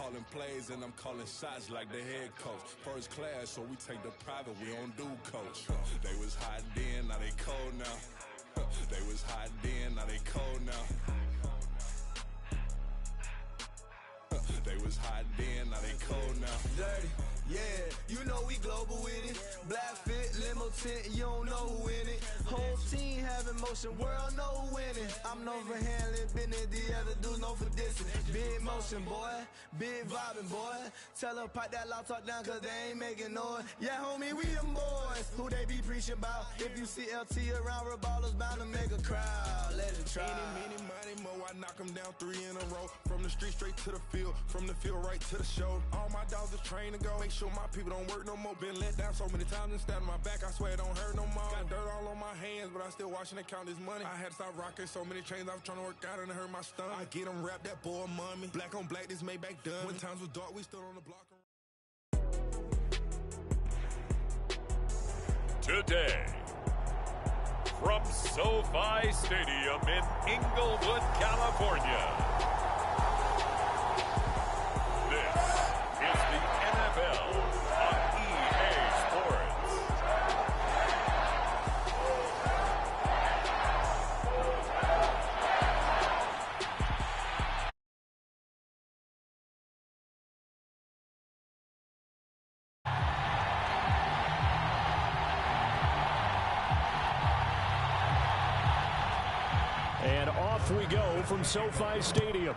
calling plays and I'm calling shots like the head coach. First class, so we take the private, we don't do coach. They was hot then, now they cold now. They was hot then, now they cold now. They was hot then, now they cold now. Dirty, yeah, you know we global with it. Black fit, limo tint, you don't know who in it. Whole team having motion, world know who winning. I'm known for handling business, the other dudes known for dissing. Big motion, boy, big vibing, boy. Tell her pipe that loud talk down, cause they ain't making noise. Yeah, homie, we them boys, who they be preaching about. If you see LT around, Reballo's bound to make a crowd. Let it try. Eeny, meeny, mo, I knock them down 3 in a row. From the street straight to the field, from the field right to the show. All my dogs are trained to go. Make sure my people don't work no more. Been let down so many times and stabbed my back. I swear it don't hurt no more. Got dirt all on my hands, but I still watching and count this money. I had to stop rocking so many chains. I was trying to work out and it hurt my stomach. I get them rap that boy mommy. Black on black, this Maybach done. When times was dark, we stood on the block. Today, from SoFi Stadium in Inglewood, California, this is the NFL on EA Sports. And off we go from SoFi Stadium.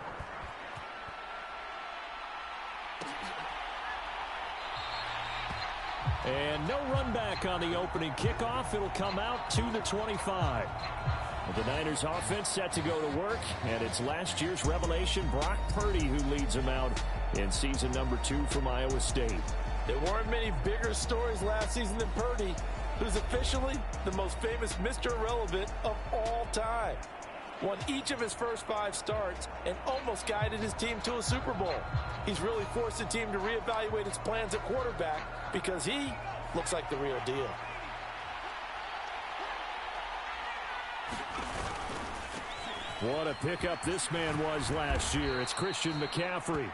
And no run back on the opening kickoff. It'll come out to the 25. The Niners offense set to go to work, and it's last year's revelation, Brock Purdy, who leads them out in season number 2 from Iowa State. There weren't many bigger stories last season than Purdy, who's officially the most famous Mr. Irrelevant of all time. Won each of his first 5 starts and almost guided his team to a Super Bowl. He's really forced the team to reevaluate its plans at quarterback because he looks like the real deal. What a pickup this man was last year. It's Christian McCaffrey.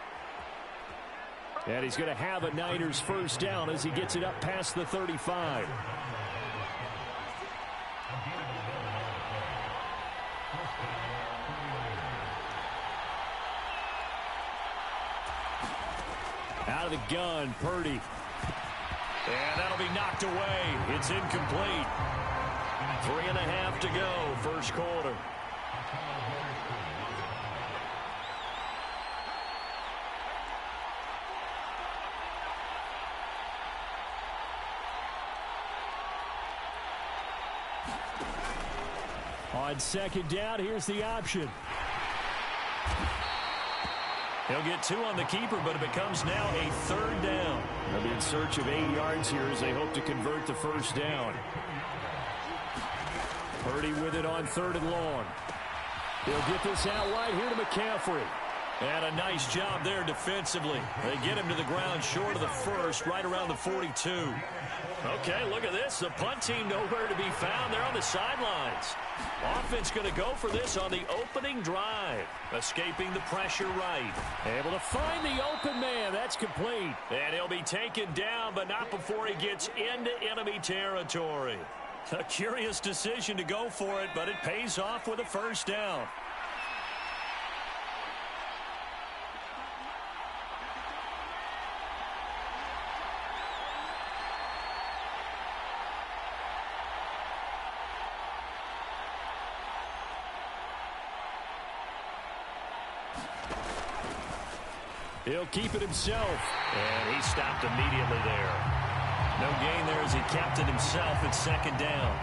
And he's going to have a Niners first down as he gets it up past the 35. Out of the gun, Purdy. And that'll be knocked away. It's incomplete. 3.5 to go, first quarter. On second down, here's the option. He'll get 2 on the keeper, but it becomes now a 3rd down. They'll be in search of 8 yards here as they hope to convert the first down. Purdy with it on 3rd and long. He'll get this out wide here to McCaffrey. And a nice job there defensively. They get him to the ground short of the first, right around the 42. Okay, look at this. The punt team nowhere to be found. They're on the sidelines. Offense going to go for this on the opening drive. Escaping the pressure right. Able to find the open man. That's complete. And he'll be taken down, but not before he gets into enemy territory. A curious decision to go for it, but it pays off with a first down. He'll keep it himself. And he stopped immediately there. No gain there as he kept it himself at 2nd down.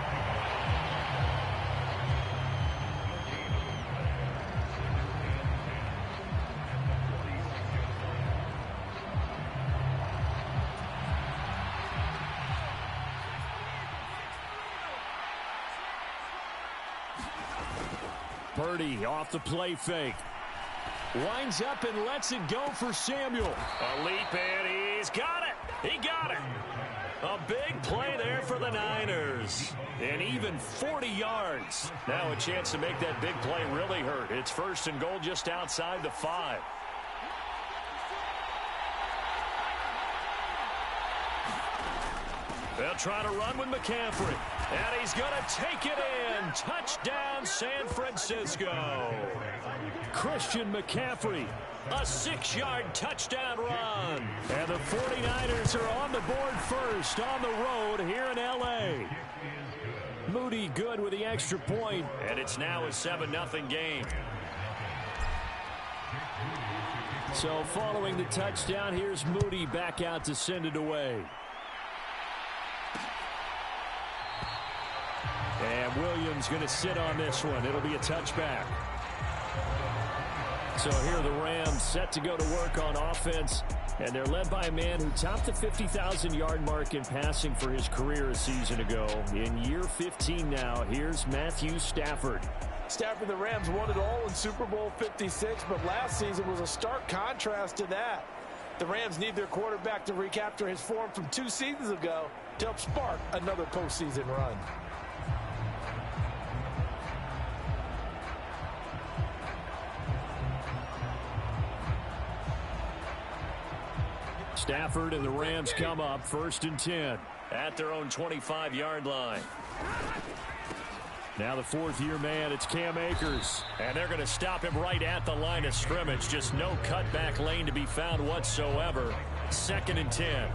Purdy off the play fake. Winds up and lets it go for Samuel. A leap, and he's got it. He got it. A big play there for the Niners. And even 40 yards. Now a chance to make that big play really hurt. It's 1st and goal just outside the 5. They'll try to run with McCaffrey. And he's going to take it in. Touchdown, San Francisco. Christian McCaffrey, a 6-yard touchdown run. And the 49ers are on the board first on the road here in L.A. Moody good with the extra point. And it's now a 7-0 game. So following the touchdown, here's Moody back out to send it away. And Williams going to sit on this one. It'll be a touchback. So here the Rams set to go to work on offense. And they're led by a man who topped the 50,000-yard mark in passing for his career a season ago. In year 15 now, here's Matthew Stafford. Stafford, the Rams won it all in Super Bowl 56, but last season was a stark contrast to that. The Rams need their quarterback to recapture his form from 2 seasons ago to help spark another postseason run. Stafford and the Rams come up 1st and 10 at their own 25-yard line. Now the 4th-year man, it's Cam Akers. And they're going to stop him right at the line of scrimmage. Just no cutback lane to be found whatsoever. 2nd and 10.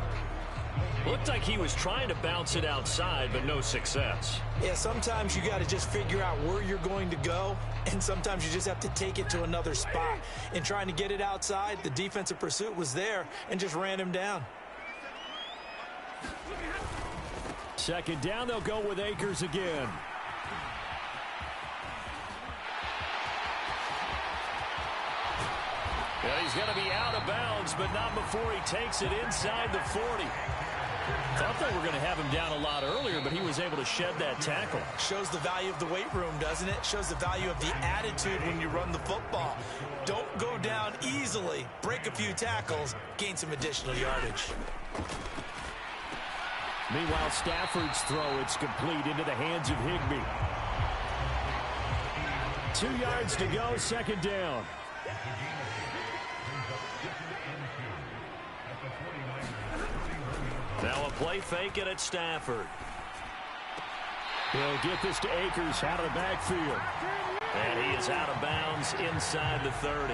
Looked like he was trying to bounce it outside, but no success. Yeah, sometimes you got to just figure out where you're going to go, and sometimes you just have to take it to another spot. In trying to get it outside, the defensive pursuit was there and just ran him down. 2nd down, they'll go with Akers again. Yeah, he's going to be out of bounds, but not before he takes it inside the 40. Thought they were going to have him down a lot earlier, but he was able to shed that tackle. Shows the value of the weight room, doesn't it? Shows the value of the attitude when you run the football. Don't go down easily. Break a few tackles. Gain some additional yardage. Meanwhile, Stafford's throw, it's complete into the hands of Higbee. 2 yards to go, 2nd down. Now a play fake it at Stafford. He'll get this to Akers out of the backfield. And he is out of bounds inside the 30.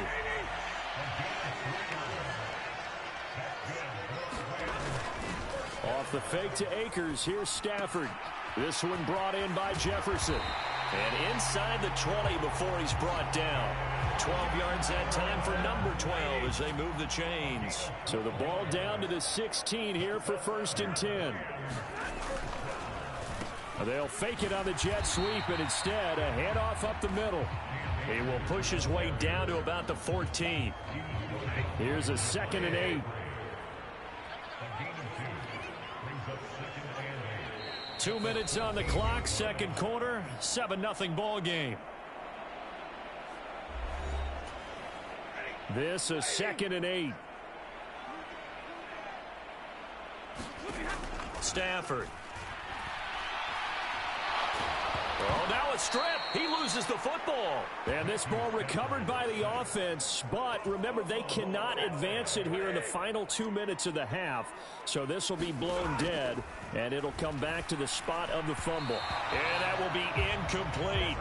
Off the fake to Akers, here's Stafford. This one brought in by Jefferson. And inside the 20 before he's brought down. 12 yards that time for number 12 as they move the chains. So the ball down to the 16 here for 1st and 10. They'll fake it on the jet sweep, and instead a handoff up the middle. He will push his way down to about the 14. Here's a 2nd and 8. 2 minutes on the clock, 2nd quarter, 7-0 ball game. This a 2nd and 8. Stafford. Oh, now a strip. He loses the football. And this ball recovered by the offense. But remember, they cannot advance it here in the final 2 minutes of the half. So this will be blown dead. And it'll come back to the spot of the fumble. And that will be incomplete.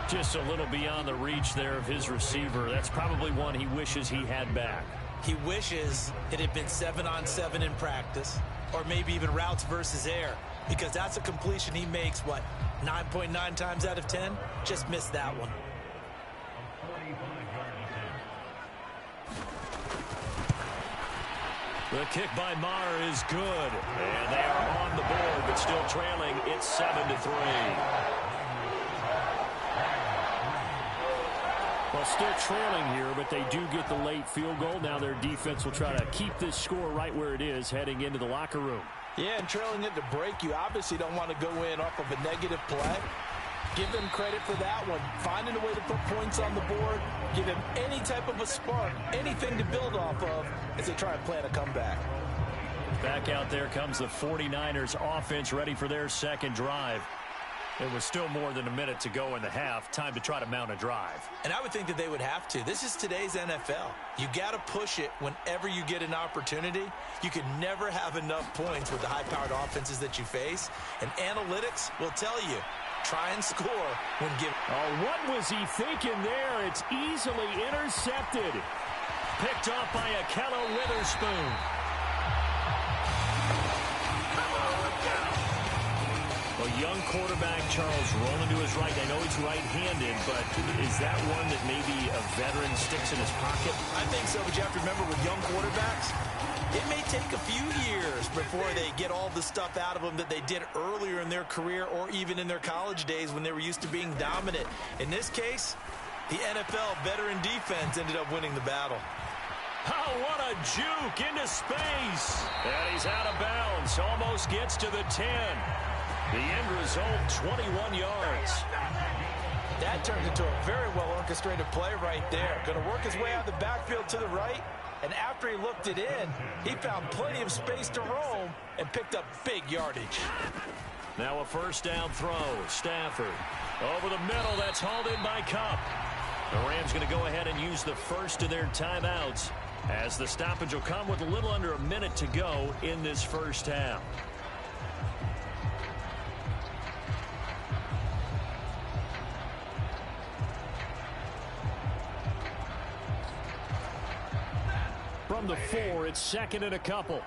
Just a little beyond the reach there of his receiver. That's probably one he wishes he had back. He wishes it had been 7-on-7 in practice, or maybe even routes versus air, because that's a completion he makes, 9.9 times out of 10? Just missed that one. The kick by Maher is good. And they are on the board, but still trailing. It's 7-3. Well, still trailing here, but they do get the late field goal. Now their defense will try to keep this score right where it is heading into the locker room. Yeah, and trailing it to break, you obviously don't want to go in off of a negative play. Give them credit for that one. Finding a way to put points on the board, give them any type of a spark, anything to build off of as they try to plan a comeback. Back out there comes the 49ers offense ready for their 2nd drive. It was still more than a minute to go in the half. Time to try to mount a drive. And I would think that they would have to. This is today's NFL. You got to push it whenever you get an opportunity. You can never have enough points with the high-powered offenses that you face. And analytics will tell you, try and score when given. Oh, what was he thinking there? It's easily intercepted. Picked off by Akello Witherspoon. A young quarterback, Charles, rolling to his right. I know he's right-handed, but is that one that maybe a veteran sticks in his pocket? I think so, but you have to remember with young quarterbacks, it may take a few years before they get all the stuff out of them that they did earlier in their career or even in their college days when they were used to being dominant. In this case, the NFL veteran defense ended up winning the battle. Oh, what a juke into space. And he's out of bounds. Almost gets to the 10. The end result, 21 yards. That turned into a very well-orchestrated play right there. Going to work his way out the backfield to the right. And after he looked it in, he found plenty of space to roam and picked up big yardage. Now a first down throw. Stafford over the middle. That's hauled in by Kupp. The Rams going to go ahead and use the first of their timeouts as the stoppage will come with a little under a minute to go in this first half. From the 4, it's second and a couple.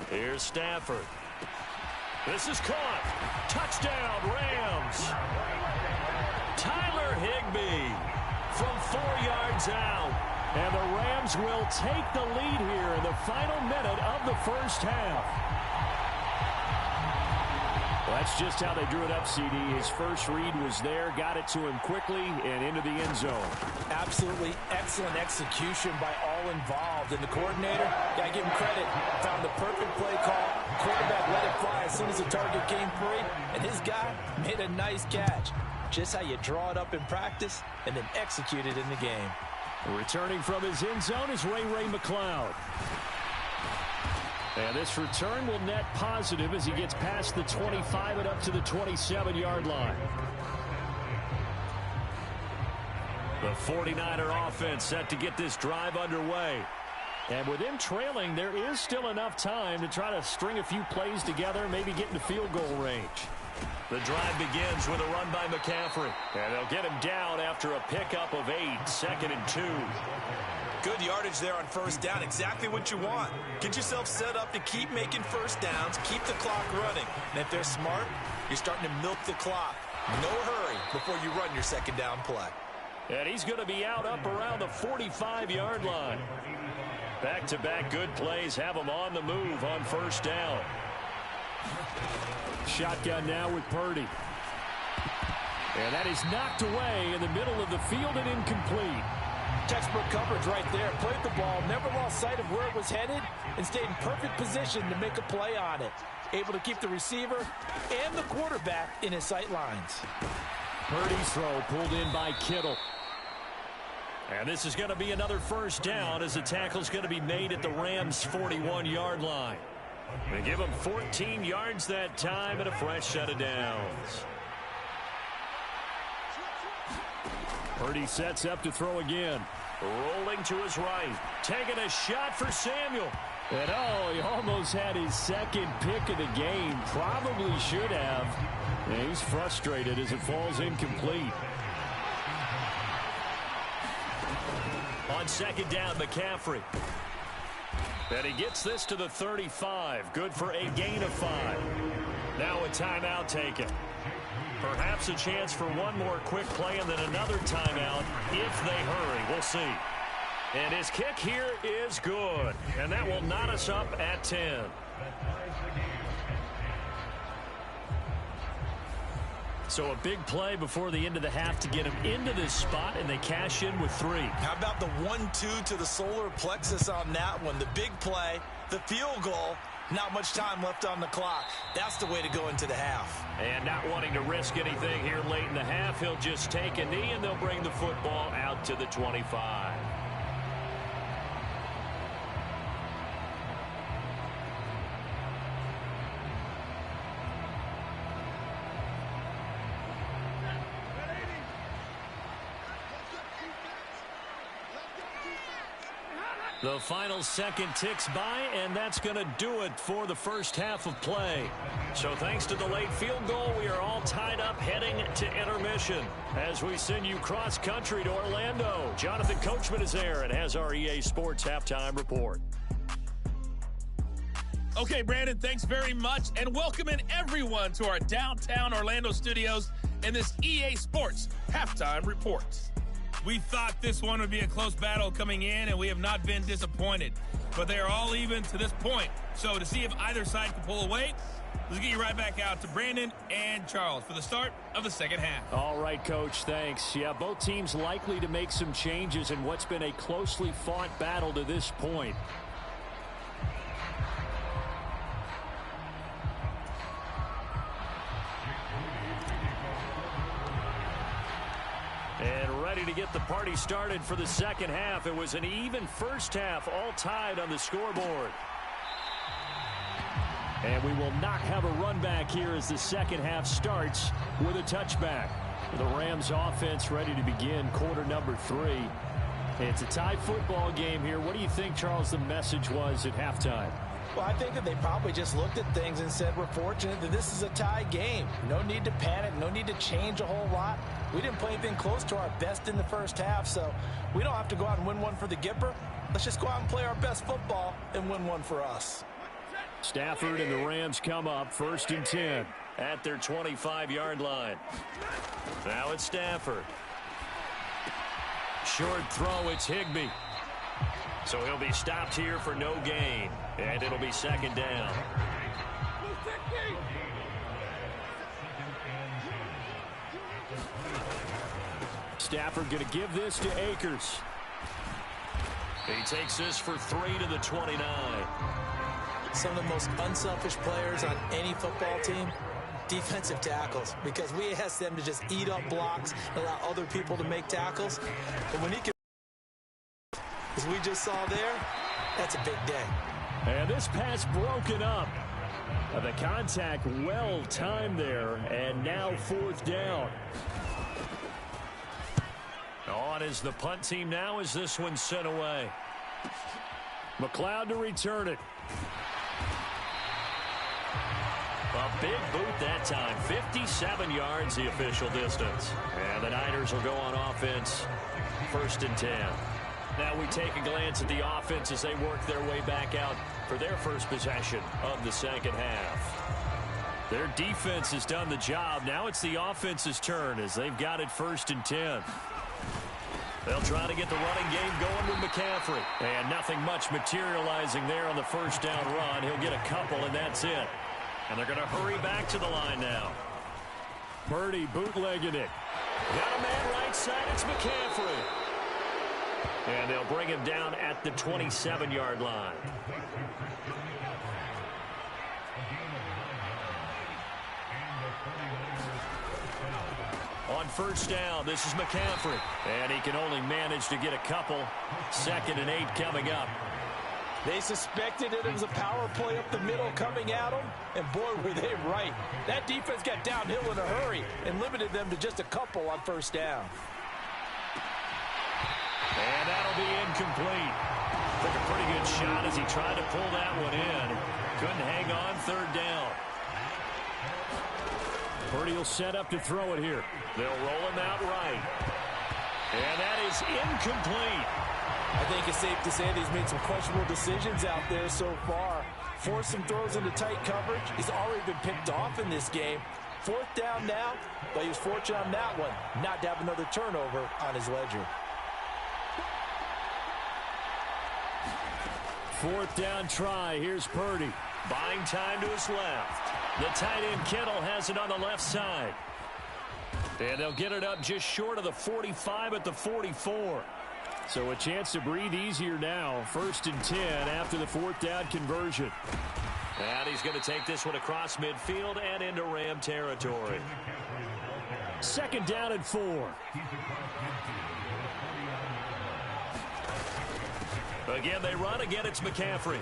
Here's Stafford. This is caught. Touchdown, Rams. Tyler Higbee from 4 yards out. And the Rams will take the lead here in the final minute of the first half. Well, that's just how they drew it up, CD. His first read was there, got it to him quickly, and into the end zone. Absolutely excellent execution by all involved. And the coordinator, got to give him credit, found the perfect play call. Quarterback let it fly as soon as the target came free, and his guy made a nice catch. Just how you draw it up in practice and then execute it in the game. Returning from his end zone is Ray McCloud. And this return will net positive as he gets past the 25 and up to the 27-yard line. The 49er offense set to get this drive underway. And with him trailing, there is still enough time to try to string a few plays together, maybe get into field goal range. The drive begins with a run by McCaffrey. And they'll get him down after a pickup of 8, 2nd and 2. Good yardage there on first down. Exactly what you want. Get yourself set up to keep making first downs, keep the clock running. And if they're smart, you're starting to milk the clock. No hurry before you run your second down play. And he's going to be out up around the 45-yard line. Back-to-back good plays have him on the move on first down. Shotgun now with Purdy. And that is knocked away in the middle of the field and incomplete. Textbook coverage right there. Played the ball, never lost sight of where it was headed, and stayed in perfect position to make a play on it. Able to keep the receiver and the quarterback in his sight lines. Purdy's throw pulled in by Kittle. And this is going to be another first down as the tackle's going to be made at the Rams' 41-yard line. They give him 14 yards that time and a fresh set of downs. Purdy sets up to throw again. Rolling to his right. Taking a shot for Samuel. And oh, he almost had his second pick of the game. Probably should have. And he's frustrated as it falls incomplete. On second down, McCaffrey. And he gets this to the 35. Good for a gain of 5. Now a timeout taken. Perhaps a chance for one more quick play and then another timeout if they hurry. We'll see. And his kick here is good. And that will knot us up at 10. So a big play before the end of the half to get him into this spot, and they cash in with 3. How about the 1-2 to the solar plexus on that one? The big play, the field goal, not much time left on the clock. That's the way to go into the half. And not wanting to risk anything here late in the half, he'll just take a knee, and they'll bring the football out to the 25. The final second ticks by, and that's going to do it for the first half of play. So thanks to the late field goal, we are all tied up heading to intermission. As we send you cross-country to Orlando, Jonathan Coachman is there and has our EA Sports Halftime Report. Okay, Brandon, thanks very much, and welcome in everyone to our downtown Orlando studios and this EA Sports Halftime Report. We thought this one would be a close battle coming in, and we have not been disappointed. But they are all even to this point. So to see if either side can pull away, let's get you right back out to Brandon and Charles for the start of the second half. All right, Coach, thanks. Yeah, both teams likely to make some changes in what's been a closely fought battle to this point. And ready to get the party started for the second half. It was an even first half, all tied on the scoreboard. And we will not have a run back here as the second half starts with a touchback. The Rams offense ready to begin quarter number 3. It's a tie football game here. What do you think, Charles, the message was at halftime? Well, I think that they probably just looked at things and said, we're fortunate that this is a tie game. No need to panic, no need to change a whole lot. We didn't play anything close to our best in the first half, so we don't have to go out and win one for the Gipper. Let's just go out and play our best football and win one for us. Stafford and the Rams come up 1st and 10 at their 25-yard line. Now it's Stafford. Short throw, it's Higbee. So he'll be stopped here for no gain, and it'll be second down. Stafford going to give this to Akers. He takes this for 3 to the 29. Some of the most unselfish players on any football team, defensive tackles, because we ask them to just eat up blocks, allow other people to make tackles. But when he can, as we just saw there, that's a big day. And this pass broken up. The contact well timed there, and now 4th down. On is the punt team now as this one's sent away. McLeod to return it. A big boot that time. 57 yards the official distance. And the Niners will go on offense. 1st and 10. Now we take a glance at the offense as they work their way back out for their first possession of the second half. Their defense has done the job. Now it's the offense's turn as they've got it 1st and 10. They'll try to get the running game going with McCaffrey. And nothing much materializing there on the first down run. He'll get a couple, and that's it. And they're going to hurry back to the line now. Purdy bootlegging it. Got a man right side. It's McCaffrey. And they'll bring him down at the 27-yard line. On first down, this is McCaffrey. And he can only manage to get a couple. 2nd and 8 coming up. They suspected it was a power play up the middle coming at them, and boy, were they right. That defense got downhill in a hurry and limited them to just a couple on first down. And that'll be incomplete. Took a pretty good shot as he tried to pull that one in. Couldn't hang on 3rd down. Purdy will set up to throw it here. They'll roll him out right. And that is incomplete. I think it's safe to say that he's made some questionable decisions out there so far. Forced some throws into tight coverage. He's already been picked off in this game. 4th down now, but he was fortunate on that one not to have another turnover on his ledger. 4th down try. Here's Purdy. Buying time to his left. The tight end Kittle has it on the left side. And they'll get it up just short of the 45 at the 44. So a chance to breathe easier now. 1st and 10 after the 4th down conversion. And he's going to take this one across midfield and into Ram territory. 2nd down and 4. Again, they run. Again, it's McCaffrey.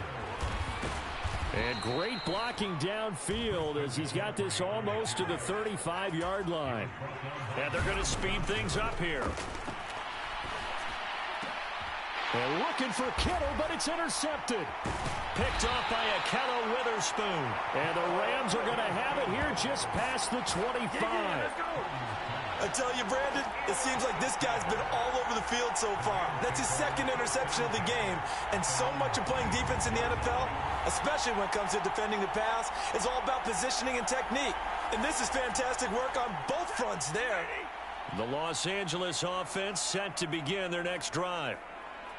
And great blocking downfield as he's got this almost to the 35-yard line. And they're going to speed things up here. And looking for Kittle, but it's intercepted. Picked off by Akello Witherspoon. And the Rams are going to have it here just past the 25. I tell you, Brandon, it seems like this guy's been all over the field so far. That's his second interception of the game. And so much of playing defense in the NFL, especially when it comes to defending the pass, is all about positioning and technique. And this is fantastic work on both fronts there. The Los Angeles offense set to begin their next drive.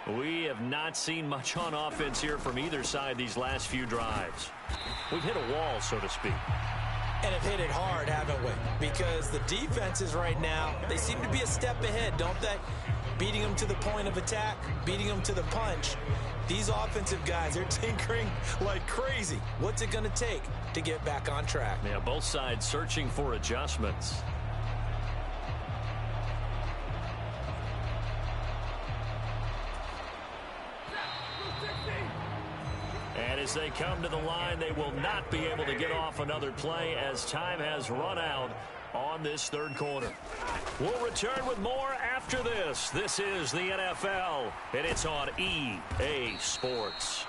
We have not seen much on offense here from either side these last few drives. We've hit a wall, so to speak. And have hit it hard, haven't we? Because the defenses right now, they seem to be a step ahead, don't they? Beating them to the point of attack, beating them to the punch. These offensive guys, they're tinkering like crazy. What's it going to take to get back on track? Yeah, both sides searching for adjustments. And as they come to the line, they will not be able to get off another play as time has run out on this third quarter. We'll return with more after this. This is the NFL, and it's on EA Sports.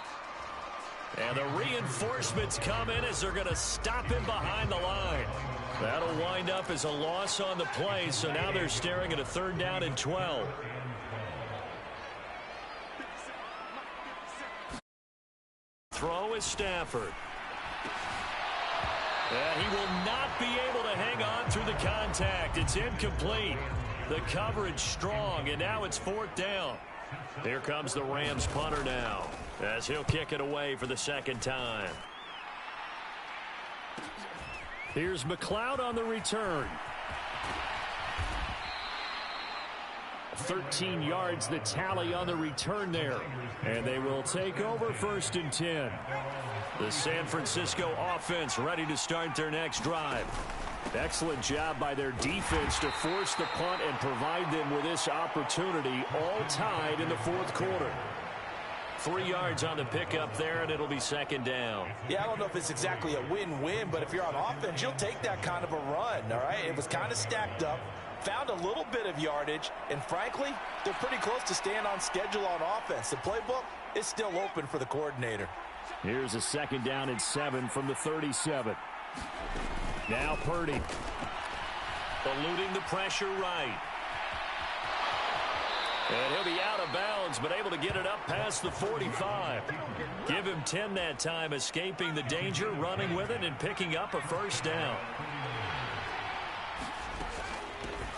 And the reinforcements come in as they're going to stop him behind the line. That'll wind up as a loss on the play, so now they're staring at a 3rd down and 12. Throw is Stafford. And he will not be able to hang on through the contact. It's incomplete. The coverage strong, and now it's 4th down. Here comes the Rams punter now, as he'll kick it away for the 2nd time. Here's McLeod on the return. 13 yards the tally on the return there. And they will take over 1st and 10. The San Francisco offense ready to start their next drive. Excellent job by their defense to force the punt and provide them with this opportunity, all tied in the 4th quarter. 3 yards on the pickup there, and it'll be 2nd down. Yeah, I don't know if it's exactly a win-win, but if you're on offense, you'll take that kind of a run, all right? It was kind of stacked up. Found a little bit of yardage, and frankly, they're pretty close to staying on schedule on offense. The playbook is still open for the coordinator. Here's a 2nd down and 7 from the 37. Now Purdy. Eluding the pressure right. And he'll be out of bounds, but able to get it up past the 45. Give him 10 that time, escaping the danger, running with it, and picking up a 1st down.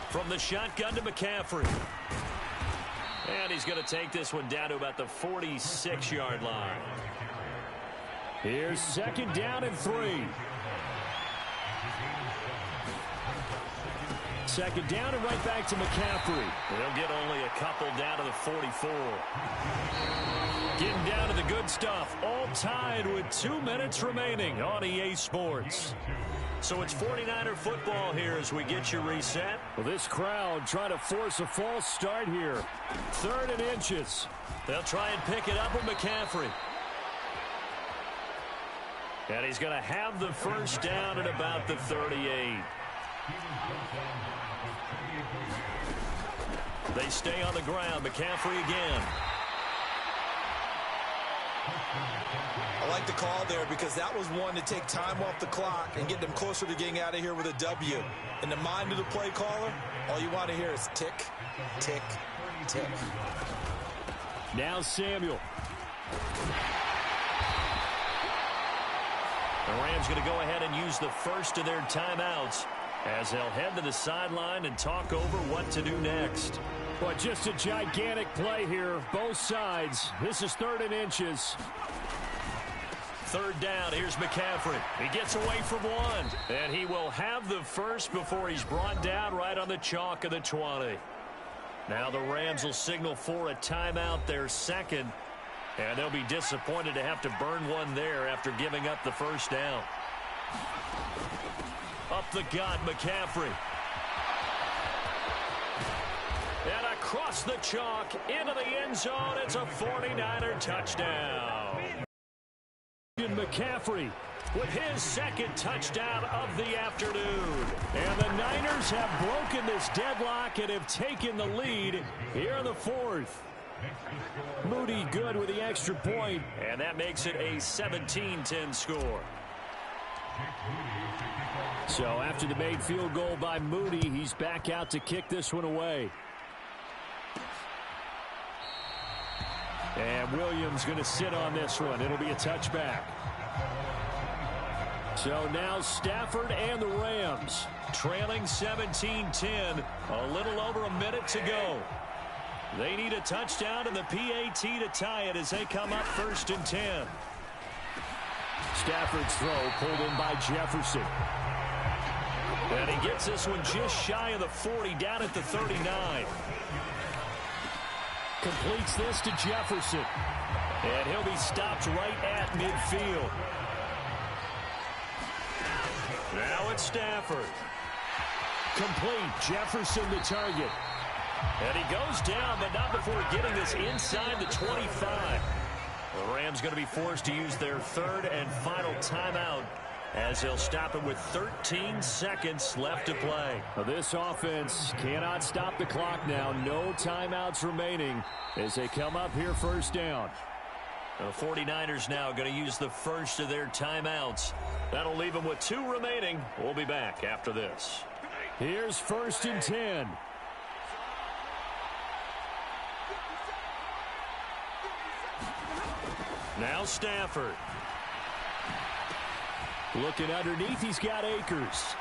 From the shotgun to McCaffrey. And he's going to take this one down to about the 46-yard line. Here's 2nd down and 3. 2nd down and right back to McCaffrey. They'll get only a couple down to the 44. Getting down to the good stuff. All tied with 2 minutes remaining on EA Sports. So it's 49er football here as we get you reset. Well, this crowd trying to force a false start here. 3rd and inches. They'll try and pick it up with McCaffrey. And he's going to have the 1st down at about the 38. They stay on the ground. McCaffrey again. I like the call there because that was one to take time off the clock and get them closer to getting out of here with a W. In the mind of the play caller, all you want to hear is tick, tick, tick. Now Samuel. The Rams going to go ahead and use the first of their timeouts as they'll head to the sideline and talk over what to do next. But just a gigantic play here, both sides. This is 3rd and inches. 3rd down, here's McCaffrey. He gets away from one, and he will have the first before he's brought down right on the chalk of the 20. Now the Rams will signal for a timeout, their 2nd, and they'll be disappointed to have to burn one there after giving up the 1st down. Up the gut, McCaffrey. And across the chalk, into the end zone, it's a 49er touchdown. McCaffrey with his 2nd touchdown of the afternoon. And the Niners have broken this deadlock and have taken the lead here in the 4th. Moody good with the extra point, and that makes it a 17-10 score. So after the made field goal by Moody, he's back out to kick this one away. And Williams going to sit on this one. It'll be a touchback. So now Stafford and the Rams trailing 17-10. A little over a minute to go. They need a touchdown and the PAT to tie it as they come up 1st and 10. Stafford's throw pulled in by Jefferson. And he gets this one just shy of the 40, down at the 39. Completes this to Jefferson. And he'll be stopped right at midfield. Now it's Stafford. Complete. Jefferson the target. And he goes down, but not before getting this inside the 25. The Rams going to be forced to use their 3rd and final timeout as they'll stop it with 13 seconds left to play. Well, this offense cannot stop the clock now. No timeouts remaining as they come up here 1st down. The 49ers now going to use the first of their timeouts. That'll leave them with 2 remaining. We'll be back after this. Here's 1st and 10. Now Stafford. Looking underneath, he's got Akers.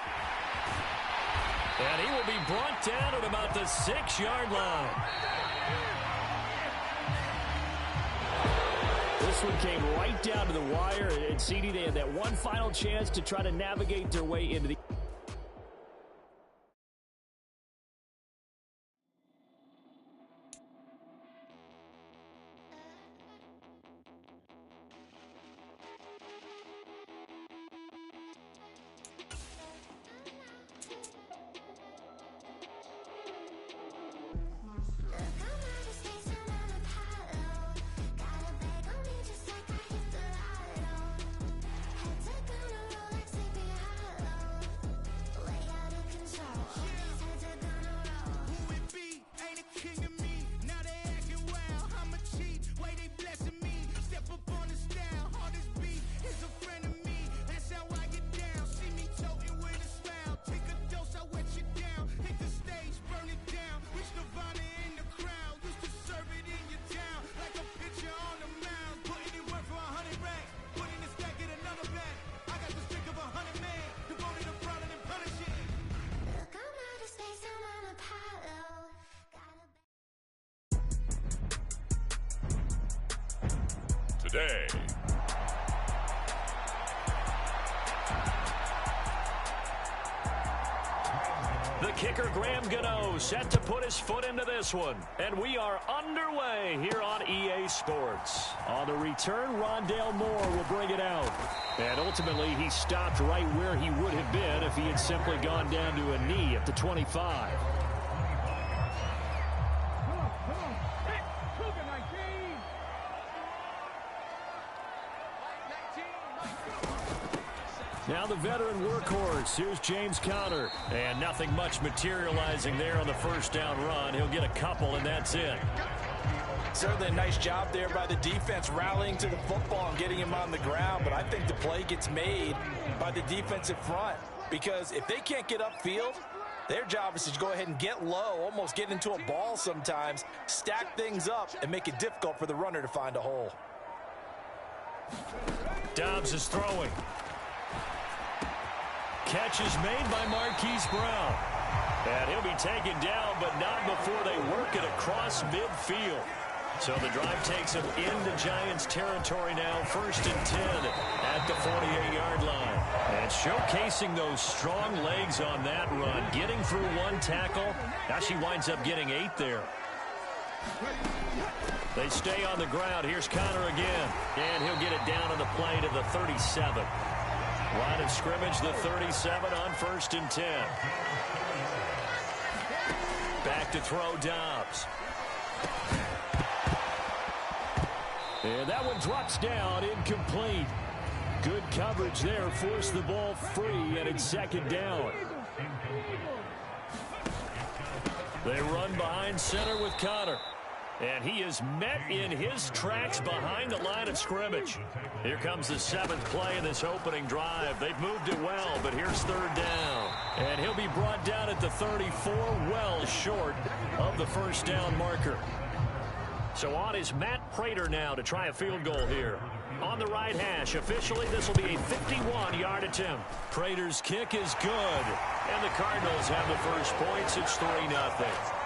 And he will be brought down at about the 6-yard line. This one came right down to the wire, and CD, they had that one final chance to try to navigate their way into the... Today. The kicker, Graham Gano, set to put his foot into this one. And we are underway here on EA Sports. On the return, Rondale Moore will bring it out. And ultimately, he stopped right where he would have been if he had simply gone down to a knee at the 25. Now the veteran workhorse. Here's James Conner. And nothing much materializing there on the 1st down run. He'll get a couple, and that's it. Certainly a nice job there by the defense rallying to the football and getting him on the ground. But I think the play gets made by the defensive front. Because if they can't get upfield, their job is to go ahead and get low, almost get into a ball sometimes, stack things up, and make it difficult for the runner to find a hole. Dobbs is throwing. Catch is made by Marquise Brown. And he'll be taken down, but not before they work it across midfield. So the drive takes him into Giants territory now, 1st and 10 at the 48-yard line. And showcasing those strong legs on that run, getting through one tackle. Actually winds up getting 8 there. They stay on the ground. Here's Conner again. And he'll get it down on the play to the 37. Line of scrimmage, the 37 on 1st and 10. Back to throw Dobbs. And that one drops down, incomplete. Good coverage there, forced the ball free, and it's 2nd down. They run behind center with Conner. And he is met in his tracks behind the line of scrimmage. Here comes the 7th play of this opening drive. They've moved it well, but here's 3rd down. And he'll be brought down at the 34, well short of the first down marker. So on is Matt Prater now to try a field goal here. On the right hash, officially this will be a 51-yard attempt. Prater's kick is good. And the Cardinals have the first points. It's 3-0.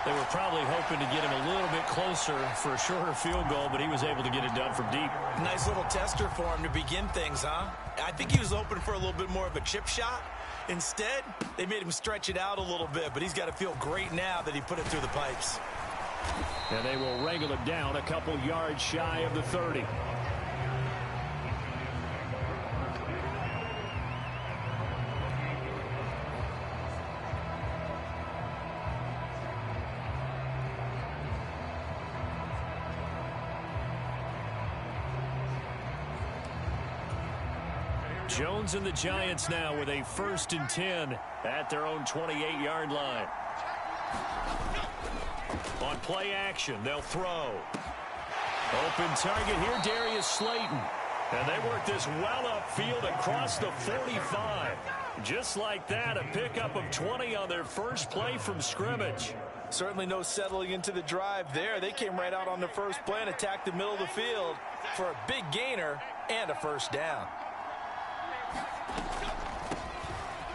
They were probably hoping to get him a little bit closer for a shorter field goal, but he was able to get it done from deep. Nice little tester for him to begin things, huh? I think he was hoping for a little bit more of a chip shot. Instead, they made him stretch it out a little bit, but he's got to feel great now that he put it through the pipes. And they will wrangle it down a couple yards shy of the 30. Jones and the Giants now with a 1st and 10 at their own 28-yard line. On play action, they'll throw. Open target here, Darius Slayton. And they work this well upfield across the 45. Just like that, a pickup of 20 on their first play from scrimmage. Certainly no settling into the drive there. They came right out on the first play and attacked the middle of the field for a big gainer and a first down.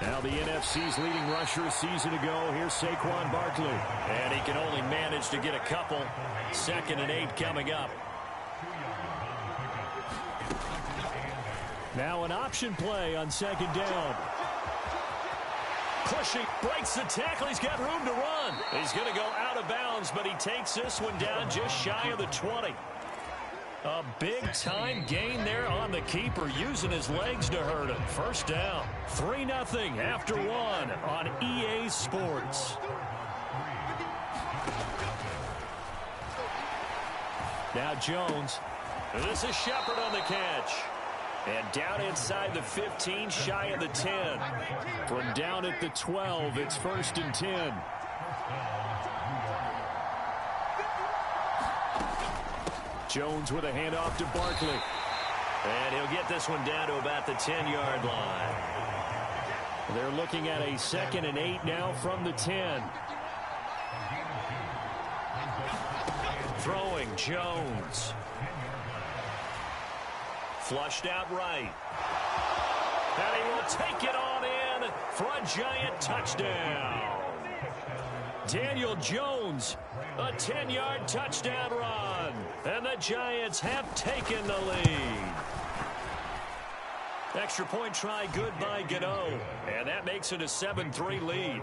Now the NFC's leading rusher a season ago. Here's Saquon Barkley. And he can only manage to get a couple. 2nd and 8 coming up. Now an option play on 2nd down. Pushing, breaks the tackle. He's got room to run. He's going to go out of bounds, but he takes this one down just shy of the 20. A big-time gain there on the keeper, using his legs to hurt him. First down. 3-0 after 1 on EA Sports. Now Jones. This is Shepard on the catch. And down inside the 15, shy of the 10. From down at the 12, it's 1st and 10. Jones with a handoff to Barkley. And he'll get this one down to about the 10-yard line. They're looking at a 2nd and 8 now from the 10. Throwing Jones. Flushed out right. And he will take it on in for a Giant touchdown. Daniel Jones, a 10-yard touchdown run. And the Giants have taken the lead. Extra point try good by Gano. And that makes it a 7-3 lead.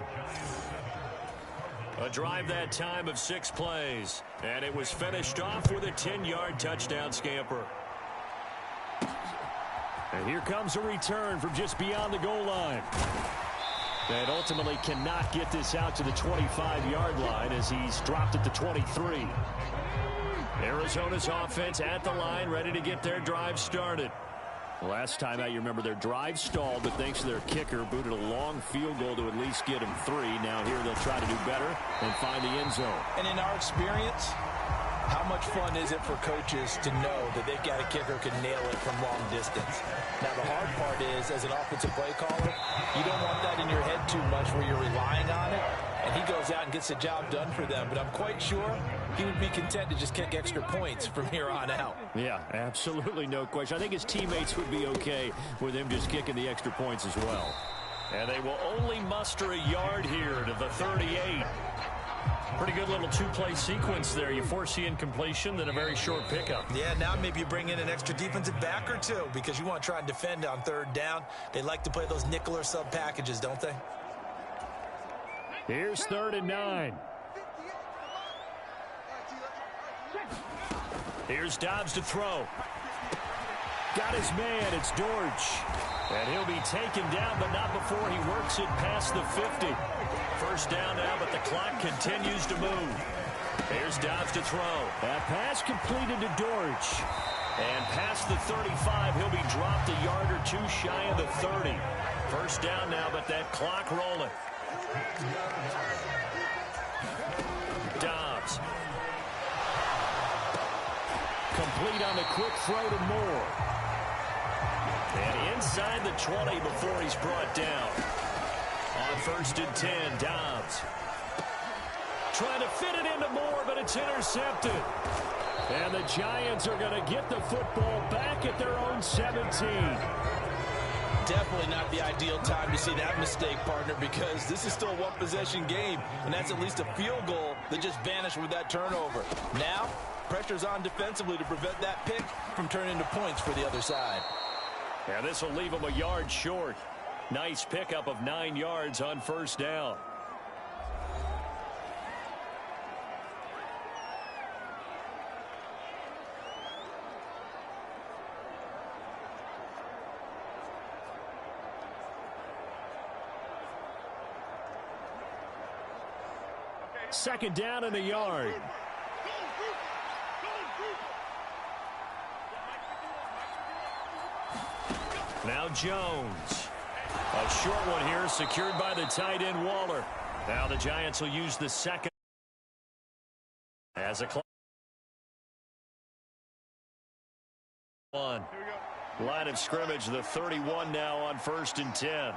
A drive that time of 6 plays. And it was finished off with a 10-yard touchdown scamper. And here comes a return from just beyond the goal line. And ultimately cannot get this out to the 25-yard line as he's dropped at the 23. Arizona's offense at the line, ready to get their drive started. Last time out, you remember their drive stalled, but thanks to their kicker, booted a long field goal to at least get him 3. Now here they'll try to do better and find the end zone. And in our experience, how much fun is it for coaches to know that they've got a kicker who can nail it from long distance? Now, the hard part is, as an offensive play caller, you don't want that in your head too much where you're relying on it, and he goes out and gets the job done for them. But I'm quite sure he would be content to just kick extra points from here on out. Yeah, absolutely no question. I think his teammates would be okay with him just kicking the extra points as well. And they will only muster a yard here to the 38. Pretty good little 2-play sequence there. You force the incompletion, then a very short pickup. Yeah, now maybe you bring in an extra defensive back or two because you want to try and defend on 3rd down. They like to play those nickel or sub packages, don't they? Here's 3rd and 9. Here's Dobbs to throw. Got his man. It's Dortch. And he'll be taken down, but not before he works it past the 50. First down now, but the clock continues to move. Here's Dobbs to throw. That pass completed to Dortch. And past the 35, he'll be dropped a yard or two shy of the 30. First down now, but that clock rolling. Dobbs. Complete on the quick throw to Moore. And inside the 20 before he's brought down. On 1st and 10, Dobbs. Trying to fit it into Moore, but it's intercepted. And the Giants are going to get the football back at their own 17. Definitely not the ideal time to see that mistake, partner, because this is still a one-possession game, and that's at least a field goal that just vanished with that turnover. Now, pressure's on defensively to prevent that pick from turning into points for the other side. Yeah, this will leave him a yard short. Nice pickup of 9 yards on first down. Second down in the yard. Now Jones. A short one here, secured by the tight end Waller. Now the Giants will use the second as a clock. One. Line of scrimmage, the 31 now on 1st and 10.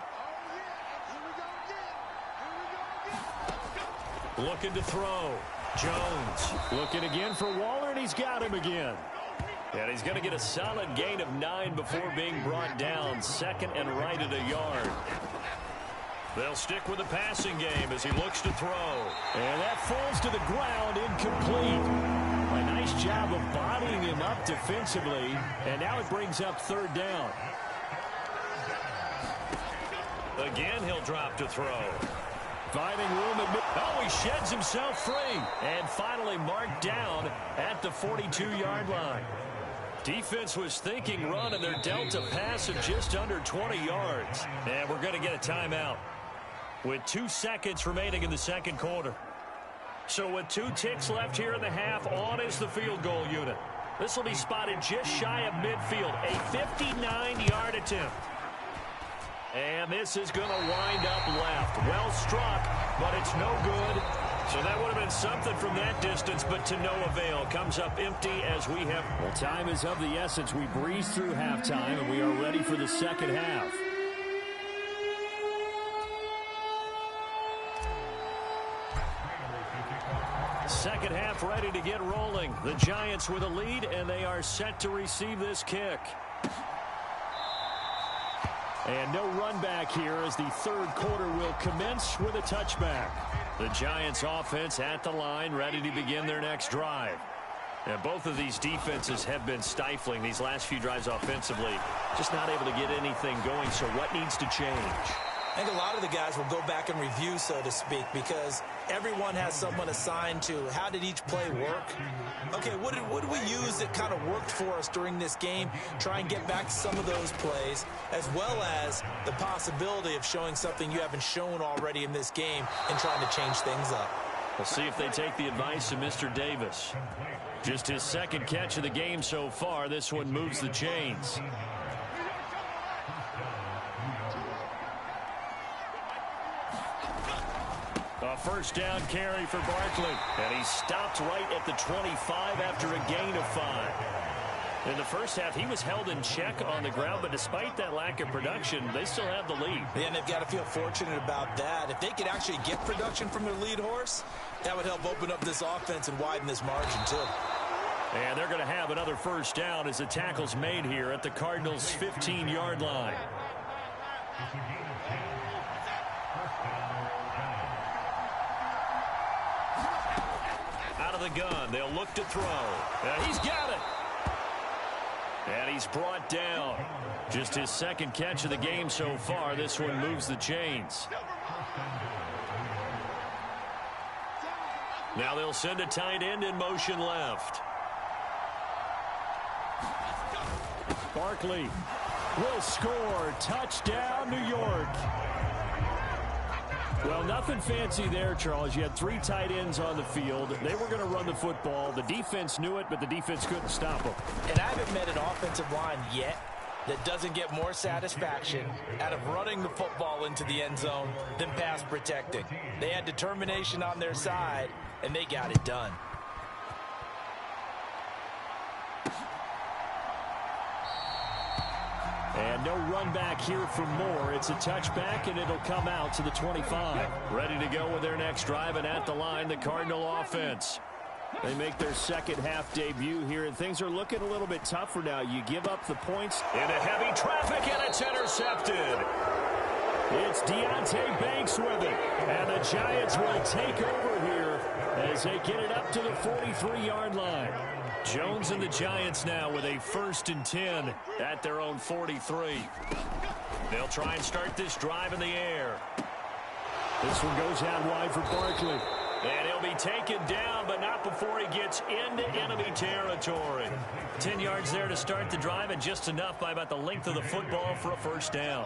Looking to throw. Jones looking again for Waller, and he's got him again. And he's going to get a solid gain of 9 before being brought down. Second and right at a yard. They'll stick with the passing game as he looks to throw. And that falls to the ground, incomplete. A nice job of bodying him up defensively. And now it brings up 3rd down. Again, he'll drop to throw. Finding room at oh, he sheds himself free. And finally marked down at the 42-yard line. Defense was thinking run, and they're dealt a pass of just under 20 yards. And we're going to get a timeout with 2 seconds remaining in the second quarter. So with 2 ticks left here in the half, on is the field goal unit. This will be spotted just shy of midfield. A 59-yard attempt. And this is going to wind up left. Well struck, but it's no good. So that would have been something from that distance, but to no avail. Comes up empty as we have. Well, time is of the essence. We breeze through halftime, and we are ready for the second half. Second half ready to get rolling. The Giants with a lead, and they are set to receive this kick. And no run back here as the third quarter will commence with a touchback. The Giants offense at the line, ready to begin their next drive. And both of these defenses have been stifling these last few drives offensively. Just not able to get anything going, so what needs to change? I think a lot of the guys will go back and review, so to speak, because everyone has someone assigned to how did each play work. Okay, what did we use that kind of worked for us during this game? Try and get back to some of those plays, as well as the possibility of showing something you haven't shown already in this game and trying to change things up. We'll see if they take the advice of Mr. Davis. Just his second catch of the game so far. This one moves the chains. A first down carry for Barkley. And he stopped right at the 25 after a gain of 5. In the first half, he was held in check on the ground, but despite that lack of production, they still have the lead. Yeah, and they've got to feel fortunate about that. If they could actually get production from their lead horse, that would help open up this offense and widen this margin, too. And they're going to have another first down as the tackle's made here at the Cardinals' 15-yard line. Out of the gun, they'll look to throw. And he's got it. And he's brought down. Just his second catch of the game so far. This one moves the chains. Now they'll send a tight end in motion left. Barkley will score. Touchdown, New York. Well, nothing fancy there, Charles. You had 3 tight ends on the field. They were going to run the football. The defense knew it, but the defense couldn't stop them. And I haven't met an offensive line yet that doesn't get more satisfaction out of running the football into the end zone than pass protecting. They had determination on their side, and they got it done. And no run back here for Moore. It's a touchback, and it'll come out to the 25. Ready to go with their next drive, and at the line, the Cardinal offense. They make their second half debut here, and things are looking a little bit tougher now. You give up the points into heavy traffic, and it's intercepted. It's Deonte Banks with it, and the Giants will take over here as they get it up to the 43-yard line. Jones and the Giants now with a 1st and 10 at their own 43. They'll try and start this drive in the air. This one goes out wide for Barkley. And he'll be taken down, but not before he gets into enemy territory. 10 yards there to start the drive, and just enough by about the length of the football for a first down.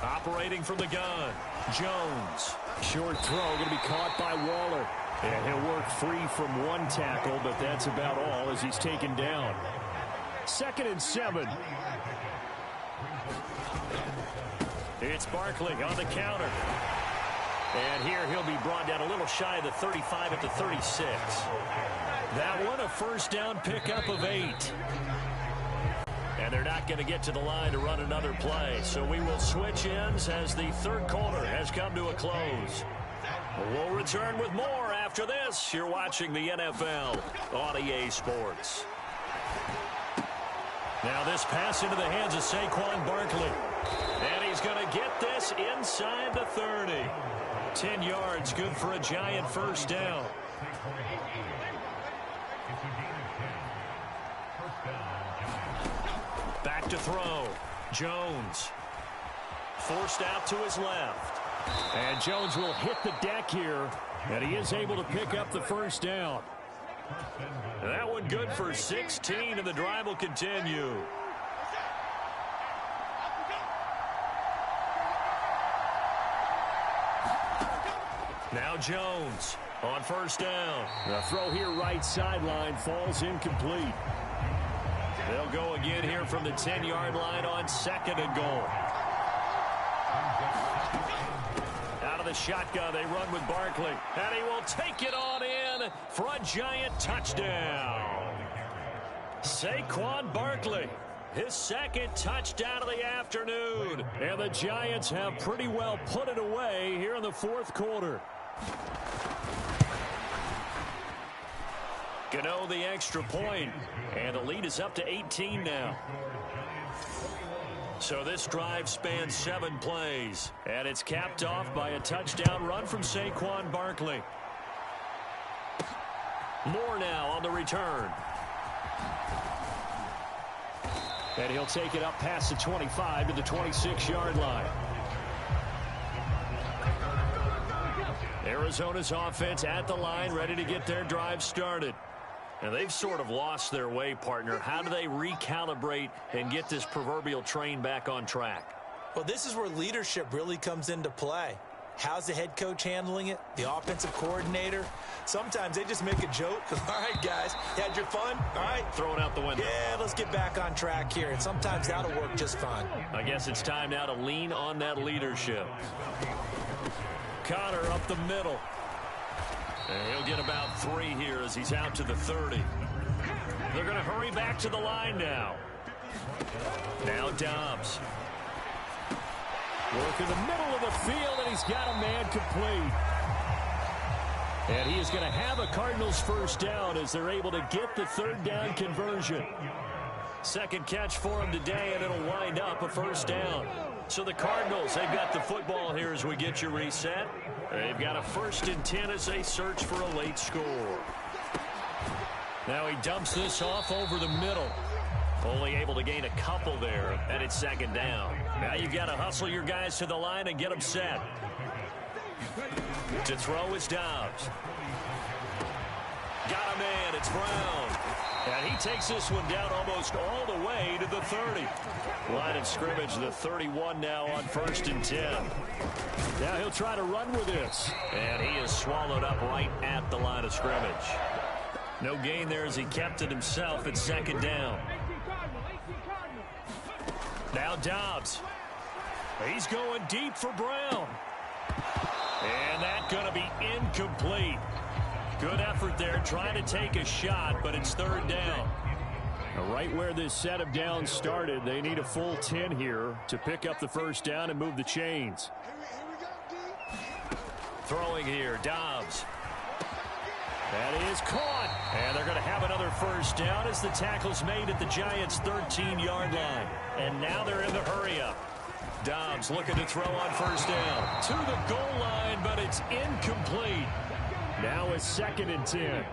Operating from the gun, Jones. Short throw going to be caught by Waller. And he'll work free from 1 tackle, but that's about all as he's taken down. 2nd and 7. It's Barkley on the counter. And here he'll be brought down a little shy of the 35 at the 36. That one a first down pickup of 8. And they're not going to get to the line to run another play. So we will switch ends as the 3rd quarter has come to a close. We'll return with more after this. You're watching the NFL on EA Sports. Now this pass into the hands of Saquon Barkley. And he's going to get this inside the 30. 10 yards, good for a Giant first down. Back to throw. Jones. Forced out to his left. And Jones will hit the deck here. And he is able to pick up the first down. That one good for 16, and the drive will continue. Now Jones on first down. The throw here right sideline falls incomplete. They'll go again here from the 10-yard line on 2nd and goal. Out of the shotgun, they run with Barkley. And he will take it on in for a Giant touchdown. Saquon Barkley, his 2nd touchdown of the afternoon. And the Giants have pretty well put it away here in the 4th quarter. Gano the extra point, and the lead is up to 18 now. So this drive spans 7 plays, and it's capped off by a touchdown run from Saquon Barkley. Moore now on the return. And he'll take it up past the 25 to the 26-yard line. Arizona's offense at the line, ready to get their drive started. And they've sort of lost their way, partner. How do they recalibrate and get this proverbial train back on track? Well, this is where leadership really comes into play. How's the head coach handling it? The offensive coordinator? Sometimes they just make a joke. All right, guys, you had your fun? All right. Throw it out the window. Yeah, let's get back on track here. And sometimes that'll work just fine. I guess it's time now to lean on that leadership. Connor up the middle. And he'll get about 3 here as he's out to the 30. They're going to hurry back to the line now. Now Dobbs. Work in the middle of the field, and he's got a man complete. And he is going to have a Cardinals first down as they're able to get the 3rd down conversion. 2nd catch for him today, and it'll wind up a first down. So the Cardinals, they've got the football here as we get you reset. They've got a 1st and 10 as they search for a late score. Now he dumps this off over the middle. Only able to gain a couple there, and it's 2nd down. Now you've got to hustle your guys to the line and get them set. To throw is Dobbs. Got a man, it's Brown. And he takes this one down almost all the way to the 30. Line of scrimmage, the 31 now on 1st and 10. Now he'll try to run with this. And he is swallowed up right at the line of scrimmage. No gain there as he kept it himself at 2nd down. Now Dobbs. He's going deep for Brown. And that's going to be incomplete. Good effort there trying to take a shot, but it's 3rd down. Right where this set of downs started, they need a full 10 here to pick up the 1st down and move the chains. Throwing here, Dobbs. That is caught. And they're going to have another 1st down as the tackle's made at the Giants' 13-yard line. And now they're in the hurry-up. Dobbs looking to throw on 1st down. To the goal line, but it's incomplete. Now it's 2nd and 10.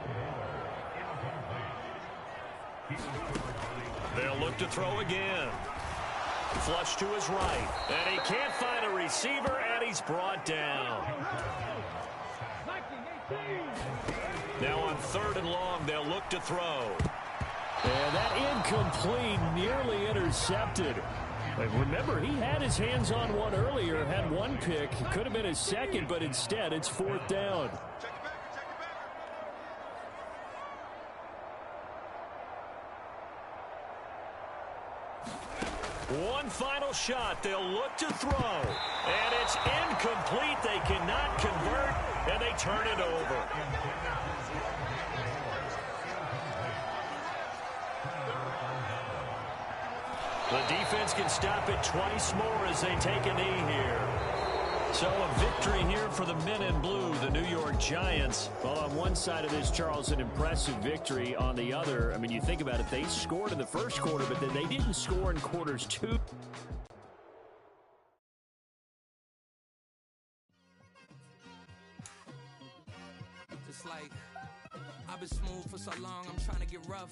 They'll look to throw again. Flush to his right. And he can't find a receiver, and he's brought down. Now on 3rd and long, they'll look to throw. And that incomplete, nearly intercepted. Remember, he had his hands on one earlier, had one pick. It could have been his 2nd, but instead it's 4th down. One final shot. They'll look to throw. And it's incomplete. They cannot convert, and they turn it over. The defense can stop it twice more as they take a knee here. So a victory here for the men in blue, the New York Giants. Well, on one side of this, Charles, an impressive victory. On the other, I mean, you think about it, they scored in the 1st quarter, but then they didn't score in quarters 2. Just like I've been smooth for so long, I'm trying to get rough.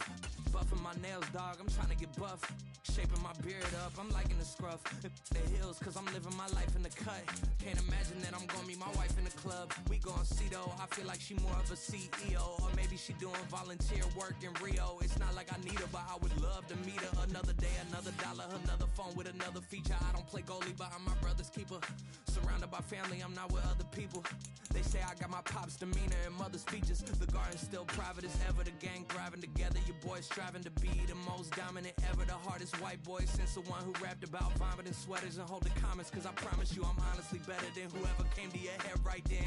Buffing my nails, dog, I'm trying to get buff. Shaping my beard up, I'm liking the scruff. The hills, cause I'm living my life in the cut. Can't imagine that I'm gonna meet my wife in the club. We gon' see though, I feel like she more of a CEO. Or maybe she doing volunteer work in Rio. It's not like I need her, but I would love to meet her. Another day, another dollar, another phone with another feature. I don't play goalie, but I'm my brother's keeper. Surrounded by family, I'm not with other people. They say I got my pop's demeanor and mother's features. The garden's still private as ever. The gang thriving together. Your boys striving to be the most dominant ever. The hardest white boy since the one who rapped about vomiting sweaters and holding comments. Cause I promise you I'm honestly better than whoever came to your head right then.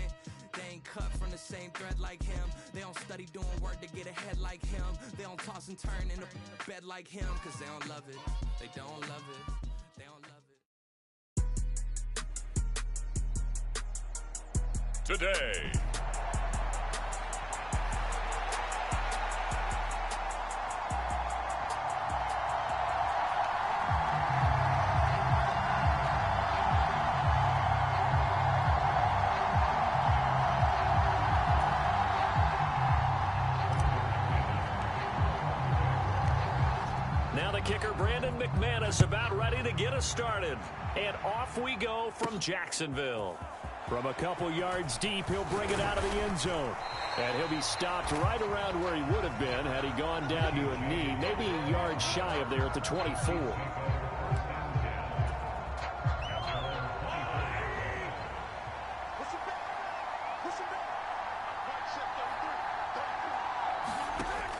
They ain't cut from the same thread like him. They don't study doing work to get ahead like him. They don't toss and turn in a bed like him. Cause they don't love it. They don't love it. They don't love it. Today. Kicker Brandon McManus about ready to get us started. And off we go from Jacksonville. From a couple yards deep, he'll bring it out of the end zone. And he'll be stopped right around where he would have been had he gone down to a knee, maybe a yard shy of there at the 24.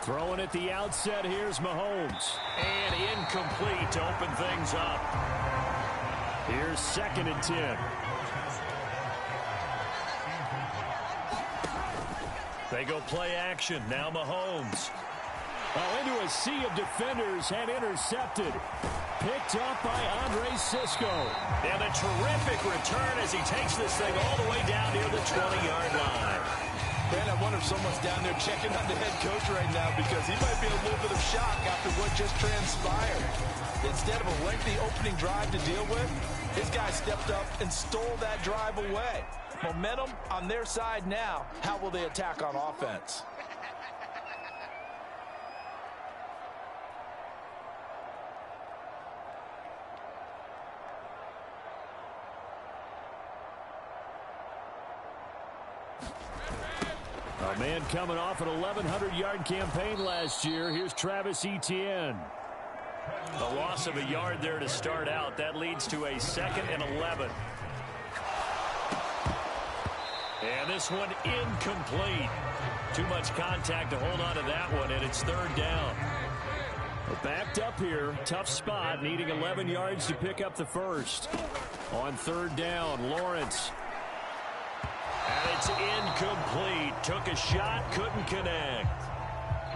Throwing at the outset, here's Mahomes. And incomplete to open things up. Here's 2nd and 10. They go play action. Now Mahomes. Oh, into a sea of defenders and intercepted. Picked up by Andre Sisco. And a terrific return as he takes this thing all the way down near the 20-yard line. Man, I wonder if someone's down there checking on the head coach right now because he might be in a little bit of shock after what just transpired. Instead of a lengthy opening drive to deal with, his guy stepped up and stole that drive away. Momentum on their side now. How will they attack on offense? A man And coming off an 1,100-yard campaign last year, here's Travis Etienne. A loss of a yard there to start out. That leads to a 2nd and 11. And this one incomplete. Too much contact to hold on to that one, and it's 3rd down. Backed up here. Tough spot, needing 11 yards to pick up the first. On 3rd down, Lawrence. And it's incomplete. Took a shot, couldn't connect.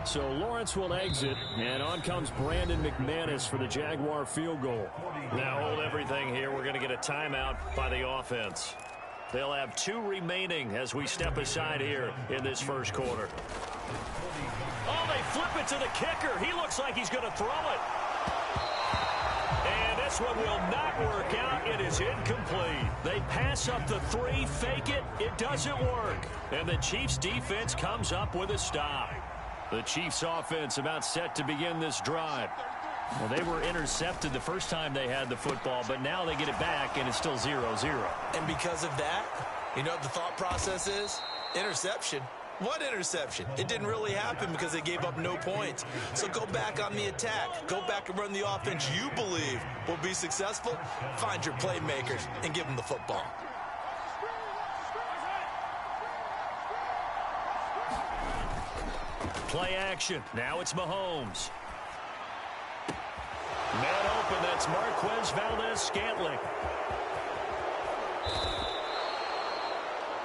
So Lawrence will exit, and on comes Brandon McManus for the Jaguar field goal. Now hold everything here. We're going to get a timeout by the offense. They'll have 2 remaining as we step aside here in this first quarter. Oh, they flip it to the kicker. He looks like he's going to throw it. And this one will not work out. It is incomplete. They pass up the 3, fake it. It doesn't work. And the Chiefs defense comes up with a stop. The Chiefs offense about set to begin this drive. Well, they were intercepted the first time they had the football, but now they get it back, and it's still 0-0. And because of that, you know what the thought process is? Interception. What interception? It didn't really happen because they gave up no points. So go back on the attack. Go back and run the offense you believe will be successful. Find your playmakers and give them the football. Play action. Now it's Mahomes. Man open. That's Marquez Valdez-Scantling.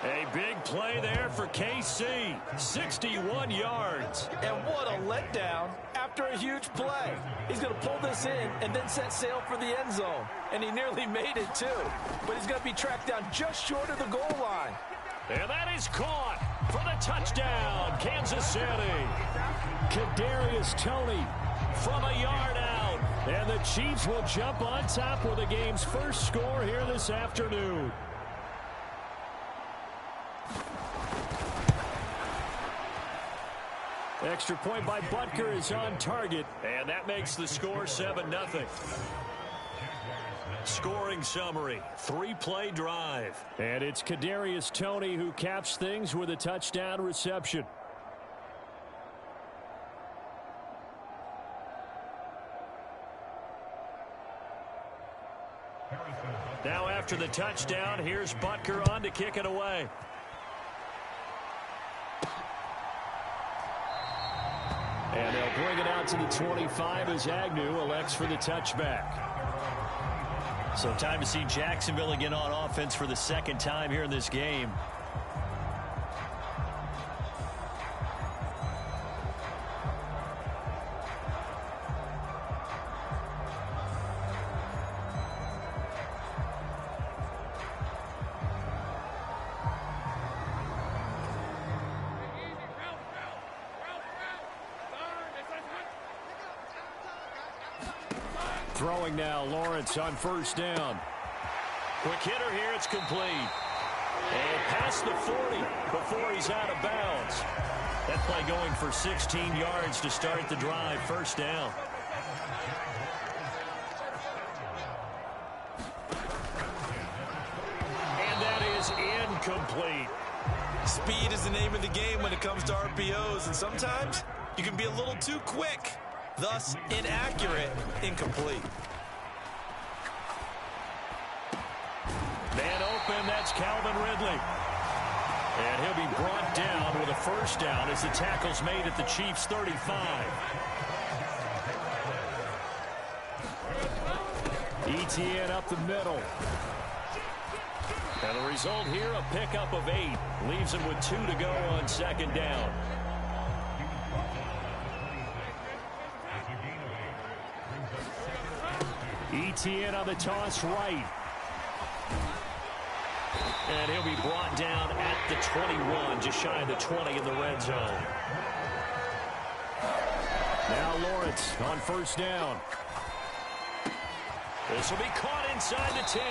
A big play there for KC. 61 yards. And what a letdown after a huge play. He's going to pull this in and then set sail for the end zone. And he nearly made it, too. But he's going to be tracked down just short of the goal line. And that is caught for the touchdown, Kansas City. Kadarius Toney from a yard out. And the Chiefs will jump on top with the game's first score here this afternoon. Extra point by Butker is on target, and that makes the score 7-0. Scoring summary, 3-play drive. And it's Kadarius Toney who caps things with a touchdown reception. Now after the touchdown, here's Butker on to kick it away. And they'll bring it out to the 25 as Agnew elects for the touchback. So time to see Jacksonville again on offense for the second time here in this game. Throwing now, Lawrence on first down. Quick hitter here, it's complete. And past the 40 before he's out of bounds. That play going for 16 yards to start the drive, first down. And that is incomplete. Speed is the name of the game when it comes to RPOs, and sometimes you can be a little too quick. Thus, inaccurate, incomplete. Man open, that's Calvin Ridley. And he'll be brought down with a first down as the tackle's made at the Chiefs' 35. Etienne up the middle. And the result here, a pickup of 8. Leaves him with 2 to go on second down. Etienne on the toss right. And he'll be brought down at the 21, just shy of the 20 in the red zone. Now Lawrence on first down. This will be caught inside the 10.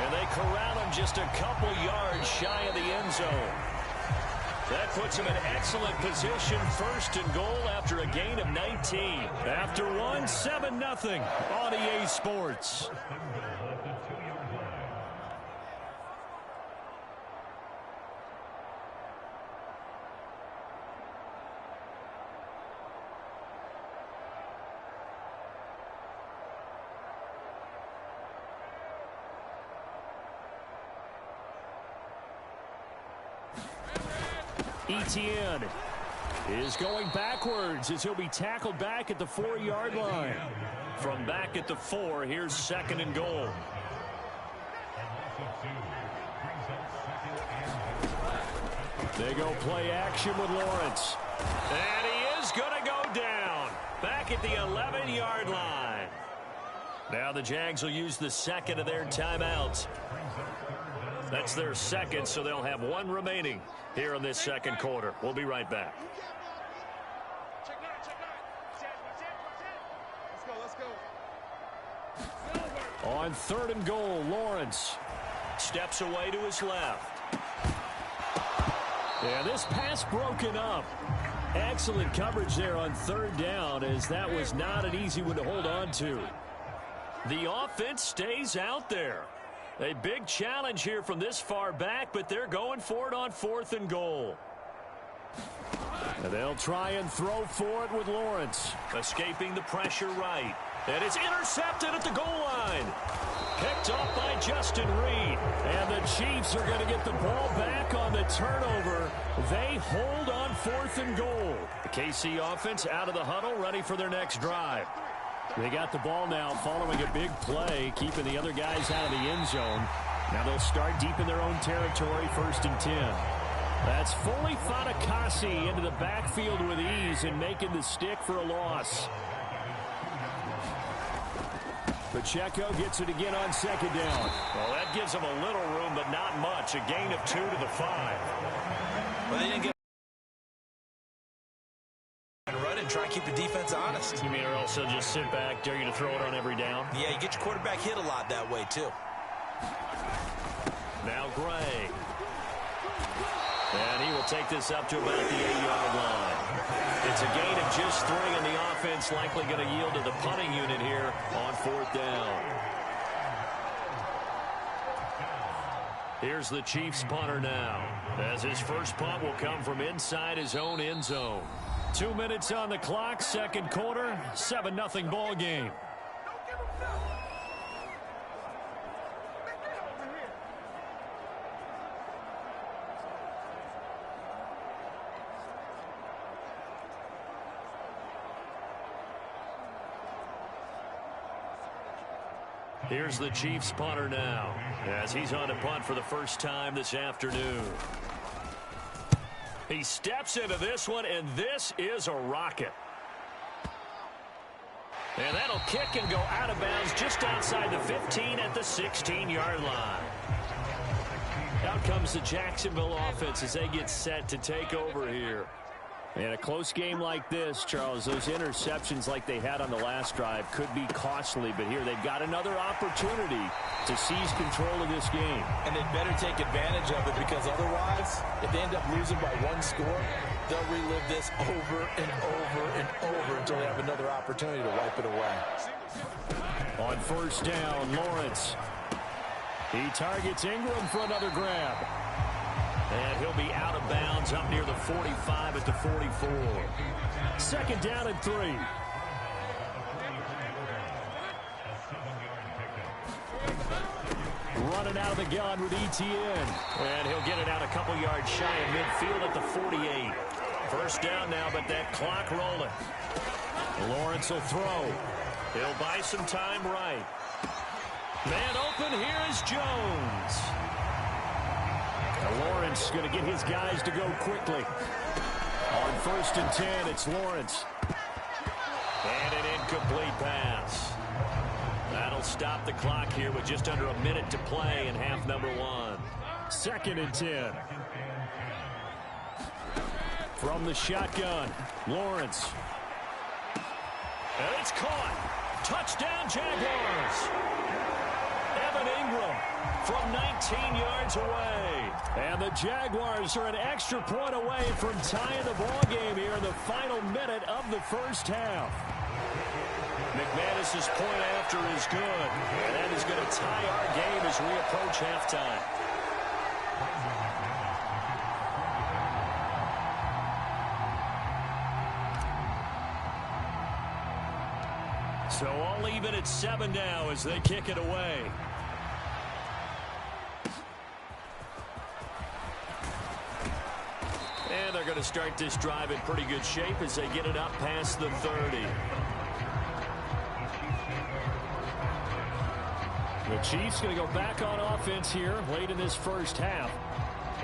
And they corral him just a couple yards shy of the end zone. That puts him in excellent position, first and goal after a gain of 19. After one, 7-0 on EA Sports. Etienne is going backwards as he'll be tackled back at the 4-yard line. From back at the 4, here's 2nd and goal. They go play action with Lawrence. And he is going to go down. Back at the 11-yard line. Now the Jags will use the 2nd of their timeouts. That's their 2nd, so they'll have 1 remaining here in this 2nd quarter. We'll be right back. On 3rd and goal, Lawrence steps away to his left. Yeah, this pass broken up. Excellent coverage there on 3rd down, as that was not an easy one to hold on to. The offense stays out there. A big challenge here from this far back, but they're going for it on 4th and goal. And they'll try and throw for it with Lawrence. Escaping the pressure right. And it's intercepted at the goal line. Picked off by Justin Reed. And the Chiefs are going to get the ball back on the turnover. They hold on 4th and goal. The KC offense out of the huddle, ready for their next drive. They got the ball now following a big play, keeping the other guys out of the end zone. Now they'll start deep in their own territory, 1st and 10. That's Foley Fatukasi into the backfield with ease and making the stick for a loss. Pacheco gets it again on 2nd down. Well, that gives them a little room, but not much. A gain of 2 to the 5. Well, they didn't get run and try and keep the defense honest. You mean, or else they'll just sit back, dare you to throw it on every down? Yeah, you get your quarterback hit a lot that way, too. Now Gray. And he will take this up to about the 8-yard line. It's a gain of just 3, and the offense likely going to yield to the punting unit here on 4th down. Here's the Chiefs punter now, as his first punt will come from inside his own end zone. 2 minutes on the clock, 2nd quarter, 7-0 ball game. Here's the Chiefs punter now, as he's on to punt for the first time this afternoon. He steps into this one, and this is a rocket. And that'll kick and go out of bounds just outside the 15 at the 16-yard line. Out comes the Jacksonville offense as they get set to take over here. In a close game like this, Charles, those interceptions like they had on the last drive could be costly, but here they've got another opportunity to seize control of this game. And they'd better take advantage of it, because otherwise, if they end up losing by 1 score, they'll relive this over and over and over until they have another opportunity to wipe it away. On 1st down, Lawrence. He targets Ingram for another grab. And he'll be out of bounds up near the 45 at the 44. 2nd down and 3. Running out of the gun with Etienne. And he'll get it out a couple yards shy of midfield at the 48. 1st down now, but that clock rolling. Lawrence will throw. He'll buy some time right. Man open, here is Jones. Now Lawrence going to get his guys to go quickly. On 1st and 10, it's Lawrence. And an incomplete pass. That'll stop the clock here with just under a minute to play in half number 1. 2nd and 10. From the shotgun, Lawrence. And it's caught. Touchdown, Jaguars. Ingram from 19 yards away. And the Jaguars are an extra point away from tying the ball game here in the final minute of the 1st half. McManus's point after is good. And that is going to tie our game as we approach halftime. So all even at 7 now as they kick it away. And they're they're going to start this drive in pretty good shape as they get it up past the 30. The Chiefs going to go back on offense here late in this first half.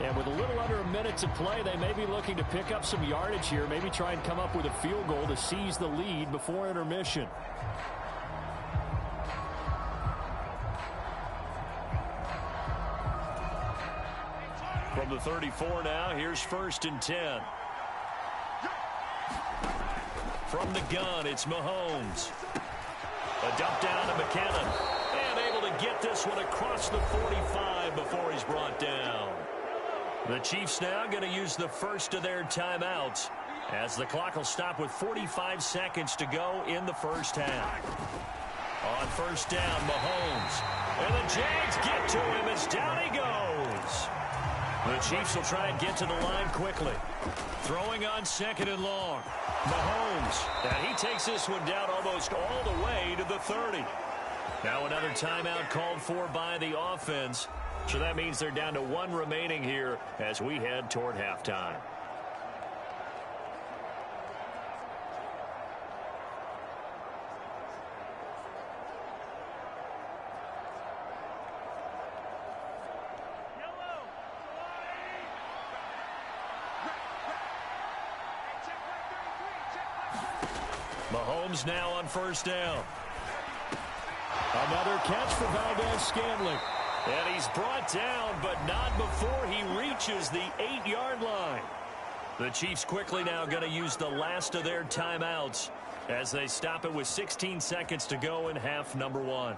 And with a little under a minute to play, they may be looking to pick up some yardage here, maybe try and come up with a field goal to seize the lead before intermission. From the 34 now, here's 1st and 10. From the gun, it's Mahomes. A dump down to McKinnon. And able to get this one across the 45 before he's brought down. The Chiefs now going to use the first of their timeouts as the clock will stop with 45 seconds to go in the first half. On 1st down, Mahomes. And the Jags get to him as down he goes. The Chiefs will try and get to the line quickly. Throwing on 2nd and long. Mahomes. And he takes this one down almost all the way to the 30. Now another timeout called for by the offense. So that means they're down to 1 remaining here as we head toward halftime. Mahomes now on 1st down. Another catch for Valdez-Scantling. And he's brought down, but not before he reaches the 8-yard line. The Chiefs quickly now going to use the last of their timeouts as they stop it with 16 seconds to go in half number 1.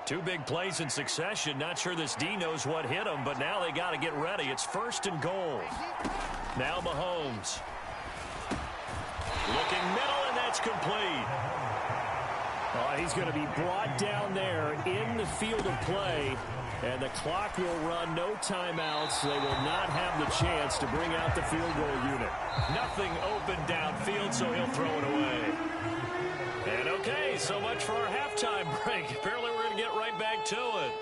2 big plays in succession. Not sure this D knows what hit him, but now they got to get ready. It's 1st and goal. Now Mahomes. Looking middle, and that's complete. He's going to be brought down there in the field of play, and the clock will run, no timeouts. They will not have the chance to bring out the field goal unit. Nothing open downfield, so he'll throw it away. And okay, so much for our halftime break. Apparently we're going to get right back to it.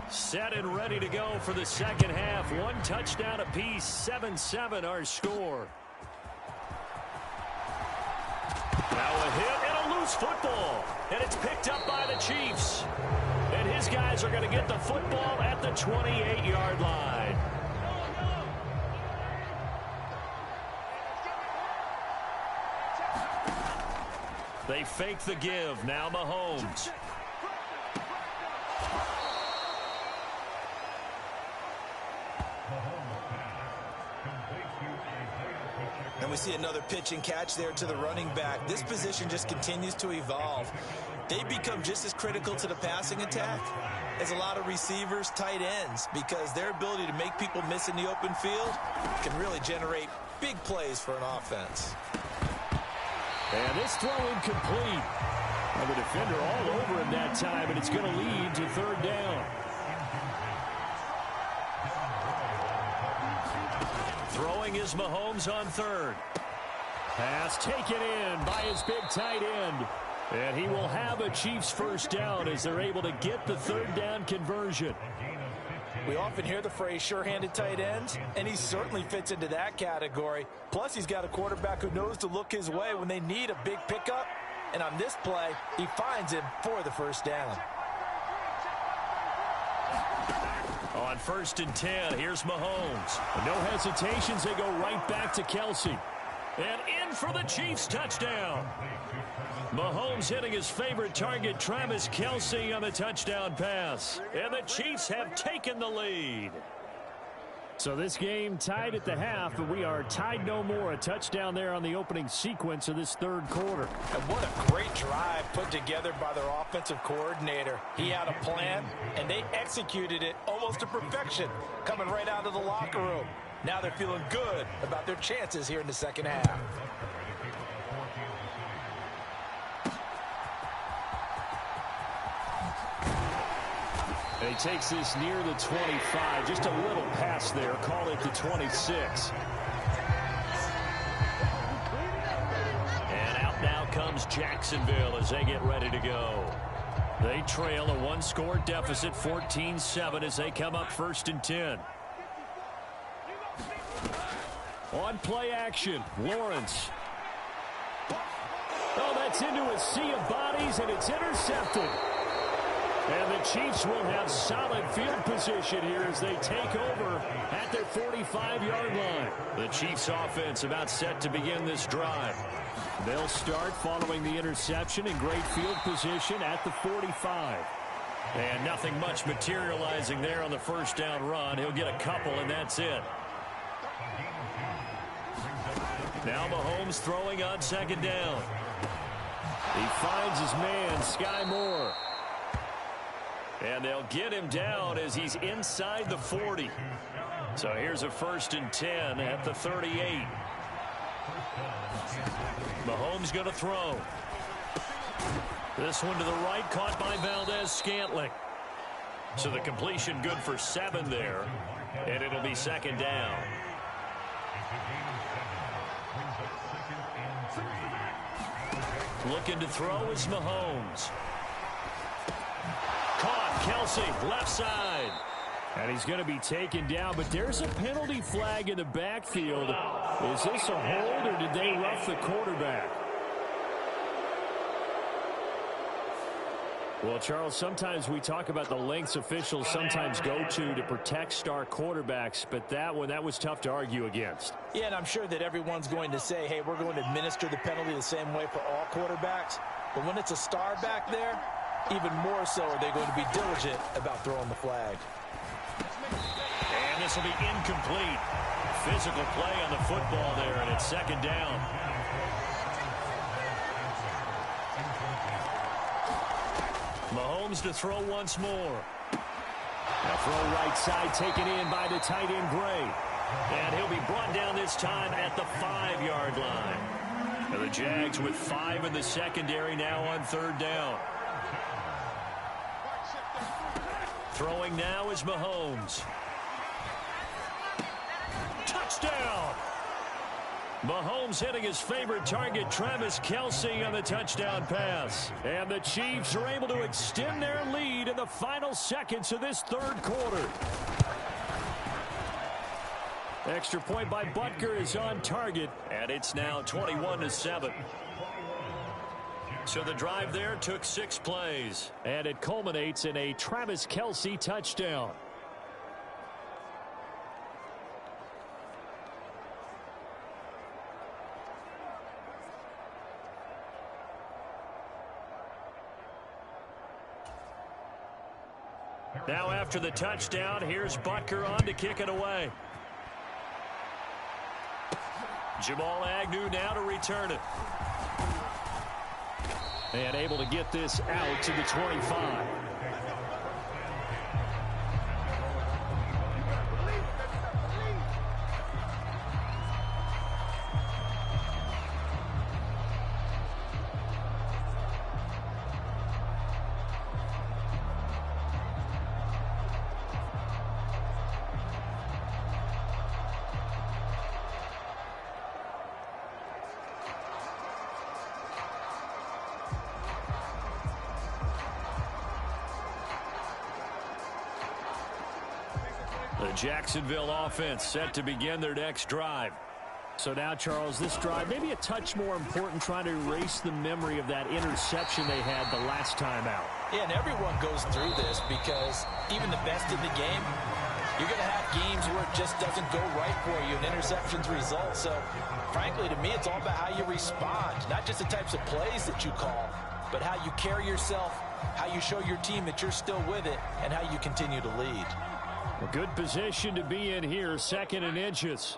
Set and ready to go for the second half. 1 touchdown apiece, 7-7 our score. Now a hit and a loose football. And it's picked up by the Chiefs. And his guys are going to get the football at the 28-yard line. They fake the give. Now Mahomes. And we see another pitch and catch there to the running back. This position just continues to evolve. They become just as critical to the passing attack as a lot of receivers, tight ends, because their ability to make people miss in the open field can really generate big plays for an offense. And this throw incomplete. And the defender all over him that time, and it's going to lead to 3rd down. Throwing is Mahomes on 3rd. Pass taken in by his big tight end. And he will have a Chiefs 1st down as they're able to get the 3rd down conversion. We often hear the phrase sure-handed tight ends, and he certainly fits into that category. Plus, he's got a quarterback who knows to look his way when they need a big pickup. And on this play, he finds him for the 1st down. On 1st and 10, here's Mahomes. No hesitations, they go right back to Kelsey. And in for the Chiefs touchdown. Mahomes hitting his favorite target, Travis Kelce, on the touchdown pass. And the Chiefs have taken the lead. So this game tied at the half, but we are tied no more. A touchdown there on the opening sequence of this 3rd quarter. And what a great drive put together by their offensive coordinator. He had a plan, and they executed it almost to perfection, coming right out of the locker room. Now they're feeling good about their chances here in the second half. And he takes this near the 25. Just a little pass there. Call it the 26. comes Jacksonville as they get ready to go. They trail a one-score deficit, 14-7, as they come up 1st and 10. On play action, Lawrence. Oh, that's into a sea of bodies, and it's intercepted. And the Chiefs will have solid field position here as they take over at their 45-yard line. The Chiefs offense about set to begin this drive. They'll start following the interception in great field position at the 45. And nothing much materializing there on the first down run. He'll get a couple, and that's it. Now Mahomes throwing on 2nd down. He finds his man, Sky Moore. And they'll get him down as he's inside the 40. So here's a 1st and 10 at the 38. Mahomes going to throw. This one to the right, caught by Valdez-Scantling. So the completion good for 7 there. And it'll be 2nd down. Looking to throw is Mahomes. Caught, Kelsey, left side. And he's going to be taken down, but there's a penalty flag in the backfield. Is this a hold, or did they rough the quarterback? Well, Charles, sometimes we talk about the lengths officials sometimes go to protect star quarterbacks, but that was tough to argue against. Yeah, and I'm sure that everyone's going to say, hey, we're going to administer the penalty the same way for all quarterbacks. But when it's a star back there, even more so are they going to be diligent about throwing the flag. And this will be incomplete. Physical play on the football there, and it's 2nd down. Mahomes to throw once more. A throw right side taken in by the tight end Gray. And he'll be brought down this time at the 5-yard line. And the Jags with 5 in the secondary now on 3rd down. Throwing now is Mahomes. Touchdown! Mahomes hitting his favorite target, Travis Kelce, on the touchdown pass. And the Chiefs are able to extend their lead in the final seconds of this 3rd quarter. Extra point by Butker is on target, and it's now 21-7. So the drive there took 6 plays, and it culminates in a Travis Kelce touchdown. Now after the touchdown, here's Butker on to kick it away. Jamal Agnew now to return it. And able to get this out to the 25. The Jacksonville offense set to begin their next drive. So now, Charles, this drive maybe a touch more important, trying to erase the memory of that interception they had the last time out. Yeah, and everyone goes through this because even the best in the game, you're going to have games where it just doesn't go right for you, and interceptions result. So, frankly, to me, it's all about how you respond, not just the types of plays that you call, but how you carry yourself, how you show your team that you're still with it, and how you continue to lead. A good position to be in here, 2nd and inches.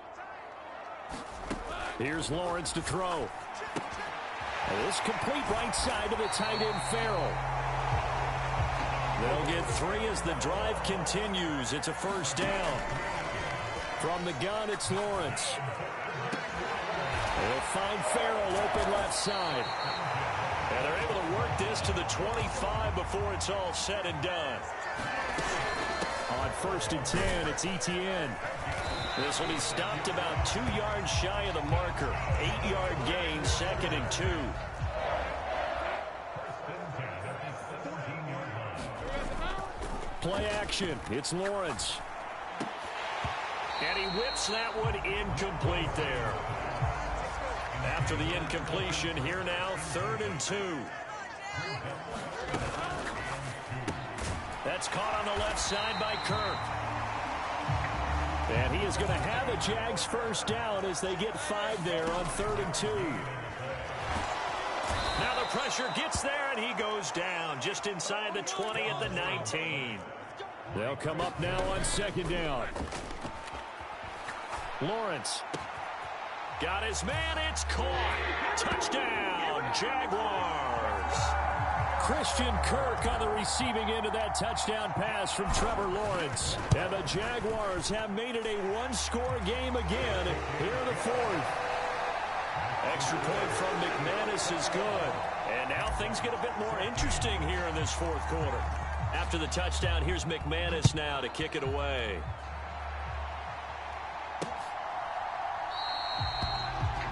Here's Lawrence to throw. This complete right side to the tight end Farrell. They'll get 3 as the drive continues. It's a 1st down. From the gun, it's Lawrence. They'll find Farrell open left side. And they're able to work this to the 25 before it's all said and done. On 1st and 10, it's Etienne. This will be stopped about 2 yards shy of the marker. 8-yard gain, 2nd and 2. Play action. It's Lawrence. And he whips that one incomplete there. After the incompletion, here now, 3rd and 2. That's caught on the left side by Kirk. And he is going to have a Jags first down as they get 5 there on 3rd and 2. Now the pressure gets there, and he goes down just inside the 20 at the 19. They'll come up now on 2nd down. Lawrence. Got his man. It's caught. Touchdown, Jaguars. Christian Kirk on the receiving end of that touchdown pass from Trevor Lawrence. And the Jaguars have made it a one-score game again here in the 4th. Extra point from McManus is good. And now things get a bit more interesting here in this 4th quarter. After the touchdown, here's McManus now to kick it away.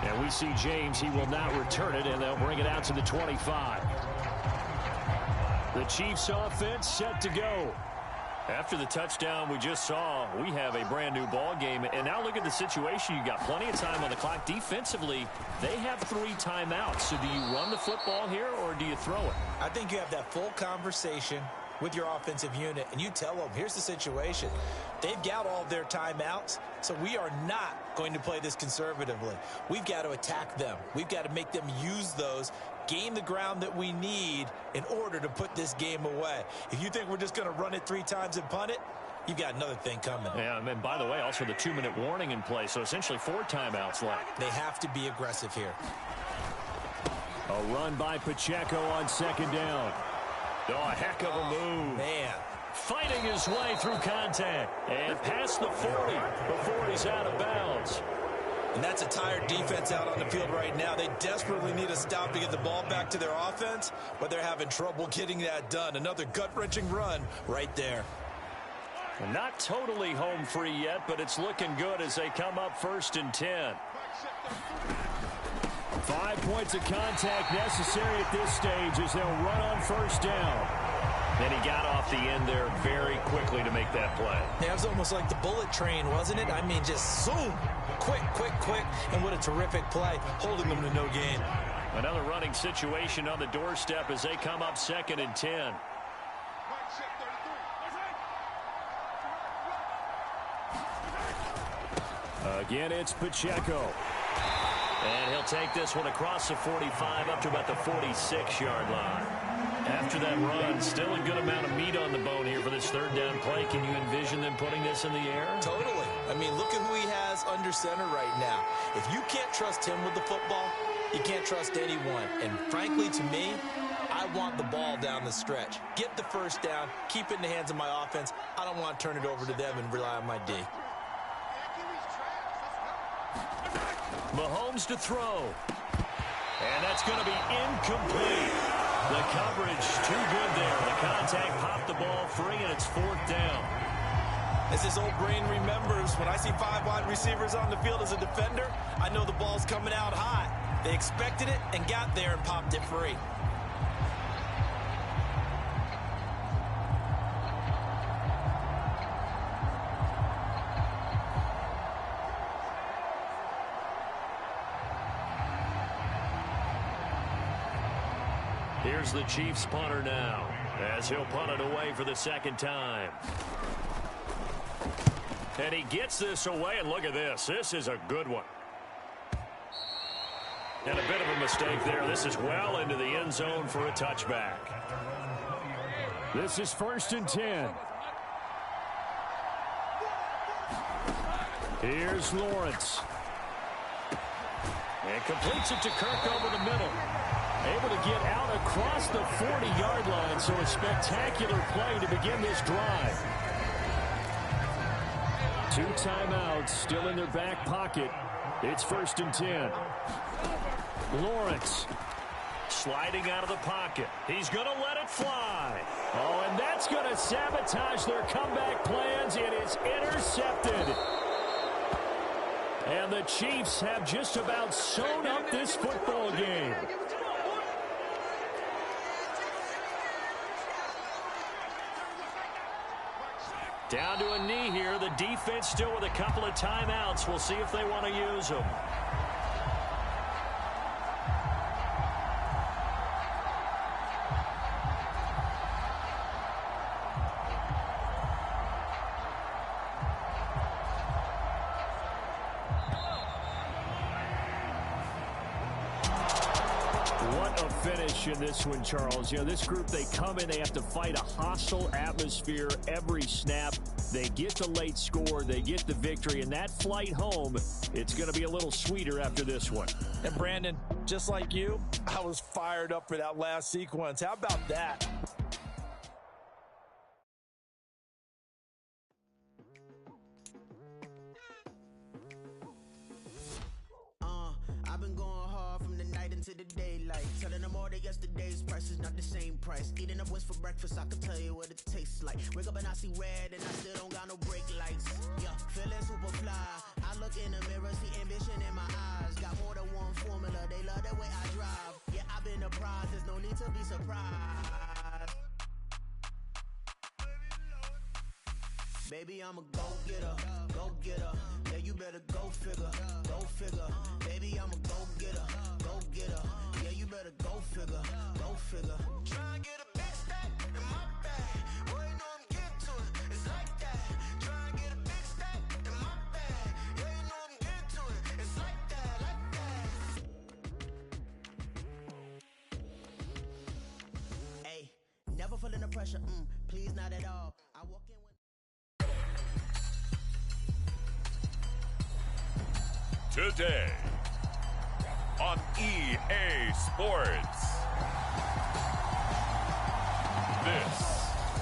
And we see James. He will not return it, and they'll bring it out to the 25. The Chiefs offense set to go. After the touchdown we just saw, we have a brand new ball game. And now look at the situation. You got plenty of time on the clock. Defensively, they have 3 timeouts. So do you run the football here or do you throw it? I think you have that full conversation with your offensive unit, and you tell them, here's the situation. They've got all their timeouts, so we are not going to play this conservatively. We've got to attack them. We've got to make them use those, gain the ground that we need in order to put this game away. If you think we're just going to run it 3 times and punt it, you've got another thing coming. Yeah, and by the way, also the 2-minute warning in play, so essentially 4 timeouts left. They have to be aggressive here. A run by Pacheco on 2nd down. Oh, a heck of a move. Man. Fighting his way through contact. And past the 40 before he's out of bounds. And that's a tired defense out on the field right now. They desperately need a stop to get the ball back to their offense, but they're having trouble getting that done. Another gut-wrenching run right there. Not totally home free yet, but it's looking good as they come up 1st and 10. 5 points of contact necessary at this stage as they'll run on 1st down. And he got off the end there very quickly to make that play. Yeah, it was almost like the bullet train, wasn't it? I mean, just zoom. Quick, quick, quick. And what a terrific play, holding them to no gain. Another running situation on the doorstep as they come up 2nd and 10. Again, it's Pacheco. And he'll take this one across the 45 up to about the 46-yard line. After that run, still a good amount of meat on the bone here for this 3rd down play. Can you envision them putting this in the air? Totally. I mean, look at who he has under center right now. If you can't trust him with the football, you can't trust anyone. And frankly, to me, I want the ball down the stretch. Get the 1st down, keep it in the hands of my offense. I don't want to turn it over to them and rely on my D. Mahomes to throw. And that's going to be incomplete. The coverage too good there. The contact popped the ball free, and it's 4th down. As his old brain remembers, when I see 5 wide receivers on the field as a defender, I know the ball's coming out hot. They expected it and got there and popped it free. Here's the Chiefs punter now, as he'll punt it away for the 2nd time. And he gets this away, and look at this. This is a good one. And a bit of a mistake there. This is well into the end zone for a touchback. This is 1st and 10. Here's Lawrence. And completes it to Kirk over the middle. Able to get out across the 40-yard line, so a spectacular play to begin this drive. 2 timeouts still in their back pocket. It's 1st and 10. Lawrence sliding out of the pocket. He's going to let it fly. Oh, and that's going to sabotage their comeback plans. It is intercepted. And the Chiefs have just about sewn up this football game. Down to a knee here. The defense still with a couple of timeouts. We'll see if they want to use them. What a finish in this one, Charles. You know, this group, they come in, they have to fight a hostile atmosphere every snap. They get the late score, they get the victory, and that flight home, it's going to be a little sweeter after this one. And Brandon, just like you, I was fired up for that last sequence. How about that? I've been going hard from the night into the daylight, telling them all that yesterday's price is not the same price. Eating up wings for breakfast, I can tell you what it tastes like. Wake up and I see red and I still don't got no brake lights. Yeah, feeling super fly. I look in the mirror, see ambition in my eyes. Got more than one formula, they love the way I drive. Yeah, I've been a prize, there's no need to be surprised. Baby, I'm a go-getter, go-getter. Yeah, you better go figure, go figure. Baby, I'm a go-getter, go-getter. Yeah, you better go figure, go figure. Try and get a big stack in my bag. Boy, you know I'm getting to it, it's like that. Try and get a big stack in my bag. Yeah, you know I'm getting to it, it's like that, like that. Hey, never feeling the pressure, please not at all. I walk in with Today on EA Sports. This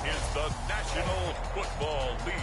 is the National Football League.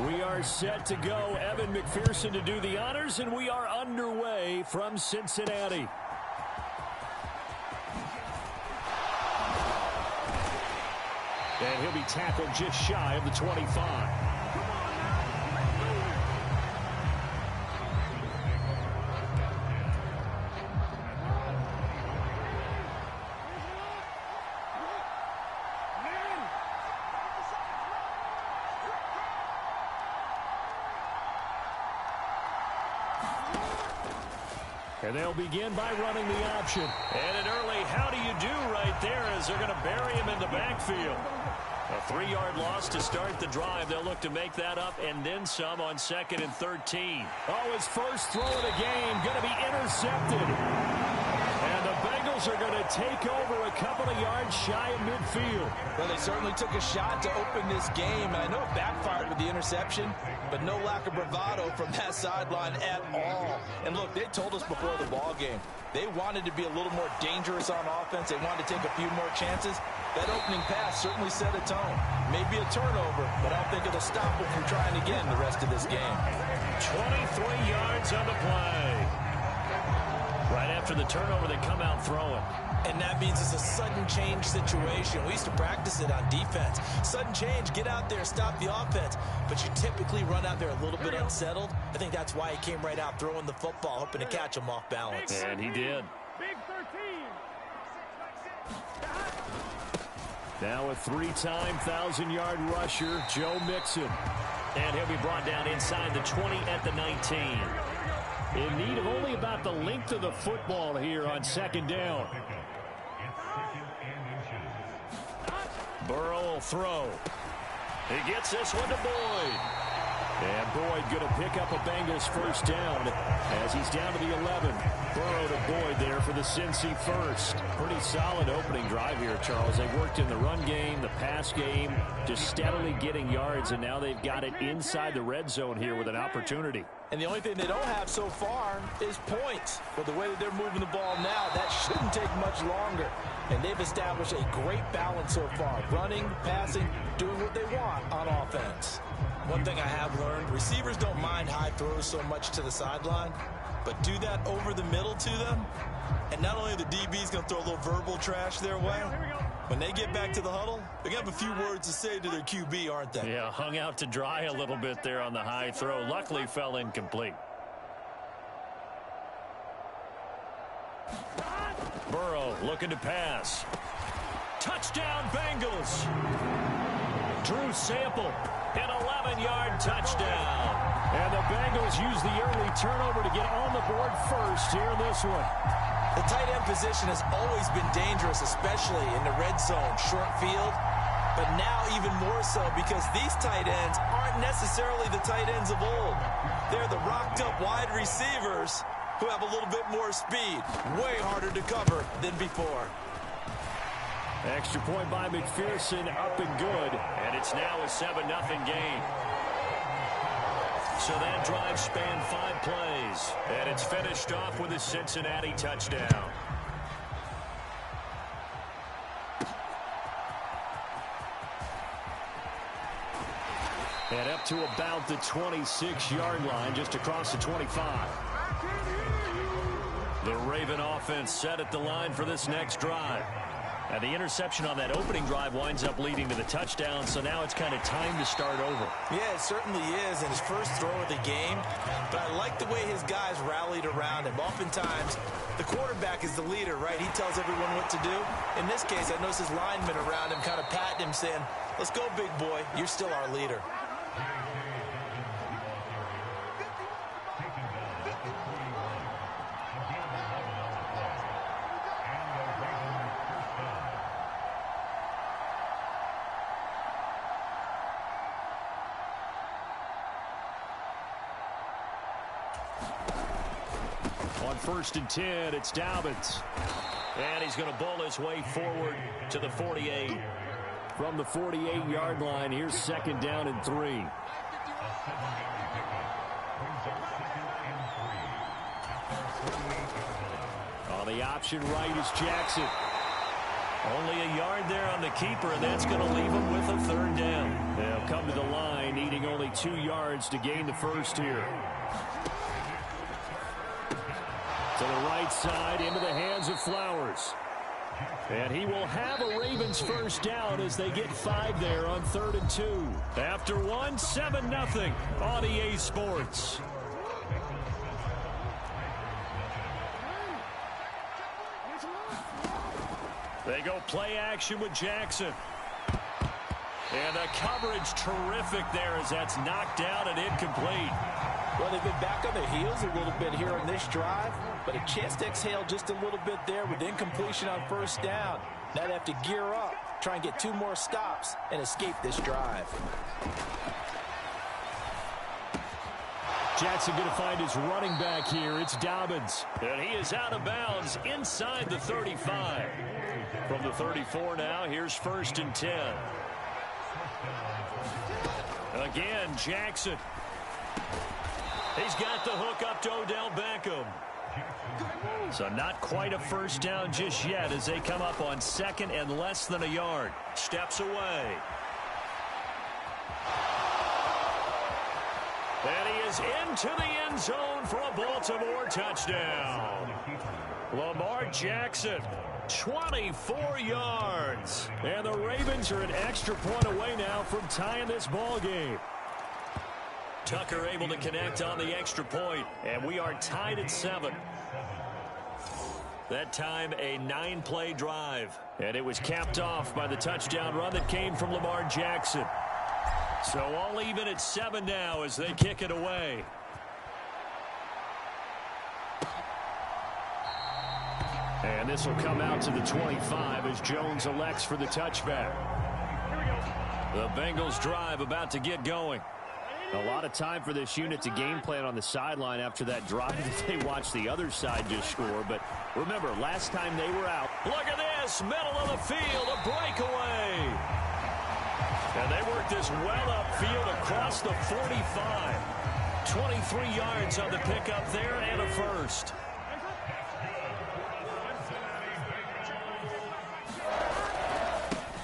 We are set to go. Evan McPherson to do the honors, and we are underway from Cincinnati. And he'll be tackled just shy of the 25. And they'll begin by running the option. And an early how do you do right there as they're going to bury him in the backfield. A 3-yard loss to start the drive. They'll look to make that up and then some on 2nd and 13. Oh, his first throw of the game going to be intercepted. And the Bengals are going to take over a couple of yards shy of midfield. Well, they certainly took a shot to open this game, and I know it backfired with the interception, but no lack of bravado from that sideline at all. And look, they told us before the ball game, they wanted to be a little more dangerous on offense. They wanted to take a few more chances. That opening pass certainly set a tone. Maybe a turnover, but I don't think it'll stop them from trying again the rest of this game. 23 yards on the play. Right after the turnover, they come out throwing. And that means it's a sudden change situation. We used to practice it on defense. Sudden change, get out there, stop the offense. But you typically run out there a little bit unsettled. I think that's why he came right out throwing the football, hoping to catch him off balance. And he did. Big 13. Now a 3-time 1,000-yard rusher, Joe Mixon. And he'll be brought down inside the 20 at the 19. In need of only about the length of the football here on 2nd down. Burrow will throw. He gets this one to Boyd. And Boyd going to pick up a Bengals first down as he's down to the 11. Burrow to Boyd there for the Cincy first. Pretty solid opening drive here, Charles. They've worked in the run game, the pass game, just steadily getting yards, and now they've got it inside the red zone here with an opportunity. And the only thing they don't have so far is points. But the way that they're moving the ball now, that shouldn't take much longer. And they've established a great balance so far. Running, passing, doing what they want on offense. One thing I have learned, receivers don't mind high throws so much to the sideline. but do that over the middle to them, and not only the DB's going to throw a little verbal trash their way, when they get back to the huddle, they're going to have a few words to say to their QB, aren't they? Yeah, hung out to dry a little bit there on the high throw. Luckily fell incomplete. Burrow looking to pass. Touchdown, Bengals. Drew Sample, an 11-yard touchdown. And the Bengals use the early turnover to get on the board first here in this one. The tight end position has always been dangerous, especially in the red zone, short field. But now even more so because these tight ends aren't necessarily the tight ends of old. They're the rocked-up wide receivers who have a little bit more speed. Way harder to cover than before. Extra point by McPherson, up and good. And it's now a 7-0 game. So that drive spanned 5 plays. And it's finished off with a Cincinnati touchdown. And up to about the 26-yard line, just across the 25. The Raven offense set at the line for this next drive. And the interception on that opening drive winds up leading to the touchdown, so now it's kind of time to start over. Yeah, it certainly is, and his first throw of the game. But I like the way his guys rallied around him. Oftentimes, the quarterback is the leader, right? He tells everyone what to do. In this case, I noticed his linemen around him kind of patting him, saying, "Let's go, big boy. You're still our leader." On 1st and 10, it's Dobbins. And he's going to bowl his way forward to the 48. From the 48-yard line, here's 2nd down and 3. On the option right is Jackson. Only a yard there on the keeper, and that's going to leave him with a 3rd down. They'll come to the line, needing only 2 yards to gain the first here. To the right side, into the hands of Flowers. And he will have a Ravens first down as they get 5 there on 3rd and 2. After 1, 7-0 on EA Sports. They go play action with Jackson. And the coverage terrific there as that's knocked down and incomplete. Well, they've been back on their heels a little bit here on this drive, but a chance to exhale just a little bit there with incompletion on 1st down. Now they have to gear up, try and get 2 more stops, and escape this drive. Jackson going to find his running back here. It's Dobbins. And he is out of bounds inside the 35. From the 34 now, here's 1st and 10. Again, Jackson. He's got the hook up to Odell Beckham. So not quite a first down just yet as they come up on 2nd and less than a yard. Steps away. And he is into the end zone for a Baltimore touchdown. Lamar Jackson, 24 yards. And the Ravens are an extra point away now from tying this ball game. Tucker able to connect on the extra point, and we are tied at 7. That time a 9-play drive, and it was capped off by the touchdown run that came from Lamar Jackson. So all even at 7 now as they kick it away. And this will come out to the 25 as Jones elects for the touchback. The Bengals drive about to get going. A lot of time for this unit to game plan on the sideline after that drive that they watched the other side just score. But remember, last time they were out. Look at this, middle of the field, a breakaway. And they worked this well upfield across the 45. 23 yards on the pickup there and a first.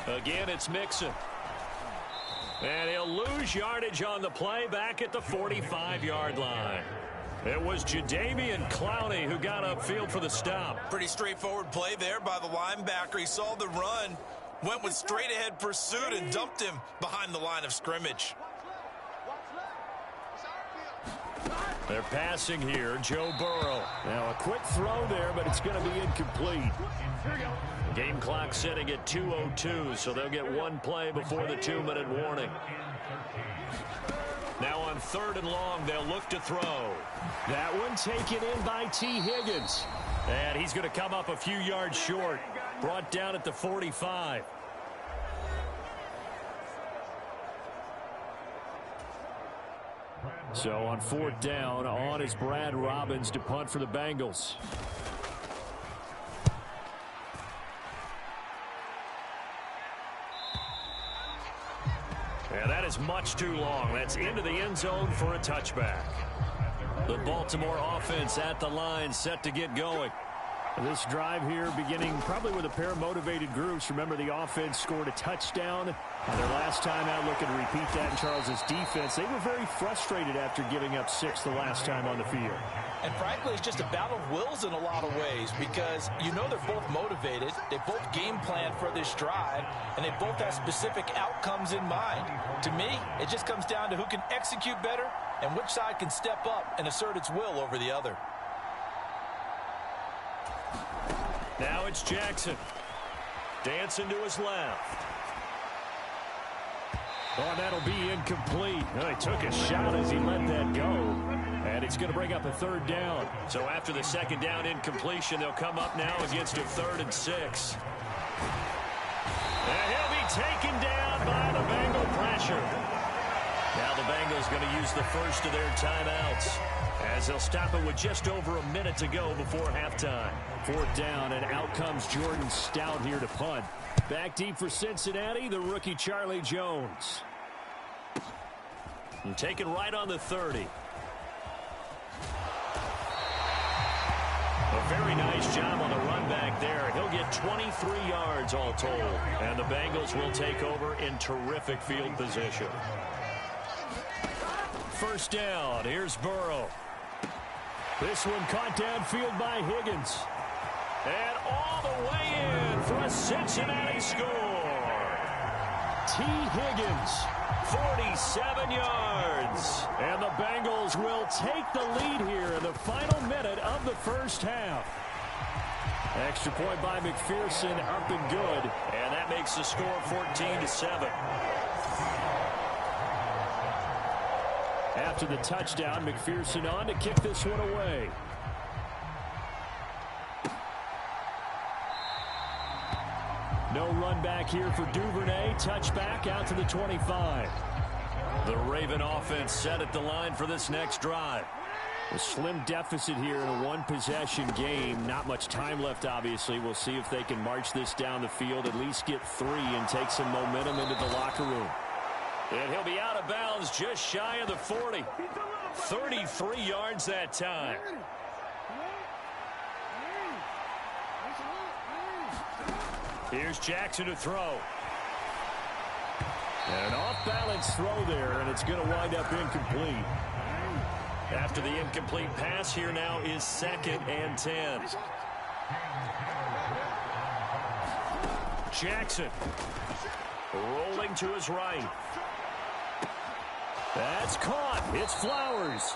Again, it's Mixon. And he'll lose yardage on the play back at the 45-yard line. It was Jadeveon Clowney who got upfield for the stop. Pretty straightforward play there by the linebacker. He saw the run, went with straight-ahead pursuit, and dumped him behind the line of scrimmage. They're passing here, Joe Burrow. Now a quick throw there, but it's going to be incomplete. Game clock sitting at 2:02, so they'll get one play before the 2-minute warning. Now on 3rd and long, they'll look to throw. That one taken in by T. Higgins. And he's going to come up a few yards short. Brought down at the 45. So on 4th down, on is Brad Robbins to punt for the Bengals. And that is much too long. That's into the end zone for a touchback. The Baltimore offense at the line, set to get going. This drive here beginning probably with a pair of motivated groups. Remember, the offense scored a touchdown. Their last time out, looking to repeat that in Charles's defense. They were very frustrated after giving up 6 the last time on the field. And frankly, it's just a battle of wills in a lot of ways, because you know they're both motivated. They both game plan for this drive, and they both have specific outcomes in mind. To me, it just comes down to who can execute better and which side can step up and assert its will over the other. Now it's Jackson. Dancing to his left. Oh, that'll be incomplete. Oh, he took a shot as he let that go. And it's going to bring up a 3rd down. So after the 2nd down incompletion, they'll come up now against a 3rd and 6. And he'll be taken down by the Bengal pressure. Now the Bengals going to use the first of their timeouts, as they'll stop it with just over a minute to go before halftime. 4th down, and out comes Jordan Stout here to punt. Back deep for Cincinnati, the rookie Charlie Jones. And taken right on the 30. A very nice job on the run back there. He'll get 23 yards all told. And the Bengals will take over in terrific field position. 1st down, here's Burrow. This one caught downfield by Higgins. And all the way in for a Cincinnati score. T. Higgins, 47 yards. And the Bengals will take the lead here in the final minute of the 1st half. Extra point by McPherson, up and good. And that makes the score 14-7. After the touchdown, McPherson on to kick this one away. No run back here for Duvernay. Touchback out to the 25. The Raven offense set at the line for this next drive. A slim deficit here in a one-possession game. Not much time left, obviously. We'll see if they can march this down the field, at least get 3 and take some momentum into the locker room. And he'll be out of bounds just shy of the 40. 33 yards that time. Here's Jackson to throw. And an off-balance throw there, and it's going to wind up incomplete. After the incomplete pass, here now is 2nd and 10. Jackson rolling to his right. That's caught. It's Flowers.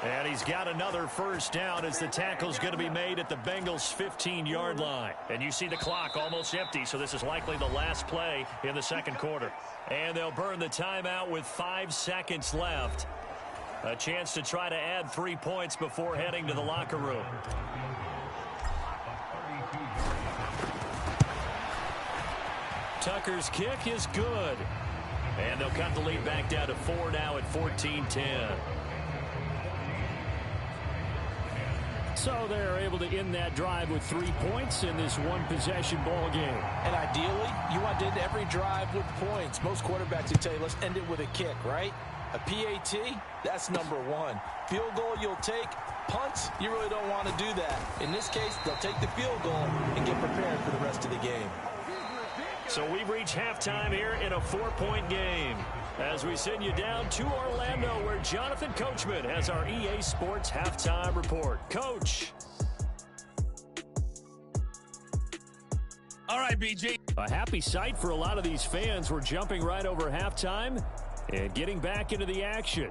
And he's got another 1st down as the tackle's going to be made at the Bengals' 15-yard line. And you see the clock almost empty, so this is likely the last play in the 2nd quarter. And they'll burn the timeout with 5 seconds left. A chance to try to add 3 points before heading to the locker room. Tucker's kick is good. And they'll cut the lead back down to 4 now at 14-10. So they're able to end that drive with 3 points in this one-possession ball game. And ideally, you want to end every drive with points. Most quarterbacks would tell you, let's end it with a kick, right? A PAT, that's number 1. Field goal you'll take. Punts, you really don't want to do that. In this case, they'll take the field goal and get prepared for the rest of the game. So we've reached halftime here in a 4-point game. As we send you down to Orlando, where Jonathan Coachman has our EA Sports Halftime Report. Coach. All right, BJ. A happy sight for a lot of these fans. We're jumping right over halftime and getting back into the action.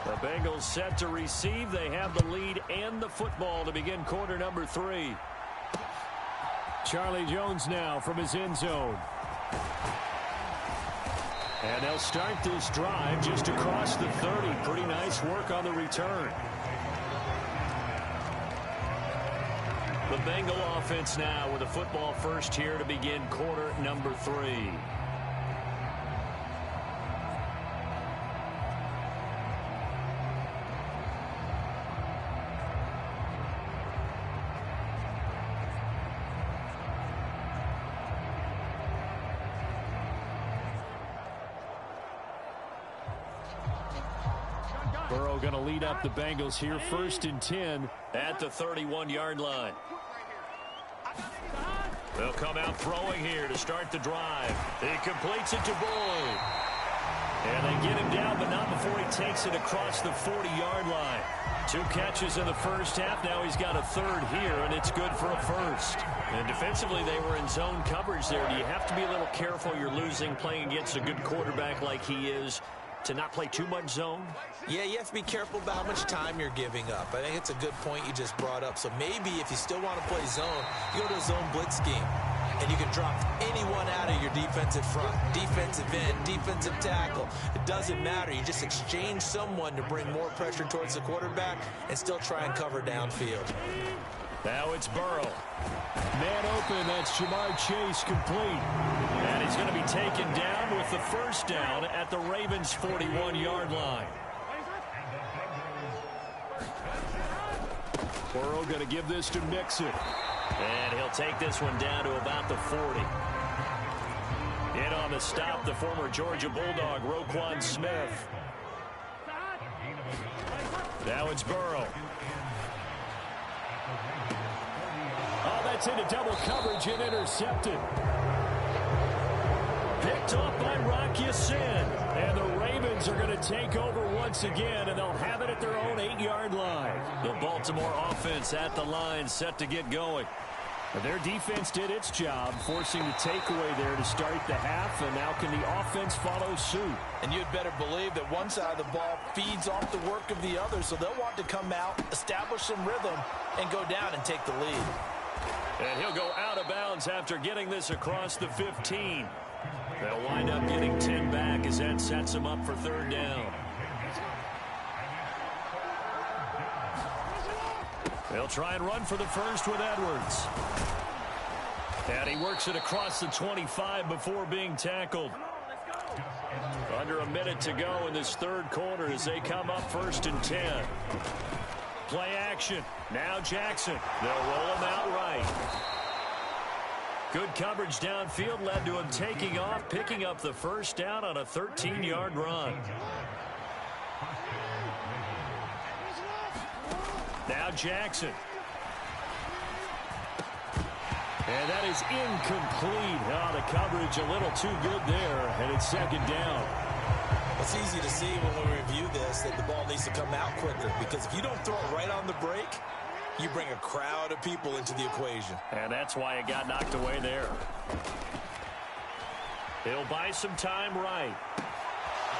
The Bengals set to receive. They have the lead and the football to begin quarter number 3. Charlie Jones now from his end zone. And they'll start this drive just across the 30. Pretty nice work on the return. The Bengal offense now with a football first here to begin quarter number 3. Burrow going to lead up the Bengals here, 1st and 10 at the 31-yard line. They'll come out throwing here to start the drive. He completes it to Boyd. And they get him down, but not before he takes it across the 40-yard line. 2 catches in the first half. Now he's got a 3rd here, and it's good for a 1st. And defensively, they were in zone coverage there. Do you have to be a little careful? You're losing, playing against a good quarterback like he is, to not play too much zone? Yeah, you have to be careful about how much time you're giving up. I think it's a good point you just brought up. So maybe if you still want to play zone, you go to a zone blitz scheme. And you can drop anyone out of your defensive front, defensive end, defensive tackle. It doesn't matter. You just exchange someone to bring more pressure towards the quarterback and still try and cover downfield. Now it's Burrow. Man open, that's Jamar Chase complete. And he's going to be taken down with the 1st down at the Ravens' 41-yard line. Burrow going to give this to Mixon. And he'll take this one down to about the 40. In on the stop, the former Georgia Bulldog, Roquan Smith. Now it's Burrow. Oh, that's into double coverage and intercepted. Picked off by Rock Ya-Sin. And the Ravens are going to take over once again, and they'll have it at their own 8-yard line. The Baltimore offense at the line, set to get going. Their defense did its job, forcing the takeaway there to start the half, and now can the offense follow suit? And you'd better believe that one side of the ball feeds off the work of the other, so they'll want to come out, establish some rhythm, and go down and take the lead. And he'll go out of bounds after getting this across the 15. They'll wind up getting 10 back as that sets them up for 3rd down. They'll try and run for the 1st with Edwards. And he works it across the 25 before being tackled. Under a minute to go in this 3rd quarter as they come up 1st and 10. Play action. Now Jackson. They'll roll him out right. Good coverage downfield led to him taking off, picking up the 1st down on a 13-yard run. Now Jackson. And that is incomplete. Oh, the coverage a little too good there, and it's 2nd down. It's easy to see when we review this that the ball needs to come out quicker, because if you don't throw it right on the break, you bring a crowd of people into the equation. And that's why it got knocked away there. He'll buy some time right.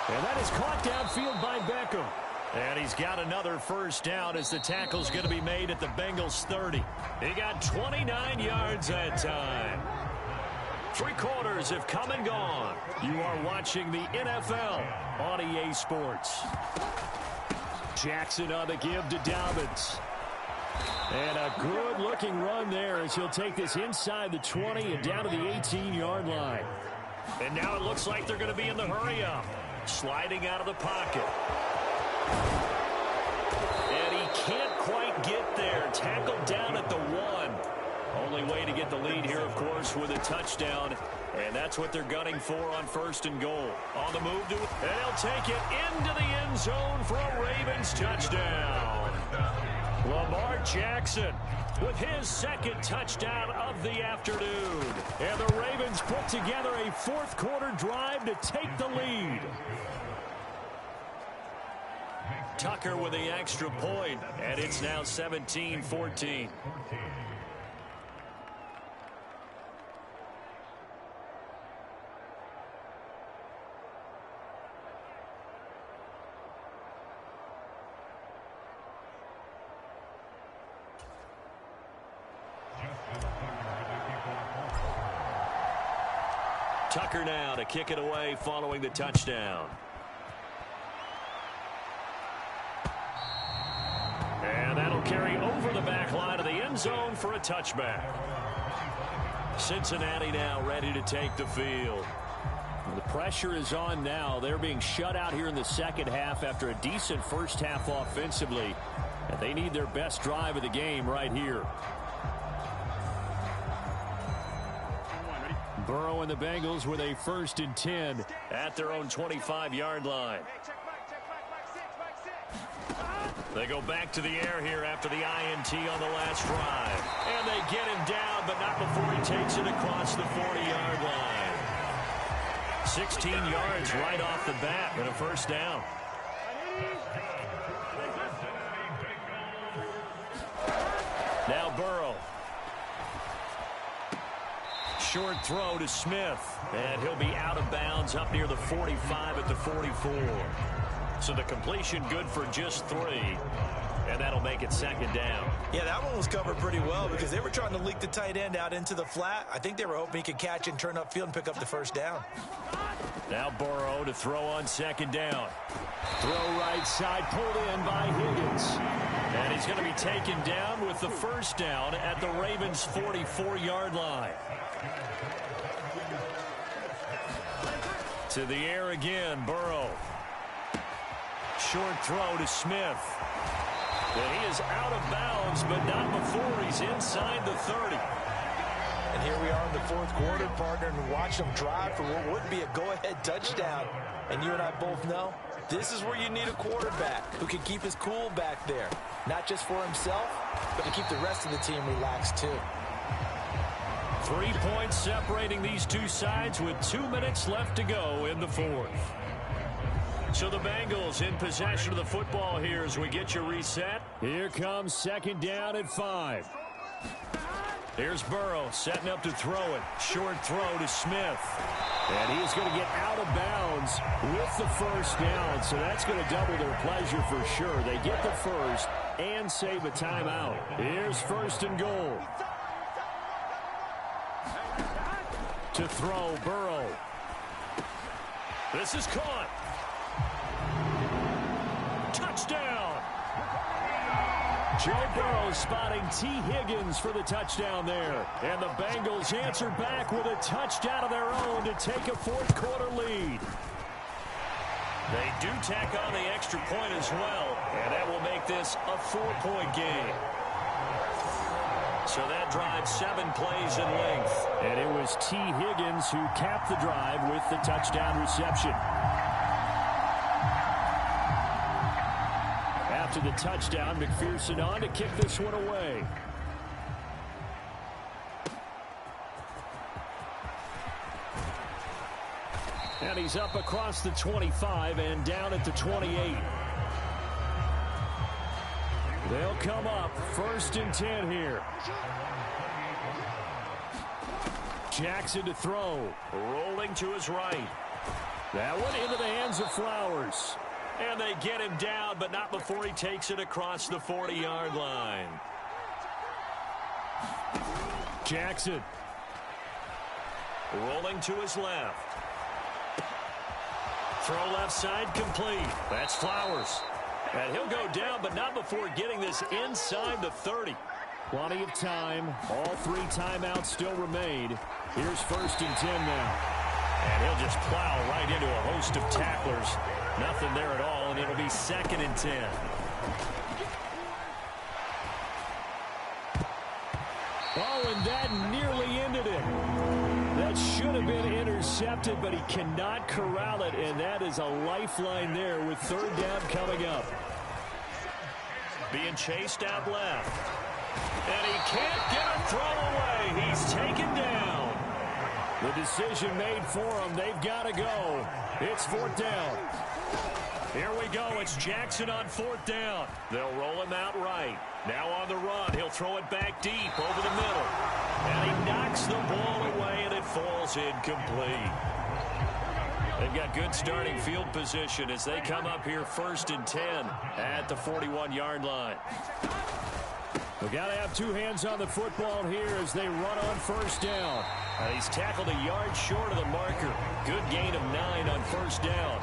And that is caught downfield by Beckham. And he's got another 1st down as the tackle's going to be made at the Bengals' 30. He got 29 yards that time. 3 quarters have come and gone. You are watching the NFL on EA Sports. Jackson on the give to Dobbins. And a good-looking run there as he'll take this inside the 20 and down to the 18-yard line. And now it looks like they're going to be in the hurry-up. Sliding out of the pocket. And he can't quite get there. Tackled down at the 1. Only way to get the lead here, of course, with a touchdown And that's what they're gunning for on 1st and goal. On the move, and he'll take it into the end zone for a Ravens touchdown. Lamar Jackson with his 2nd touchdown of the afternoon. And the Ravens put together a 4th quarter drive to take the lead. Tucker with the extra point, and it's now 17-14. Tucker now to kick it away following the touchdown. And that'll carry over the back line of the end zone for a touchback. Cincinnati now ready to take the field. The pressure is on now. They're being shut out here in the second half after a decent first half offensively. And they need their best drive of the game right here. Burrow and the Bengals with a 1st and 10 at their own 25-yard line. They go back to the air here after the INT on the last drive. And they get him down, but not before he takes it across the 40-yard line. 16 yards right off the bat and a 1st down. Now Burrow. Short throw to Smith. And he'll be out of bounds up near the 45 at the 44. So the completion good for just 3. And that'll make it 2nd down. Yeah, that one was covered pretty well because they were trying to leak the tight end out into the flat. I think they were hoping he could catch it and turn upfield and pick up the 1st down. Now Burrow to throw on 2nd down. Throw right side, pulled in by Higgins. And he's going to be taken down with the 1st down at the Ravens' 44-yard line. To the air again, Burrow. Short throw to Smith. And he is out of bounds, but not before he's inside the 30. And here we are in the 4th quarter, partner, and watch them drive for what would be a go-ahead touchdown. And you and I both know this is where you need a quarterback who can keep his cool back there. Not just for himself, but to keep the rest of the team relaxed too. 3 points separating these two sides with 2 minutes left to go in the 4th. So the Bengals in possession of the football here as we get you reset. Here comes 2nd down at 5. Here's Burrow setting up to throw it. Short throw to Smith. And he is going to get out of bounds with the 1st down. So that's going to double their pleasure for sure. They get the 1st and save a timeout. Here's 1st and goal. To throw, Burrow. This is caught. Touchdown. Joe Burrow spotting T. Higgins for the touchdown there. And the Bengals answer back with a touchdown of their own to take a 4th quarter lead. They do tack on the extra point as well, and that will make this a 4-point game. So that drive 7 plays in length. And it was T. Higgins who capped the drive with the touchdown reception. After the touchdown, McPherson on to kick this one away. And he's up across the 25 and down at the 28. They'll come up 1st and 10 here. Jackson to throw. Rolling to his right. That one into the hands of Flowers. And they get him down, but not before he takes it across the 40-yard line. Jackson. Rolling to his left. Throw left side complete. That's Flowers. And he'll go down, but not before getting this inside the 30. Plenty of time. All 3 timeouts still remain. Here's 1st and 10 now. And he'll just plow right into a host of tacklers. Nothing there at all, and it'll be 2nd and 10. Oh, and that nearly ended it. That should have been intercepted, but he cannot corral it, and that is a lifeline there with third down coming up. Being chased out left. And he can't get a throw away. He's taken down. The decision made for him. They've got to go. It's fourth down. Here we go. It's Jackson on fourth down. They'll roll him out right. Now on the run. He'll throw it back deep over the middle. And he knocks the ball away, and it falls incomplete. They've got good starting field position as they come up here 1st and 10 at the 41-yard line. We've got to have two hands on the football here as they run on first down. And he's tackled a yard short of the marker. Good gain of 9 on first down.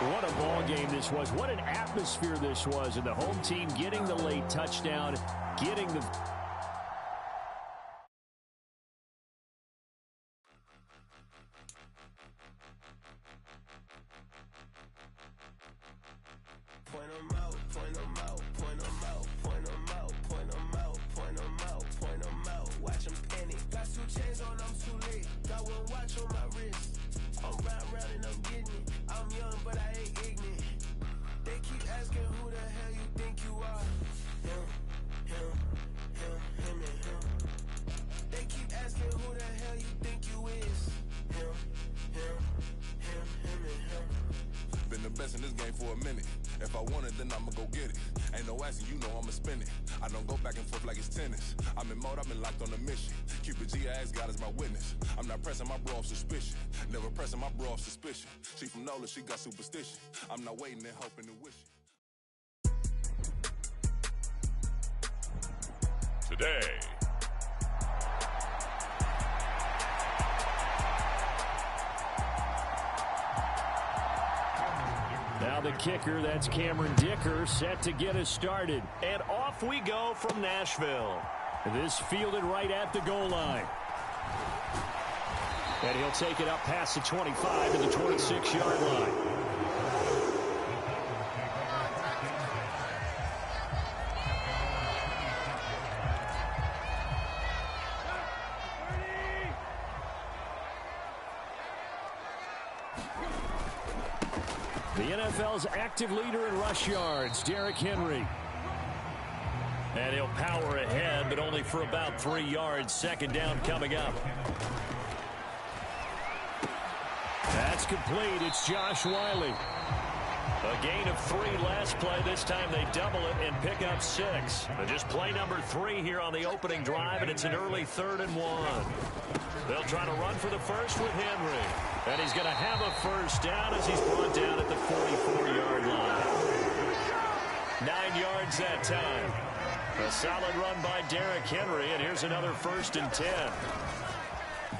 What a ball game this was. What an atmosphere this was. And the home team getting the late touchdown, getting the... Point 'em out, point 'em out, point 'em out, point 'em out, point 'em out, point 'em out, point 'em out. Watch 'em panic. Got 2 chains on, I'm too late. Got 1 watch on my wrist. I'm round and I'm getting it. I'm young, but I ain't ignorant. They keep asking who the hell you think you are. Him, him, him, him, and him. They keep asking who the hell you think you is. Him, him, him, him, and him. Been the best in this game for a minute. If I want it, then I'ma go get it. Ain't no asking, you know I'ma spin it. I don't go back and forth like it's tennis. I'm in mode, I've been locked on a mission. Cupid G, I ask God as my witness. I'm not pressing my bro off suspicion. Never pressing my bro off suspicion. She from NOLA, she got superstition. I'm not waiting and hoping and wishing. Today. Now the kicker, that's Cameron Dicker, set to get us started. And off we go from Nashville. This fielded right at the goal line. And he'll take it up past the 25 to the 26-yard line. The NFL's active leader in rush yards, Derrick Henry. And he'll power ahead, but only for about 3 yards. Second down coming up. That's complete. It's Josh Wiley. A gain of 3 last play. This time they double it and pick up 6. And just play number 3 here on the opening drive, and it's an early 3rd and 1. They'll try to run for the first with Henry. And he's going to have a first down as he's brought down at the 44-yard line. 9 yards that time. A solid run by Derrick Henry, and here's another 1st and 10.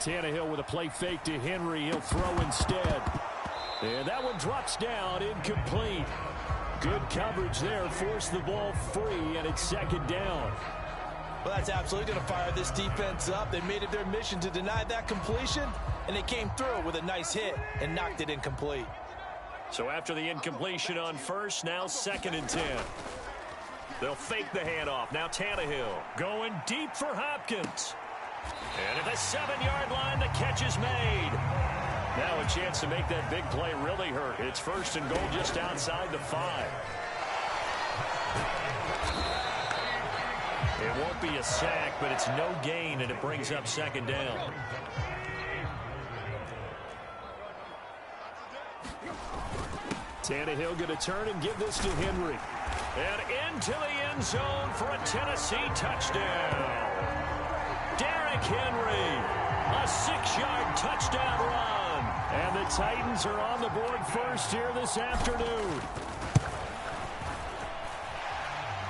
Tannehill with a play fake to Henry. He'll throw instead. And that one drops down, incomplete. Good coverage there, forced the ball free, and it's 2nd down. Well, that's absolutely going to fire this defense up. They made it their mission to deny that completion, and they came through with a nice hit and knocked it incomplete. So after the incompletion on first, now 2nd and 10. They'll fake the handoff. Now Tannehill going deep for Hopkins. And at the 7-yard line, the catch is made. Now a chance to make that big play really hurt. It's 1st and goal just outside the 5. It won't be a sack, but it's no gain, and it brings up 2nd down. Tannehill going to turn and give this to Henry. And into the end zone for a Tennessee touchdown. Derrick Henry, a 6-yard touchdown run. And the Titans are on the board first here this afternoon.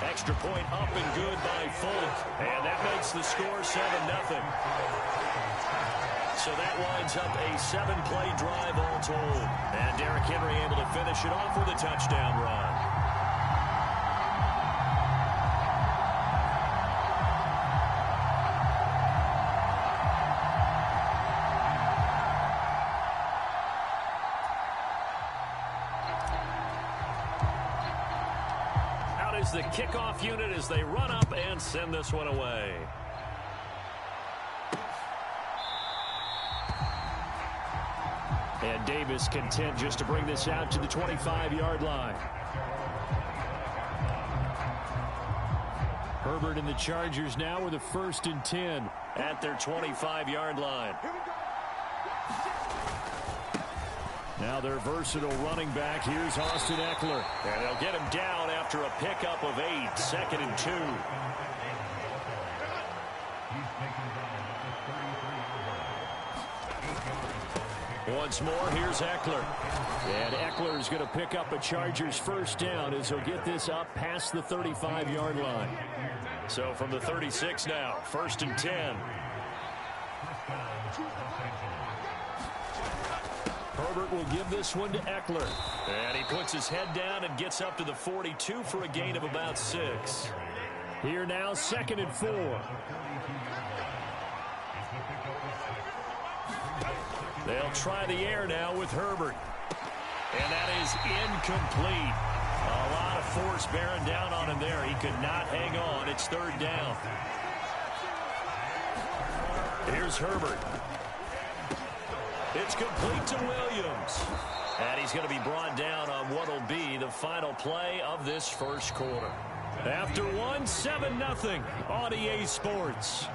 Extra point up and good by Folk. And that makes the score 7-0. So that winds up a 7-play drive all told. And Derrick Henry able to finish it off with a touchdown run. is the kickoff unit as they run up and send this one away. And Davis content just to bring this out to the 25-yard line. Herbert and the Chargers now with a 1st and 10 at their 25-yard line. Now their versatile running back. Here's Austin Eckler. And they'll get him down after a pickup of 8, 2nd and 2. Once more, here's Eckler. And Eckler is going to pick up a Chargers 1st down as he'll get this up past the 35-yard line. So from the 36 now, 1st and 10. Herbert will give this one to Eckler. And he puts his head down and gets up to the 42 for a gain of about 6. Here now, 2nd and 4. They'll try the air now with Herbert. And that is incomplete. A lot of force bearing down on him there. He could not hang on. It's 3rd down. Here's Herbert. It's complete to Williams. And he's going to be brought down on what will be the final play of this 1st quarter. After 1, 7-0 on EA Sports.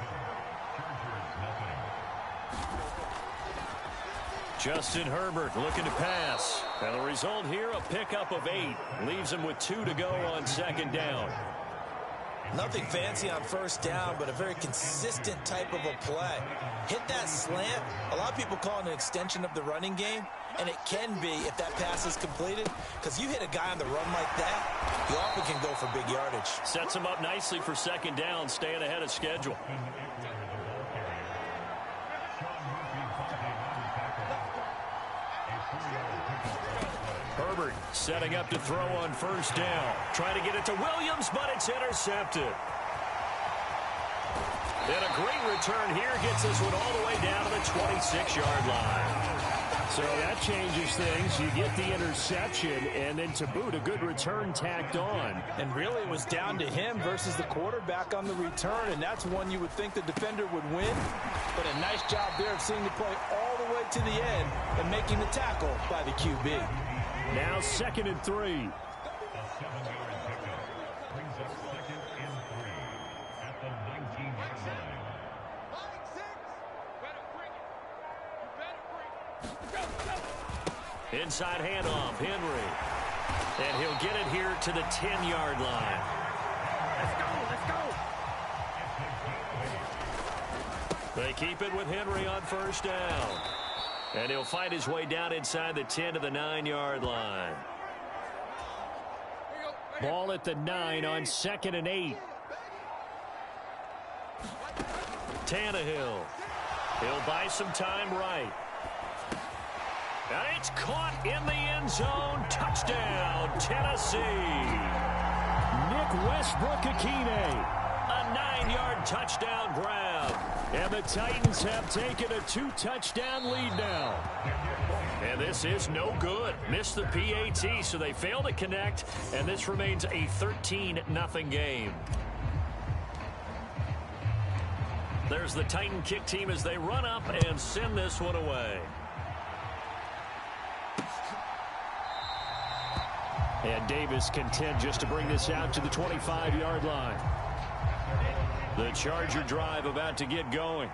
Justin Herbert looking to pass. And the result here, a pickup of 8. Leaves him with 2 to go on 2nd down. Nothing fancy on 1st down, but a very consistent type of a play. Hit that slant. A lot of people call it an extension of the running game, and it can be if that pass is completed, because you hit a guy on the run like that, you often can go for big yardage. Sets him up nicely for 2nd down, staying ahead of schedule. Herbert setting up to throw on 1st down. Trying to get it to Williams, but it's intercepted. And a great return here gets this one all the way down to the 26-yard line. So that changes things. You get the interception, and then to boot, a good return tacked on. And really, it was down to him versus the quarterback on the return, and that's one you would think the defender would win. But a nice job there of seeing the play all the way to the end and making the tackle by the QB. Now 2nd and 3. Inside handoff, Henry. And he'll get it here to the 10-yard line. Let's go. They keep it with Henry on 1st down. And he'll find his way down inside the 10 to the 9-yard line. Ball at the 9 on 2nd and 8. Tannehill. He'll buy some time right. And it's caught in the end zone. Touchdown, Tennessee. Nick Westbrook-Akine. A 9-yard touchdown grab. And the Titans have taken a 2-touchdown lead now. And this is no good. Missed the PAT, so they fail to connect. And this remains a 13-0 game. There's the Titan kick team as they run up and send this one away. And Davis content just to bring this out to the 25-yard line. The Charger drive about to get going.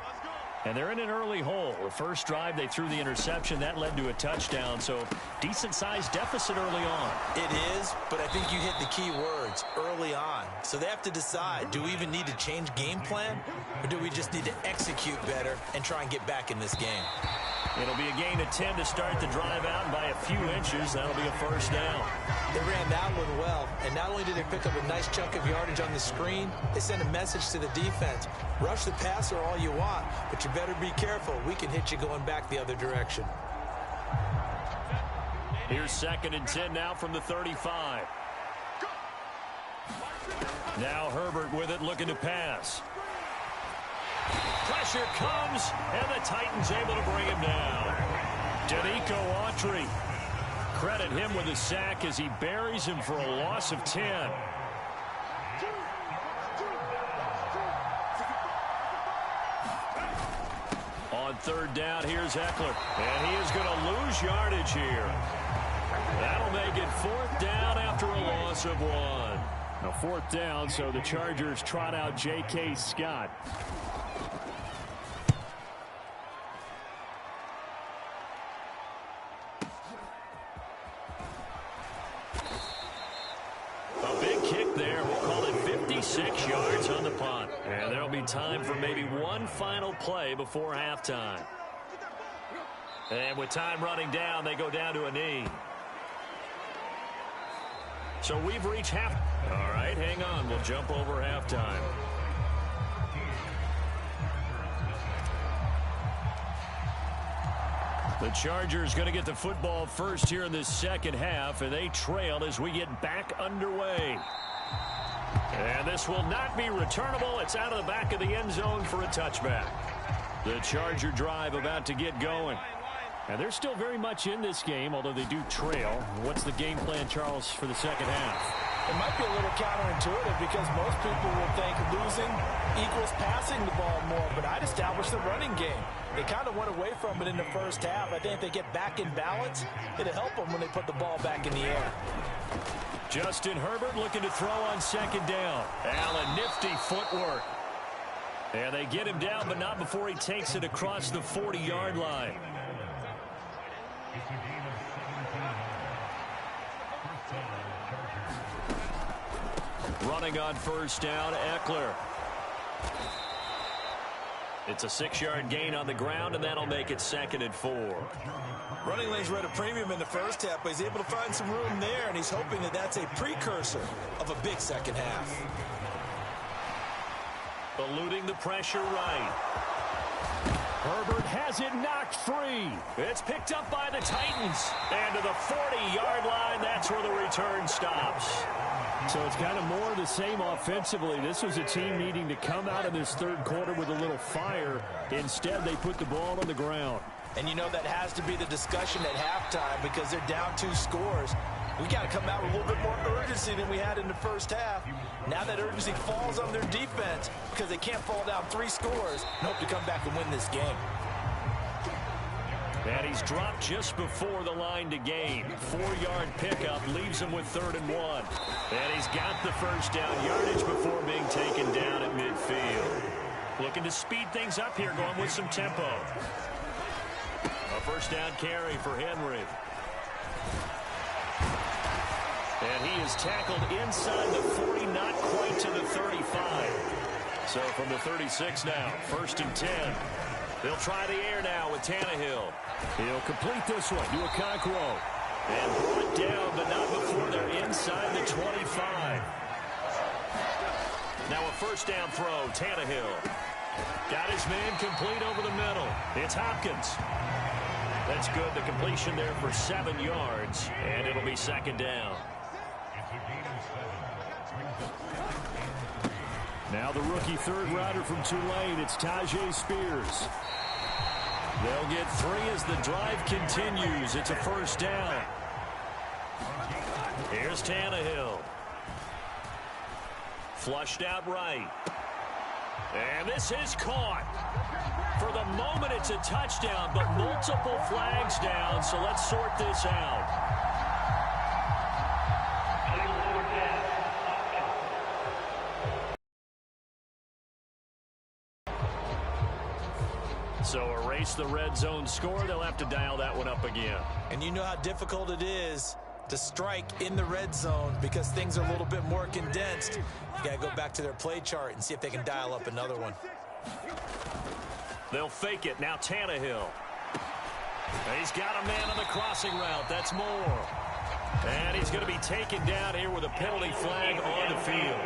And they're in an early hole. The first drive, they threw the interception. That led to a touchdown, so decent-sized deficit early on. It is, but I think you hit the key words, early on. So they have to decide, do we even need to change game plan, or do we just need to execute better and try and get back in this game? It'll be a gain of 10 to start the drive out, and by a few inches, that'll be a 1st down. They ran that one well, and not only did they pick up a nice chunk of yardage on the screen, they sent a message to the defense. Rush the passer all you want, but you better be careful. We can hit you going back the other direction. Here's 2nd and 10 now from the 35. Now Herbert with it, looking to pass. Pressure comes, and the Titans able to bring him down. Danico Autry. Credit him with a sack as he buries him for a loss of 10. third down. Here's Eckler. And he is going to lose yardage here. That'll make it fourth down after a loss of 1. A fourth down, so the Chargers trot out J.K. Scott. A big kick there. We'll call it 56 yards on the punt. And there'll be time for maybe one final play before halftime. And with time running down, they go down to a knee. So we've reached half. All right, hang on. We'll jump over halftime. The Chargers going to get the football first here in this second half, and they trail as we get back underway. And this will not be returnable. It's out of the back of the end zone for a touchback. The Charger drive about to get going. And they're still very much in this game, although they do trail. What's the game plan, Charles, for the second half? It might be a little counterintuitive because most people will think losing equals passing the ball more, but I'd establish the running game. They kind of went away from it in the first half. I think if they get back in balance, it'll help them when they put the ball back in the air. Justin Herbert looking to throw on second down. Allen, nifty footwork. And they get him down, but not before he takes it across the 40-yard line. Running on first down, Eckler. It's a 6-yard gain on the ground, and that'll make it 2nd and 4. Running lanes were at a premium in the first half, but he's able to find some room there, and he's hoping that that's a precursor of a big second half. Eluding the pressure right. Herbert has it knocked free. It's picked up by the Titans. And to the 40-yard line, that's where the return stops. So it's kind of more of the same offensively. This was a team needing to come out in this third quarter with a little fire. Instead, they put the ball on the ground. And you know that has to be the discussion at halftime because they're down 2 scores. We got to come out with a little bit more urgency than we had in the first half. Now that urgency falls on their defense because they can't fall down 3 scores and hope to come back and win this game. And he's dropped just before the line to gain. 4-yard pickup leaves him with 3rd and 1. And he's got the first down yardage before being taken down at midfield. Looking to speed things up here, going with some tempo. A first down carry for Henry. And he is tackled inside the 40, not quite to the 35. So from the 36 now, 1st and 10. They'll try the air now with Tannehill. He'll complete this one to Okonkwo. And brought down, but not before they're inside the 25. Now a first down throw, Tannehill. Got his man complete over the middle. It's Hopkins. That's good. The completion there for 7 yards. And it'll be 2nd down. Now the rookie third rounder from Tulane, it's Tajay Spears. They'll get 3 as the drive continues. It's a first down. Here's Tannehill. Flushed out right. And this is caught. For the moment, it's a touchdown, but multiple flags down, so let's sort this out. So erase the red zone score. They'll have to dial that one up again. And you know how difficult it is to strike in the red zone because things are a little bit more condensed. You got to go back to their play chart and see if they can dial up another one. They'll fake it. Now Tannehill. He's got a man on the crossing route. That's Moore. And he's going to be taken down here with a penalty flag on the field.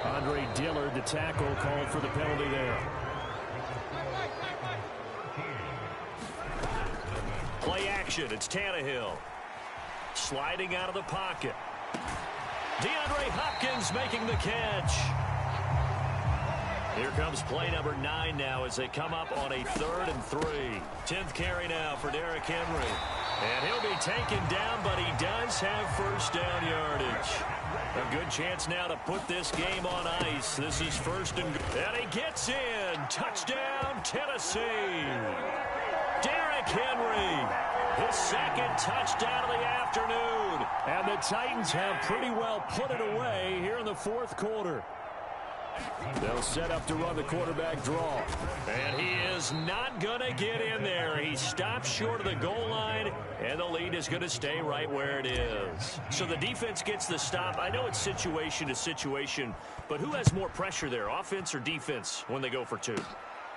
Andre Dillard, the tackle, called for the penalty there. Play action. It's Tannehill. Sliding out of the pocket. DeAndre Hopkins making the catch. Here comes play number 9 now as they come up on a 3rd and 3. 10th carry now for Derrick Henry. And he'll be taken down, but he does have first down yardage. A good chance now to put this game on ice. This is first and goal. And he gets in. Touchdown, Tennessee. Derrick Henry, his second touchdown of the afternoon. And the Titans have pretty well put it away here in the fourth quarter. They'll set up to run the quarterback draw. And he is not going to get in there. He stops short of the goal line, and the lead is going to stay right where it is. So the defense gets the stop. I know it's situation to situation, but who has more pressure there, offense or defense, when they go for two?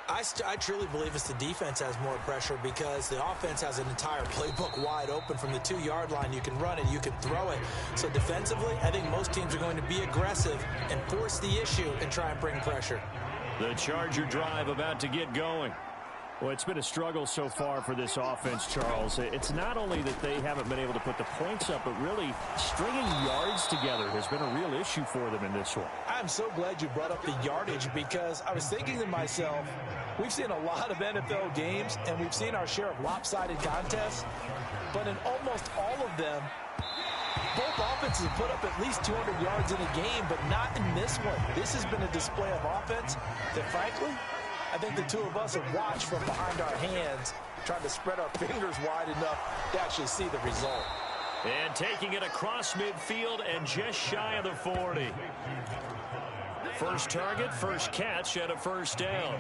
I truly believe it's the defense has more pressure because the offense has an entire playbook wide open from the 2-yard line. You can run it, you can throw it. So defensively, I think most teams are going to be aggressive and force the issue and try and bring pressure. The Charger drive about to get going. Well, it's been a struggle so far for this offense, Charles. It's not only that they haven't been able to put the points up, but really stringing yards together has been a real issue for them in this one. I'm so glad you brought up the yardage because I was thinking to myself, we've seen a lot of NFL games, and we've seen our share of lopsided contests, but in almost all of them, both offenses have put up at least 200 yards in a game, but not in this one. This has been a display of offense that, frankly, I think the two of us have watched from behind our hands, trying to spread our fingers wide enough to actually see the result. And taking it across midfield and just shy of the 40. First target, first catch, and a first down.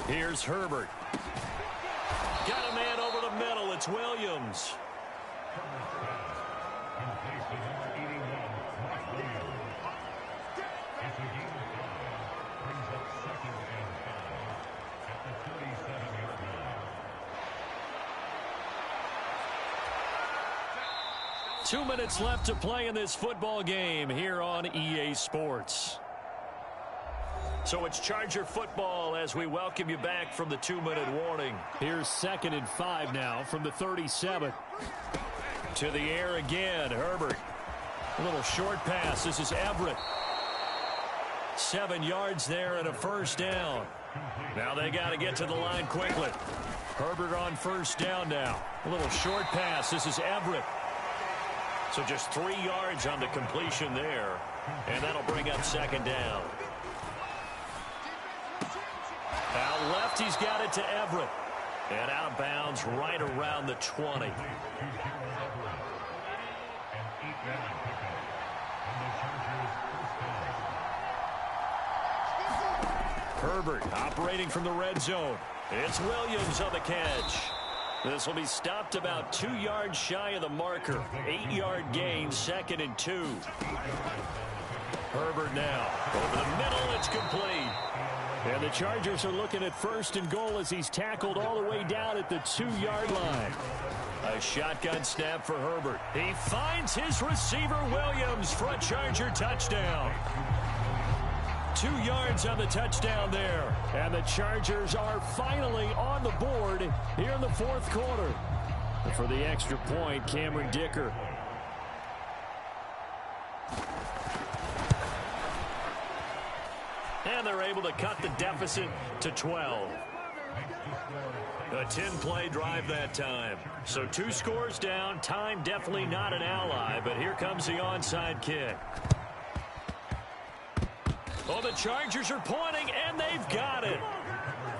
Here's Herbert. Got a man over the middle. It's Williams. Two minutes left to play in this football game here on EA Sports. So it's Charger football as we welcome you back from the 2-minute warning. Here's 2nd and 5 now from the 37. To the air again, Herbert. A little short pass. This is Everett. 7 yards there and a first down. Now they got to get to the line quickly. Herbert on first down now. A little short pass. This is Everett. So just 3 yards on the completion there. And that'll bring up second down. Out left, he's got it to Everett. And out of bounds right around the 20. Herbert operating from the red zone. It's Williams on the catch. This will be stopped about 2 yards shy of the marker. 8-yard gain, 2nd and 2. Herbert now. Over the middle, it's complete. And the Chargers are looking at first and goal as he's tackled all the way down at the 2-yard line. A shotgun snap for Herbert. He finds his receiver, Williams, for a Charger touchdown. 2 yards on the touchdown there. And the Chargers are finally on the board here in the fourth quarter. And for the extra point, Cameron Dicker. And they're able to cut the deficit to 12. A 10-play drive that time. So 2 scores down. Time definitely not an ally, but here comes the onside kick. Oh, the Chargers are pointing, and they've got it.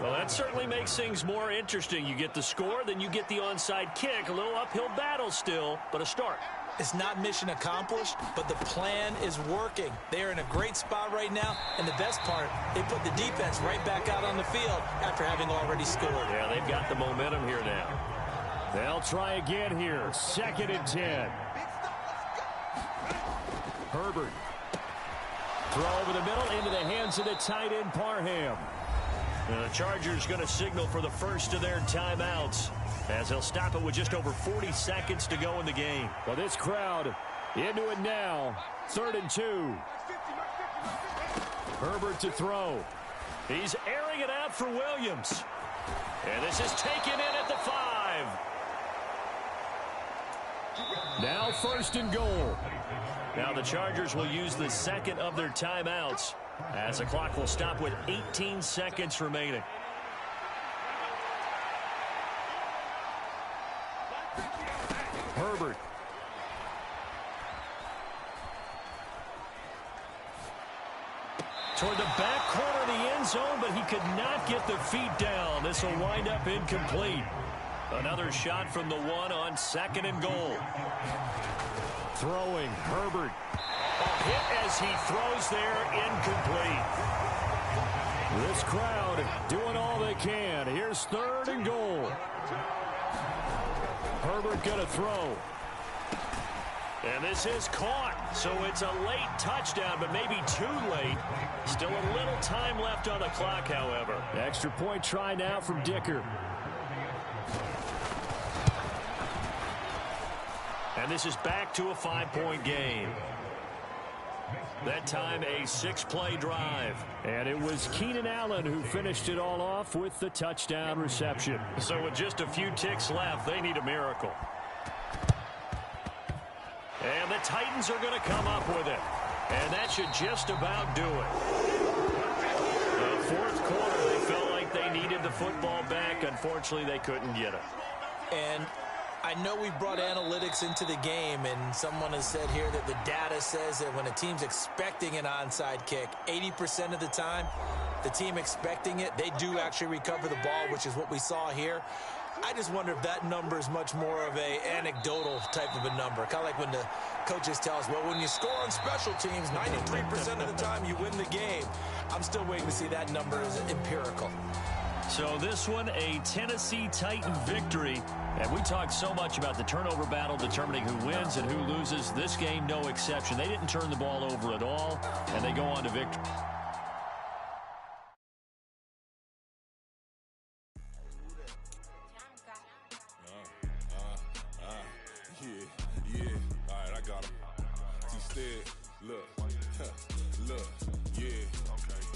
Well, that certainly makes things more interesting. You get the score, then you get the onside kick. A little uphill battle still, but a start. It's not mission accomplished, but the plan is working. They are in a great spot right now, and the best part, they put the defense right back out on the field after having already scored. Yeah, they've got the momentum here now. They'll try again here. 2nd and 10. Herbert. Throw over the middle into the hands of the tight end, Parham. The Chargers going to signal for the first of their timeouts as they'll stop it with just over 40 seconds to go in the game. Well, this crowd into it now. 3rd and 2. Herbert to throw. He's airing it out for Williams. And this is taken in at the 5. Now 1st and goal. Now the Chargers will use the second of their timeouts as the clock will stop with 18 seconds remaining. Herbert. Toward the back corner of the end zone, but he could not get the feet down. This will wind up incomplete. Another shot from the one on 2nd and goal. Throwing, Herbert. A hit as he throws there, incomplete. This crowd doing all they can. Here's 3rd and goal. Herbert going to throw. And this is caught, so it's a late touchdown, but maybe too late. Still a little time left on the clock, however. Extra point try now from Dicker. And this is back to a 5-point game. That time a 6-play drive. And it was Keenan Allen who finished it all off with the touchdown reception. So with just a few ticks left, they need a miracle. And the Titans are going to come up with it. And that should just about do it. The 4th quarter, they felt like they needed the football back. Unfortunately, they couldn't get it. And I know we've brought analytics into the game, and someone has said here that the data says that when a team's expecting an onside kick, 80% of the time, the team expecting it, they do actually recover the ball, which is what we saw here. I just wonder if that number is much more of a anecdotal type of a number. Kind of like when the coaches tell us, well, when you score on special teams, 93% of the time you win the game. I'm still waiting to see that number as empirical. So this one, a Tennessee Titan victory. And we talk so much about the turnover battle determining who wins and who loses. This game, no exception. They didn't turn the ball over at all, and they go on to victory. Yeah. All right, I got him. T-Stead, look, yeah.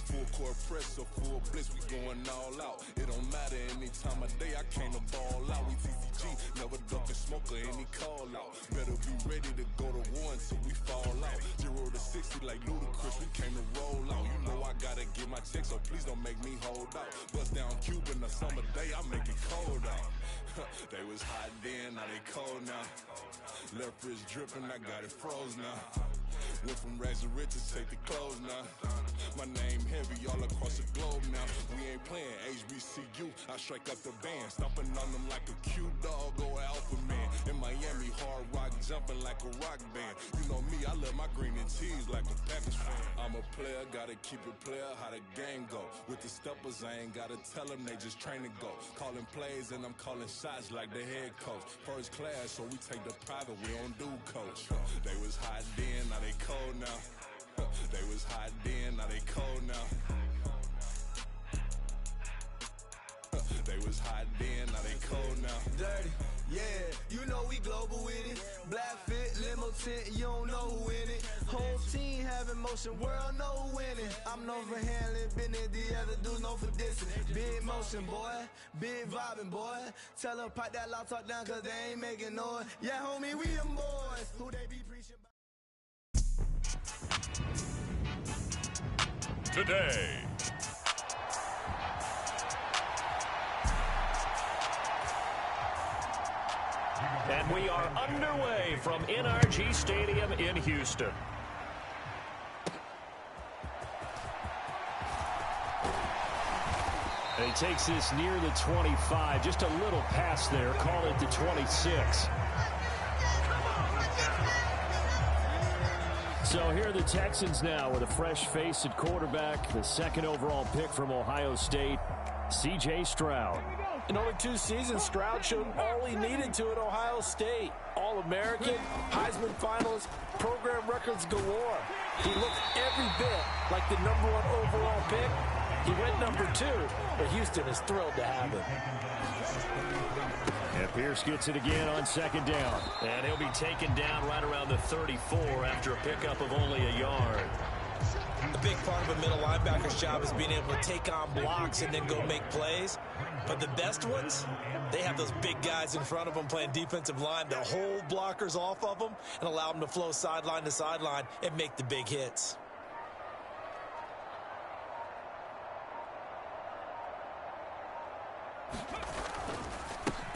Full court press or full blitz, we going all out. It don't matter any time of day, I came to ball out. We TCG, never ducking smoke or any call out. Better be ready to go to war until we fall out. 0 to 60 like Ludacris, we came to roll out. You know I gotta get my check, so please don't make me hold out. Bust down Cuban a summer day, I make it cold out. They was hot then, now they cold now. Left wrist dripping, I got it froze now. Went from rags to riches, take the clothes now. My name heavy all across the globe now. We ain't playing HBCU, I strike up the band. Stomping on them like a cute dog or alpha man. In Miami, hard rock jumping like a rock band. You know me, I love my green and tees like a Packers fan. I'm a player, gotta keep it player, how the game go. With the steppers, I ain't gotta tell them, they just train to go. Calling plays and I'm calling shots like the head coach. First class, so we take the private, we don't do coach. They was hot then, now they cold now. They was hot then, now they cold now. They was hot then, now they cold now. Dirty, yeah, you know we global with it. Black fit, limo tint, you don't know who in it. Whole team having motion, world know winning. I'm known for handling business, the other dudes known for dissing. Big motion, boy, big vibing, boy. Tell her pipe that loud talk down, cause they ain't making noise. Yeah, homie, we them boys. Who they be preaching about? Today. And we are underway from NRG Stadium in Houston. And he takes this near the 25, just a little pass there, call it the 26. So here are the Texans now with a fresh face at quarterback, the 2nd overall pick from Ohio State, C.J. Stroud. In only 2 seasons, Stroud showed all he needed to at Ohio State. All-American, Heisman finalist, program records galore. He looked every bit like the #1 overall pick. He went #2, but Houston is thrilled to have him. And Pierce gets it again on 2nd down. And he'll be taken down right around the 34 after a pickup of only a yard. A big part of a middle linebacker's job is being able to take on blocks and then go make plays. But the best ones, they have those big guys in front of them playing defensive line to hold blockers off of them and allow them to flow sideline to sideline and make the big hits.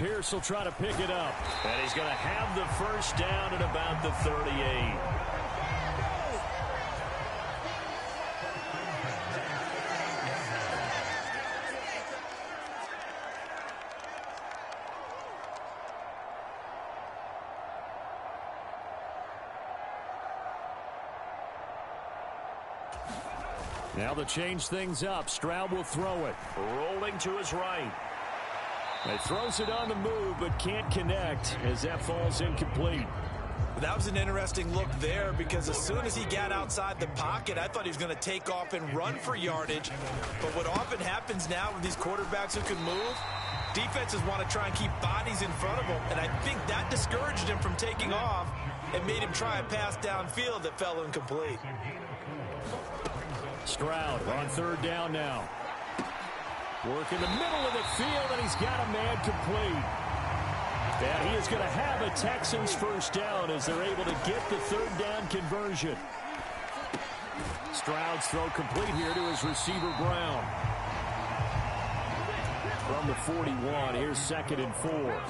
Pierce will try to pick it up. And he's going to have the first down at about the 38. Now to change things up, Stroud will throw it. Rolling to his right. He throws it on the move, but can't connect as that falls incomplete. That was an interesting look there because as soon as he got outside the pocket, I thought he was going to take off and run for yardage. But what often happens now with these quarterbacks who can move, defenses want to try and keep bodies in front of them. And I think that discouraged him from taking off and made him try a pass downfield that fell incomplete. Stroud on third down now. Work in the middle of the field, and he's got a man complete. And he is going to have a Texans first down as they're able to get the third down conversion. Stroud's throw complete here to his receiver, Brown. From the 41, here's 2nd and 4.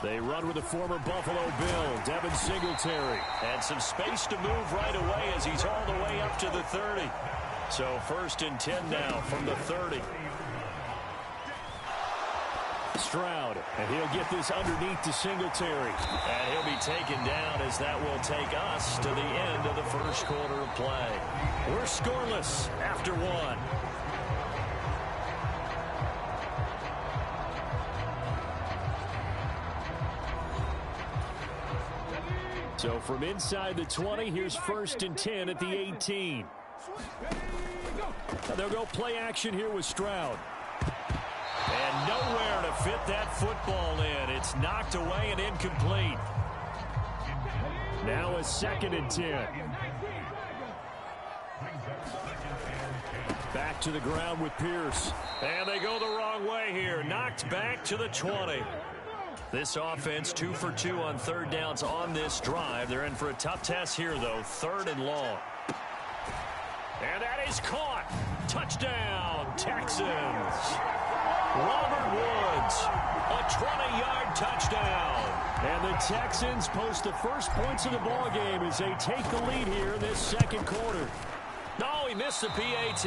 They run with the former Buffalo Bill, Devin Singletary. And some space to move right away as he's all the way up to the 30. So 1st and 10 now from the 30. Stroud, and he'll get this underneath to Singletary. And he'll be taken down as that will take us to the end of the first quarter of play. We're scoreless after one. So from inside the 20, here's 1st and 10 at the 18. They'll go play action here with Stroud. And nowhere to fit that football in. It's knocked away and incomplete. Now a 2nd and 10. Back to the ground with Pierce. And they go the wrong way here. Knocked back to the 20. This offense 2 for 2 on third downs on this drive. They're in for a tough test here, though. 3rd and long. And that is caught. Touchdown, Texans. Robert Woods, a 20-yard touchdown. And the Texans post the first points of the ball game as they take the lead here in this second quarter. No, he missed the PAT.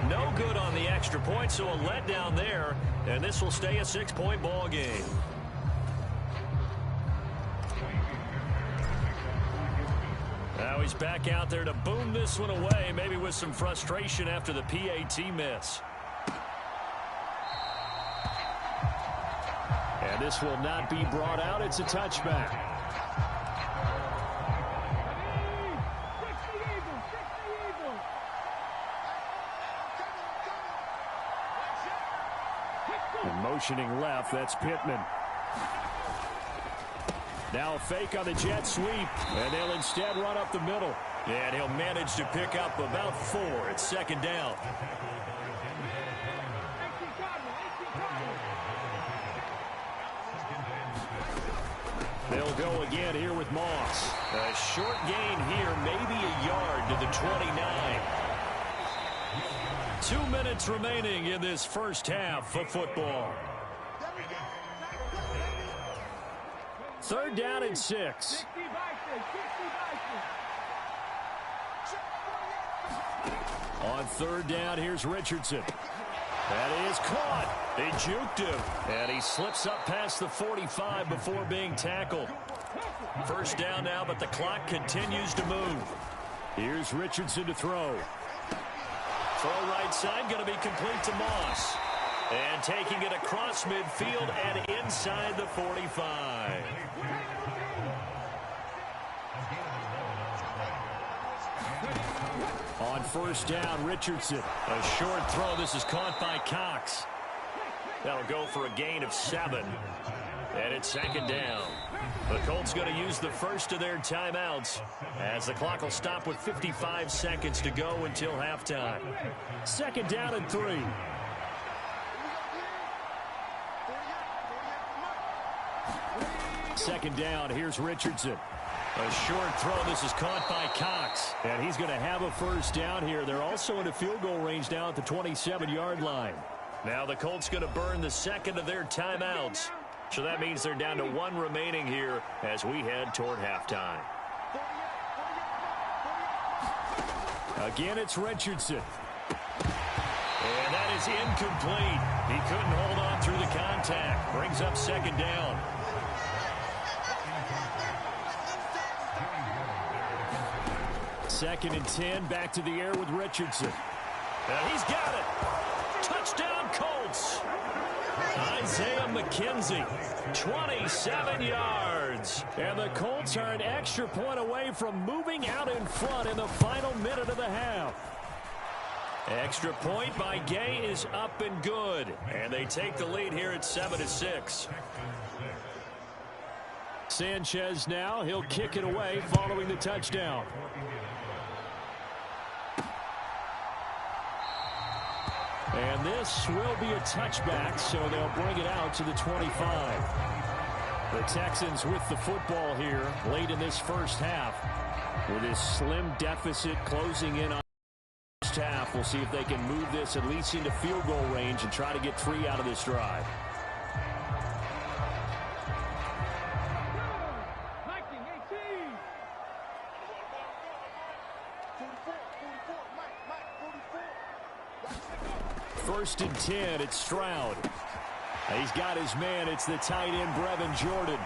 No good on the extra point, so a letdown there. And this will stay a 6-point ball game. Now he's back out there to boom this one away, maybe with some frustration after the PAT miss. And this will not be brought out. It's a touchback. And motioning left, that's Pittman. Now a fake on the jet sweep, and they'll instead run up the middle. And he'll manage to pick up about 4. It's 2nd down. They'll go again here with Moss. A short gain here, maybe a yard to the 29. 2 minutes remaining in this first half of football. 3rd down and 6. On 3rd down, here's Richardson. That is caught. They juked him. And he slips up past the 45 before being tackled. 1st down now, but the clock continues to move. Here's Richardson to throw. Throw right side, going to be complete to Moss. And taking it across midfield and inside the 45. On 1st down, Richardson. A short throw. This is caught by Cox. That'll go for a gain of 7. And it's 2nd down. The Colts going to use the first of their timeouts as the clock will stop with 55 seconds to go until halftime. 2nd down and 3. Second down, here's Richardson. A short throw. This is caught by Cox. And he's going to have a first down here. They're also in a field goal range now at the 27-yard line. Now the Colts going to burn the second of their timeouts. So that means they're down to one remaining here as we head toward halftime. Again, it's Richardson. And that is incomplete. He couldn't hold on through the contact. Brings up second down. Second and 10, back to the air with Richardson. And he's got it. Touchdown, Colts. Isaiah McKenzie, 27 yards. And the Colts are an extra point away from moving out in front in the final minute of the half. Extra point by Gay is up and good. And they take the lead here at 7-6. Sanchez now, he'll kick it away following the touchdown. And this will be a touchback, so they'll bring it out to the 25. The Texans with the football here late in this first half. With this slim deficit closing in on the first half, we'll see if they can move this at least into field goal range and try to get 3 out of this drive. First and 10, it's Stroud. He's got his man. It's the tight end, Brevin Jordan.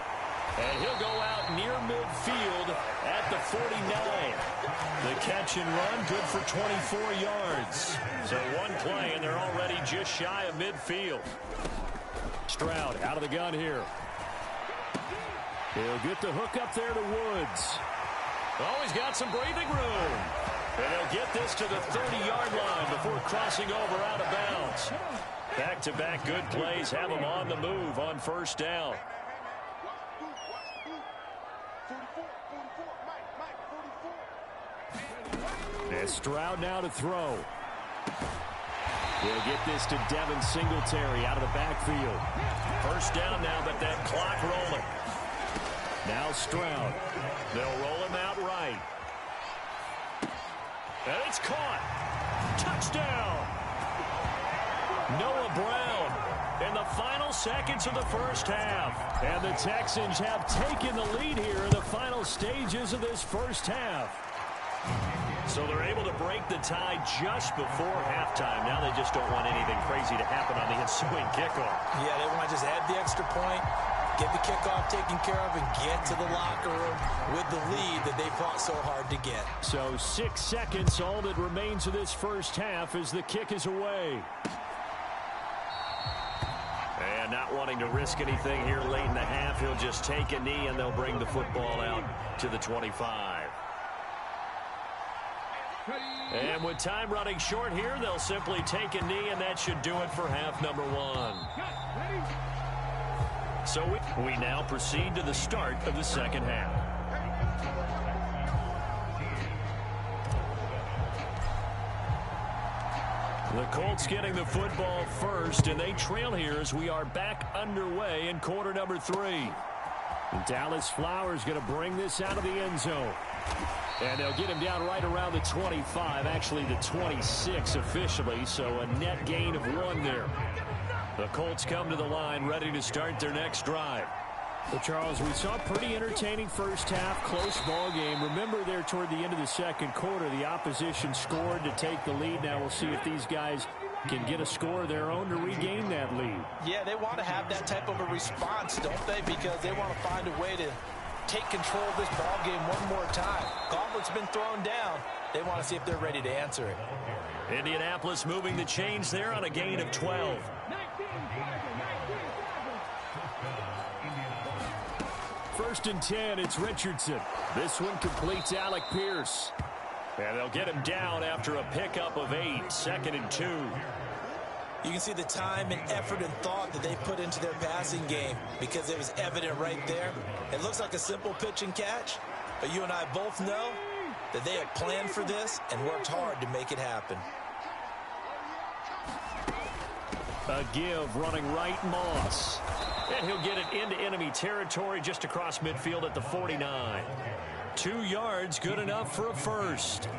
And he'll go out near midfield at the 49. The catch and run, good for 24 yards. So one play, and they're already just shy of midfield. Stroud out of the gun here. He'll get the hook up there to Woods. Oh, he's got some breathing room. And he'll get this to the 30-yard line before crossing over out of bounds. Back-to-back good plays have him on the move on first down. And Stroud now to throw. He'll get this to Devin Singletary out of the backfield. First down now, but that clock rolling. Now Stroud. They'll roll him out right. And it's caught. Touchdown. Noah Brown in the final seconds of the first half. And the Texans have taken the lead here in the final stages of this first half. So they're able to break the tie just before halftime. Now they just don't want anything crazy to happen on the ensuing kickoff. Yeah, they want to just add the extra point, get the kickoff taken care of, and get to the locker room with the lead that they fought so hard to get. So 6 seconds, all that remains of this first half as the kick is away. And not wanting to risk anything here late in the half, he'll just take a knee and they'll bring the football out to the 25. And with time running short here, they'll simply take a knee, and that should do it for half number 1. So we now proceed to the start of the second half. The Colts getting the football first, and they trail here as we are back underway in quarter number 3. And Dallas Flowers going to bring this out of the end zone. And they'll get him down right around the 25, actually the 26 officially, so a net gain of 1 there. The Colts come to the line ready to start their next drive. Well, Charles, we saw a pretty entertaining first half, close ball game. Remember there toward the end of the second quarter, the opposition scored to take the lead. Now we'll see if these guys can get a score of their own to regain that lead. Yeah, they want to have that type of a response, don't they? Because they want to find a way to take control of this ball game one more time. Gauntlet's been thrown down. They want to see if they're ready to answer it. Indianapolis moving the chains there on a gain of 12. First and 10, it's Richardson. This one completes Alec Pierce. And they'll get him down after a pickup of 8, second and 2. You can see the time and effort and thought that they put into their passing game because it was evident right there. It looks like a simple pitch and catch, but you and I both know that they have planned for this and worked hard to make it happen. A give running right, Moss. And he'll get it into enemy territory just across midfield at the 49. 2 yards, good enough for a first.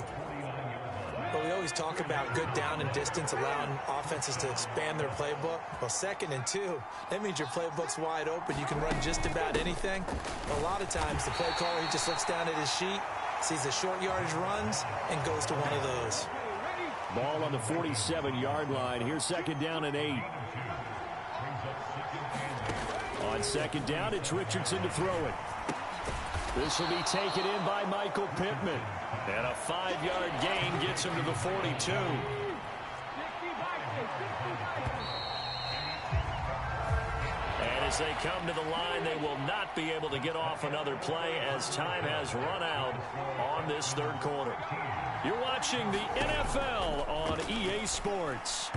But we always talk about good down and distance, allowing offenses to expand their playbook. Well, 2nd and 2, that means your playbook's wide open. You can run just about anything. A lot of times, the play caller, he just looks down at his sheet, sees the short yardage runs, and goes to one of those. Ball on the 47-yard line. Here's 2nd down and 8. On 2nd down, it's Richardson to throw it. This will be taken in by Michael Pittman. And a 5-yard gain gets him to the 42. And as they come to the line, they will not be able to get off another play as time has run out on this 3rd quarter. You're watching the NFL on EA Sports.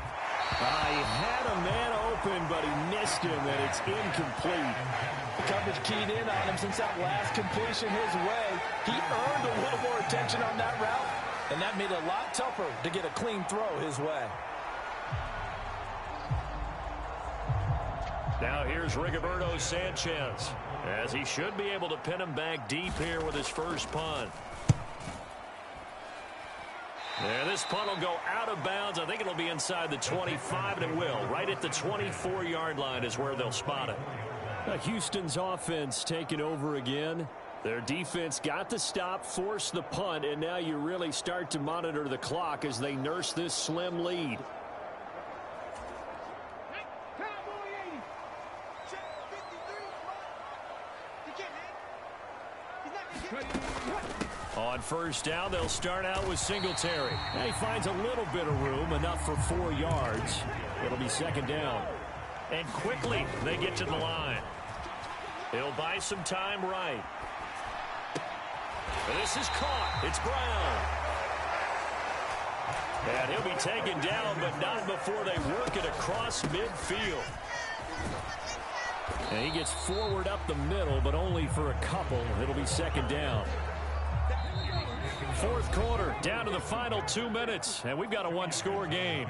He had a man open, but he missed him, and it's incomplete. The coverage keyed in on him since that last completion his way. He earned a little more attention on that route, and that made it a lot tougher to get a clean throw his way. Now here's Rigoberto Sanchez, as he should be able to pin him back deep here with his first punt. And this punt will go out of bounds. I think it'll be inside the 25, and it will. Right at the 24-yard line is where they'll spot it. Houston's offense taking over again. Their defense got the stop, forced the punt, and now you really start to monitor the clock as they nurse this slim lead. On 1st down, they'll start out with Singletary. And he finds a little bit of room, enough for 4 yards. It'll be 2nd down. And quickly, they get to the line. He'll buy some time right. This is caught. It's Brown. And he'll be taken down, but not before they work it across midfield. And he gets forward up the middle, but only for a couple. It'll be 2nd down. 4th quarter, down to the final 2 minutes, and we've got a 1-score game.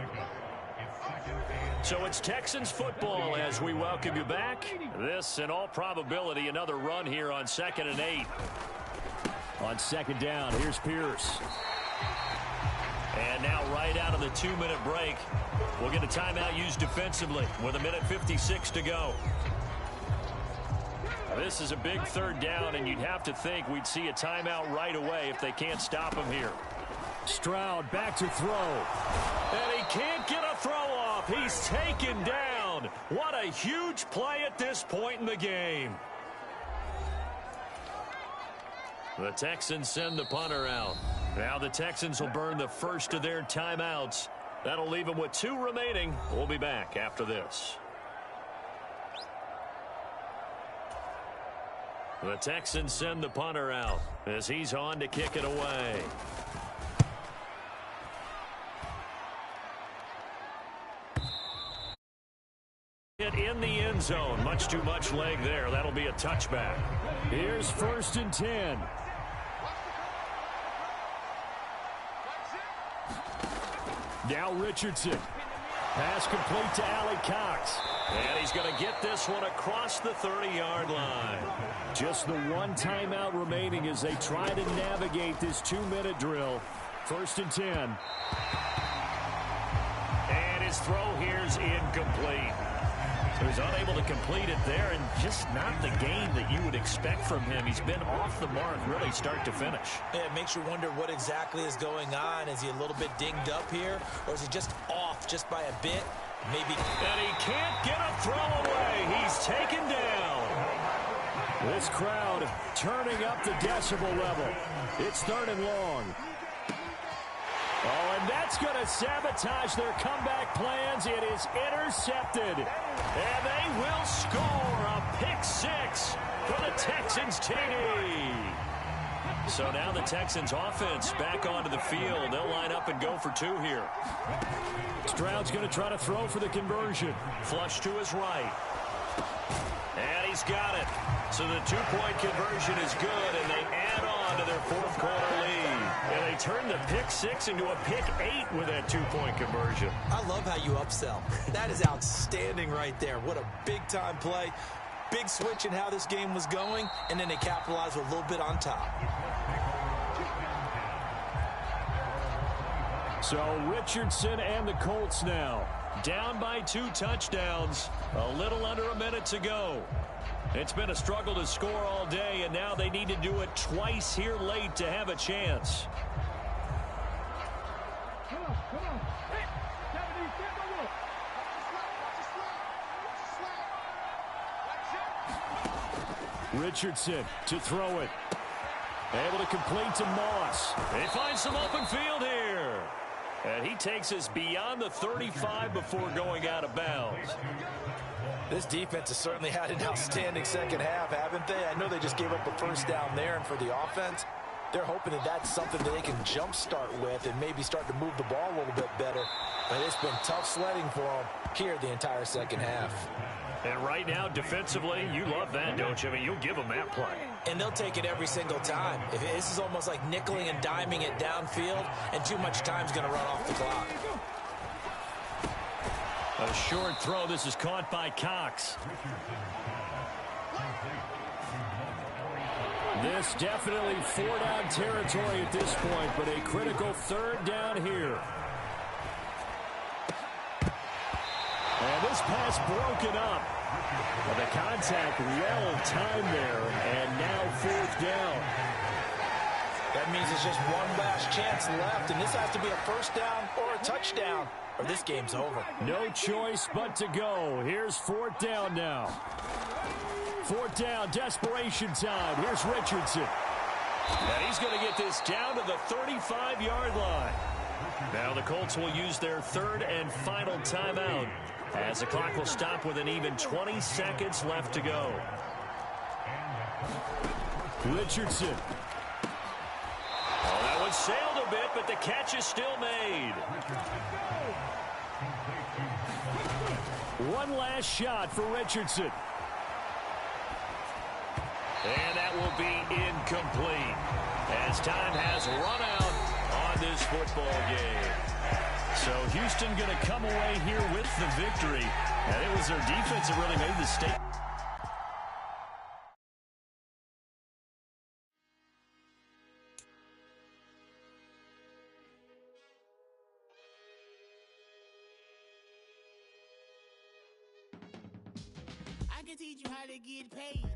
So it's Texans football as we welcome you back. This, in all probability, another run here on 2nd and 8. On 2nd down, here's Pierce. And now right out of the 2-minute break, we'll get a timeout used defensively with 1:56 to go. This is a big 3rd down, and you'd have to think we'd see a timeout right away if they can't stop him here. Stroud back to throw. And he can't get a throw off. He's taken down. What a huge play at this point in the game. The Texans send the punter out. Now the Texans will burn the first of their timeouts. That'll leave them with 2 remaining. We'll be back after this. The Texans send the punter out as he's on to kick it away. Hit in the end zone. Much too much leg there. That'll be a touchback. Here's 1st and 10. Now Richardson. Pass complete to Allie Cox. And he's going to get this one across the 30-yard line. Just the 1 timeout remaining as they try to navigate this 2-minute drill. 1st and 10. And his throw here's incomplete. So he's unable to complete it there, and just not the game that you would expect from him. He's been off the mark really start to finish. Yeah, it makes you wonder what exactly is going on. Is he a little bit dinged up here, or is he just off just by a bit? Maybe. And he can't get a throw away. He's taken down. This crowd turning up the decibel level. It's 3rd and long. Oh, and that's going to sabotage their comeback plans. It is intercepted. And they will score a pick 6 for the Texans TD. So now the Texans offense back onto the field. They'll line up and go for 2 here. Stroud's going to try to throw for the conversion. Flush to his right. And he's got it. So the 2-point conversion is good, and they add on to their 4th quarter lead. And they turn the pick 6 into a pick 8 with that 2-point conversion. I love how you upsell. That is outstanding right there. What a big-time play. Big switch in how this game was going, and then they capitalized with a little bit on top. So Richardson and the Colts now down by 2 touchdowns. A little under a minute to go. It's been a struggle to score all day, and now they need to do it twice here late to have a chance. Richardson to throw it. Able to complete to Moss. They find some open field here. And he takes us beyond the 35 before going out of bounds. This defense has certainly had an outstanding second half, haven't they? I know they just gave up a first down there, and for the offense, they're hoping that that's something that they can jumpstart with and maybe start to move the ball a little bit better. But it's been tough sledding for them here the entire second half. And right now, defensively, you love that, don't you? I mean, you'll give them that play. And they'll take it every single time. This is almost like nickeling and diming it downfield, and too much time's going to run off the clock. A short throw. This is caught by Cox. This definitely 4-down territory at this point, but a critical 3rd down here. And this pass broken up. Well, the contact well timed there, and now 4th down. That means it's just one last chance left, and this has to be a first down or a touchdown, or this game's over. No choice but to go. Here's 4th down now. 4th down, desperation time. Here's Richardson. And he's going to get this down to the 35-yard line. Now the Colts will use their 3rd and final timeout, as the clock will stop with an even 20 seconds left to go. Richardson. Oh, that one sailed a bit, but the catch is still made. One last shot for Richardson. And that will be incomplete, as time has run out on this football game. So Houston going to come away here with the victory. And it was their defense that really made the statement. I can teach you how to get paid,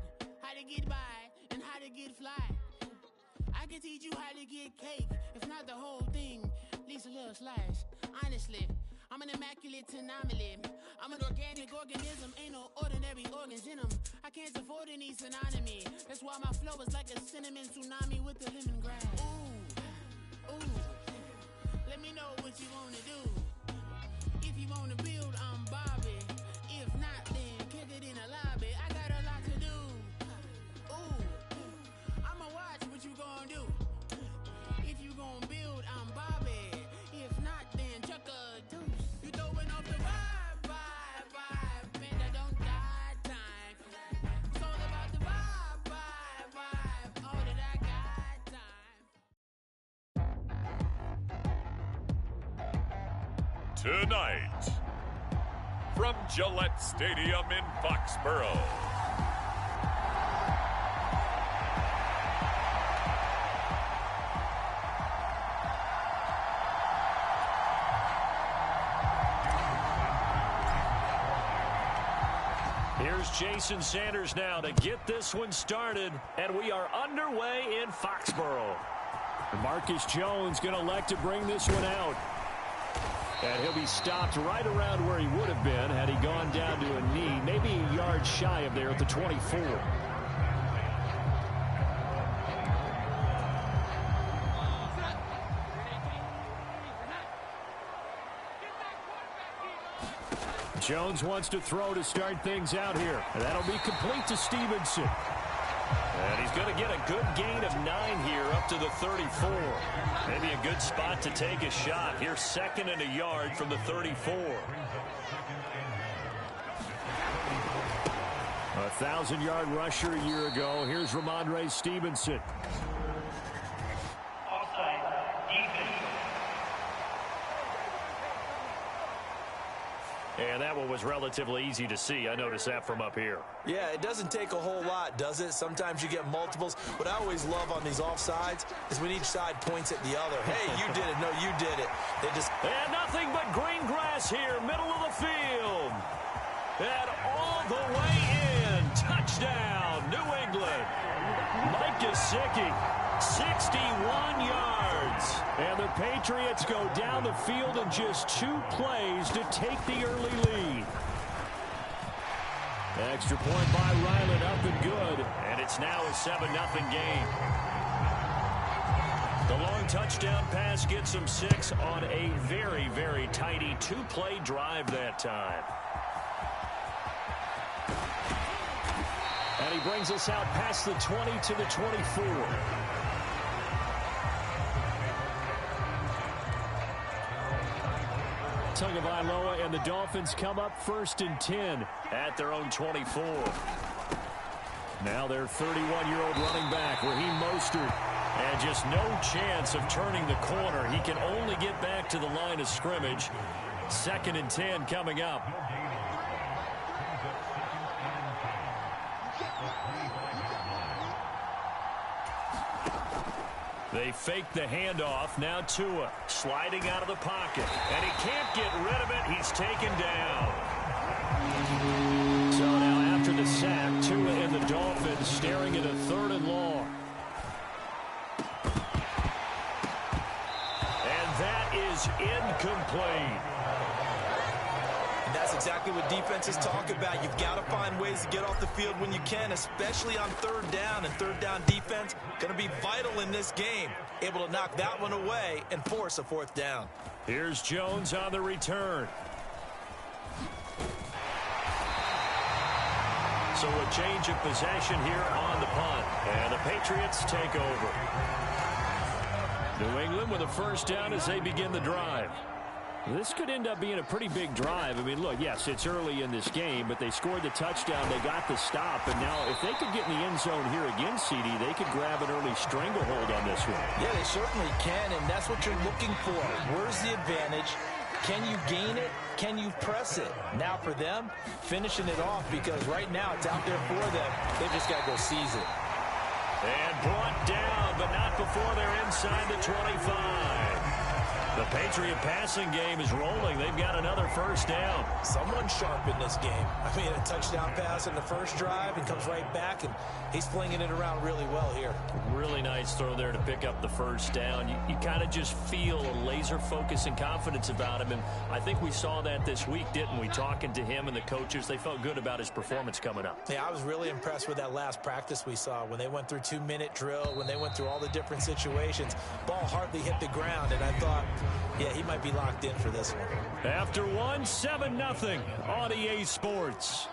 how to get by, and how to get fly. I can teach you how to get cake, if not the whole thing, at least a little slice. Honestly, I'm an immaculate anomaly. I'm an organic organism, ain't no ordinary organs in them. I can't afford any synonymy. That's why my flow is like a cinnamon tsunami with the lemongrass. Ooh, ooh, let me know what you wanna do. If you wanna build, I'm Bobby. If not, then kick it in the lobby. I got a lot to do. Ooh, I'ma watch what you gon' do. If you gon' build, I'm Bobby. If not, then chuck a deuce. You throwing off the vibe, man, I don't got time. It's all about the vibe, all that I got time. Tonight, from Gillette Stadium in Foxborough, here's Jason Sanders now to get this one started, and we are underway in Foxborough. Marcus Jones going to elect to bring this one out. And he'll be stopped right around where he would have been had he gone down to a knee, maybe a yard shy of there at the 24. Jones wants to throw to start things out here. And that'll be complete to Stevenson. And he's going to get a good gain of 9 here up to the 34. Maybe a good spot to take a shot. Here's 2nd and a yard from the 34. 1,000-yard rusher a year ago. Here's Ramondre Stevenson. And that one was relatively easy to see. I noticed that from up here. Yeah, it doesn't take a whole lot, does it? Sometimes you get multiples. What I always love on these offsides is when each side points at the other. Hey, you did it. No, you did it. And nothing but green grass here, middle of the field. And all the way in. Touchdown, New England. Mike Gesicki, 61 yards. And the Patriots go down the field in just 2 plays to take the early lead. Extra point by Ryland, up and good. And it's now a 7-0 game. The long touchdown pass gets him 6 on a very, very tidy 2-play drive that time. And he brings us out past the 20 to the 24. Tagovailoa and the Dolphins come up 1st and 10 at their own 24. Now their 31-year-old running back, Raheem Mostert, and just no chance of turning the corner. He can only get back to the line of scrimmage. 2nd and 10 coming up. They fake the handoff. Now Tua sliding out of the pocket. And he can't get rid of it. He's taken down. So now after the sack, Tua and the Dolphins staring at a 3rd and long. And that is incomplete. That's exactly what defenses talk about. You've got to find ways to get off the field when you can, especially on 3rd down. And 3rd down defense going to be vital in this game. Able to knock that one away and force a 4th down. Here's Jones on the return. So a change of possession here on the punt. And the Patriots take over. New England with a 1st down as they begin the drive. This could end up being a pretty big drive. I mean, look, yes, it's early in this game, but they scored the touchdown. They got the stop. And now if they could get in the end zone here again, CD, they could grab an early stranglehold on this one. Yeah, they certainly can, and that's what you're looking for. Where's the advantage? Can you gain it? Can you press it? Now for them, finishing it off, because right now it's out there for them. They've just got to go seize it. And brought down, but not before they're inside the 25. The Patriot passing game is rolling. They've got another 1st down. Someone sharp in this game. I mean, a touchdown pass in the first drive and comes right back, and he's flinging it around really well here. Really nice throw there to pick up the 1st down. You kind of just feel a laser focus and confidence about him, and I think we saw that this week, didn't we? Talking to him and the coaches, they felt good about his performance coming up. Yeah, I was really impressed with that last practice we saw when they went through 2-minute drill, when they went through all the different situations. Ball hardly hit the ground, and I thought, yeah, he might be locked in for this one. After 7-0 on EA Sports.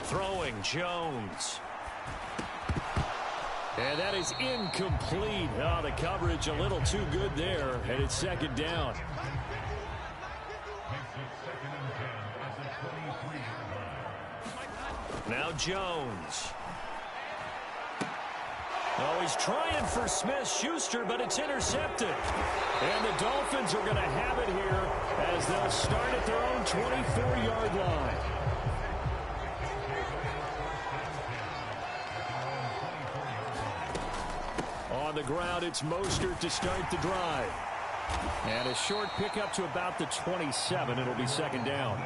Throwing Jones. And that is incomplete. Oh, the coverage a little too good there, and it's 2nd down. Now Jones. Oh, he's trying for Smith-Schuster, but it's intercepted. And the Dolphins are going to have it here as they'll start at their own 24-yard line. On the ground, it's Mostert to start the drive. And a short pickup to about the 27. It'll be 2nd down.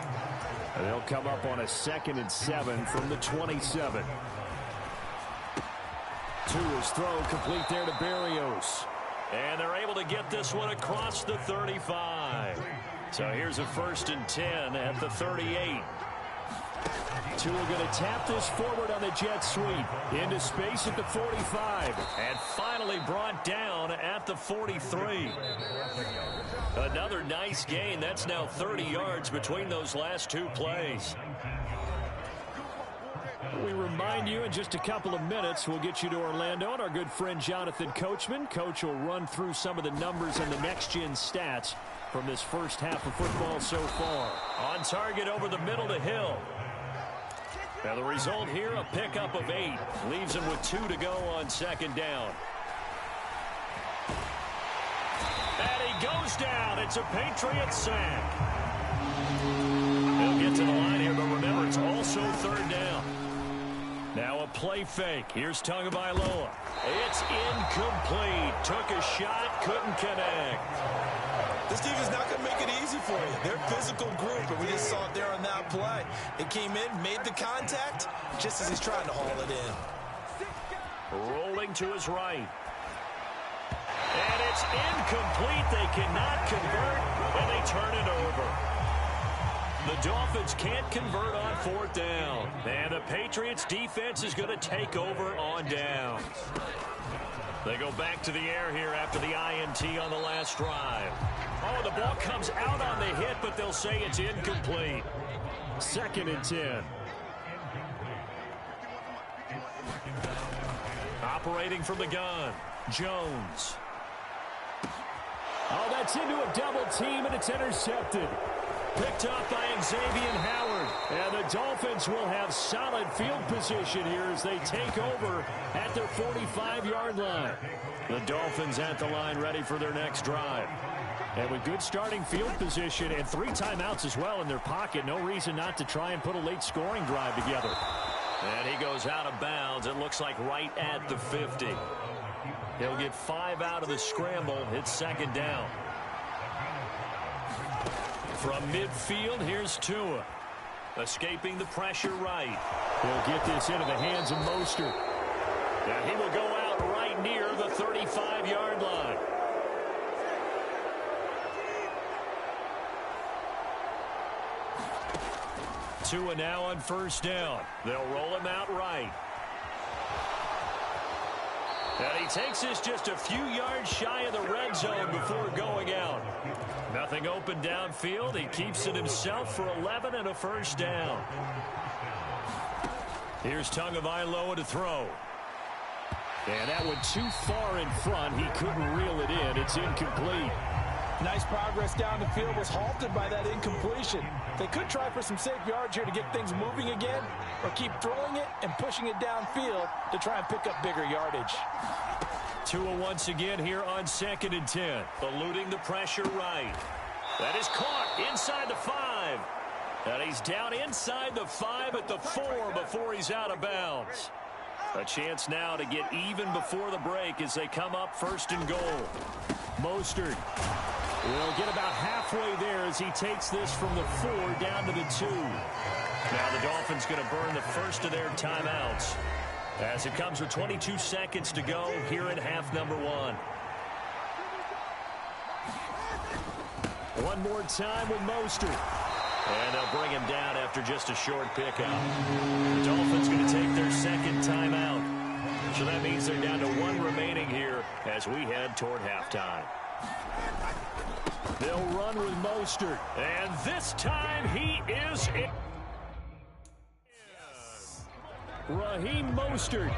And they'll come up on a 2nd and 7 from the 27. Tua's throw complete there to Berrios. And they're able to get this one across the 35. So here's a 1st and 10 at the 38. Tua going to tap this forward on the jet sweep. Into space at the 45. And finally brought down at the 43. Another nice gain. That's now 30 yards between those last 2 plays. We remind you in just a couple of minutes we'll get you to Orlando and our good friend Jonathan Coachman. Coach will run through some of the numbers and the next-gen stats from this first half of football so far. On target over the middle to Hill. Now the result here, a pickup of 8. Leaves him with 2 to go on 2nd down. goes down. It's a Patriots sack. They'll get to the line here, but remember, it's also third down. Now a play fake. Here's Tagovailoa. It's incomplete. Took a shot, couldn't connect. This defense is not going to make it easy for you. They're a physical group, and we just saw it there on that play. It came in, made the contact, just as he's trying to haul it in. Rolling to his right. And it's incomplete. They cannot convert, and they turn it over. The Dolphins can't convert on fourth down. And the Patriots defense is going to take over on downs. They go back to the air here after the INT on the last drive. Oh, the ball comes out on the hit, but they'll say it's incomplete. 2nd and 10. Operating from the gun, Jones. Oh, that's into a double team, and it's intercepted. Picked up by Xavier Howard. And the Dolphins will have solid field position here as they take over at their 45-yard line. The Dolphins at the line ready for their next drive. And with good starting field position and 3 timeouts as well in their pocket, no reason not to try and put a late scoring drive together. And he goes out of bounds. It looks like right at the 50. He'll get 5 out of the scramble. It's 2nd down. From midfield, here's Tua. Escaping the pressure right. He'll get this into the hands of Mostert. And he will go out right near the 35-yard line. Tua now on first down. They'll roll him out right. And he takes this just a few yards shy of the red zone before going out. Nothing open downfield. He keeps it himself for 11 and a first down. Here's Tagovailoa to throw. And that went too far in front. He couldn't reel it in. It's incomplete. Nice progress down the field was halted by that incompletion. They could try for some safe yards here to get things moving again, or keep throwing it and pushing it downfield to try and pick up bigger yardage. Tua once again here on 2nd and 10. Eluding the pressure right. That is caught inside the 5. And he's down inside the 5 at the 4 before he's out of bounds. A chance now to get even before the break as they come up 1st and goal. Mostert will get about halfway there as he takes this from the 4 down to the 2. Now the Dolphins going to burn the first of their timeouts as it comes with 22 seconds to go here in half number 1. One more time with Mostert. And they'll bring him down after just a short pickup. The Dolphins going to take their 2nd timeout. So that means they're down to 1 remaining here as we head toward halftime. They'll run with Mostert. And this time he is in. Raheem Mostert.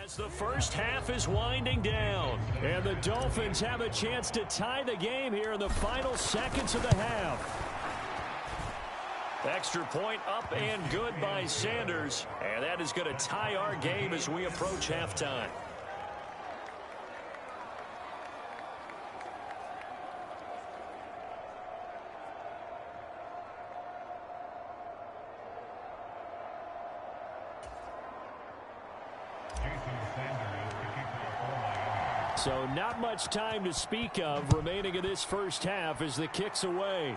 As the first half is winding down. And the Dolphins have a chance to tie the game here in the final seconds of the half. Extra point up and good by Sanders. And that is going to tie our game as we approach halftime. So not much time to speak of remaining in this first half as the kick's away.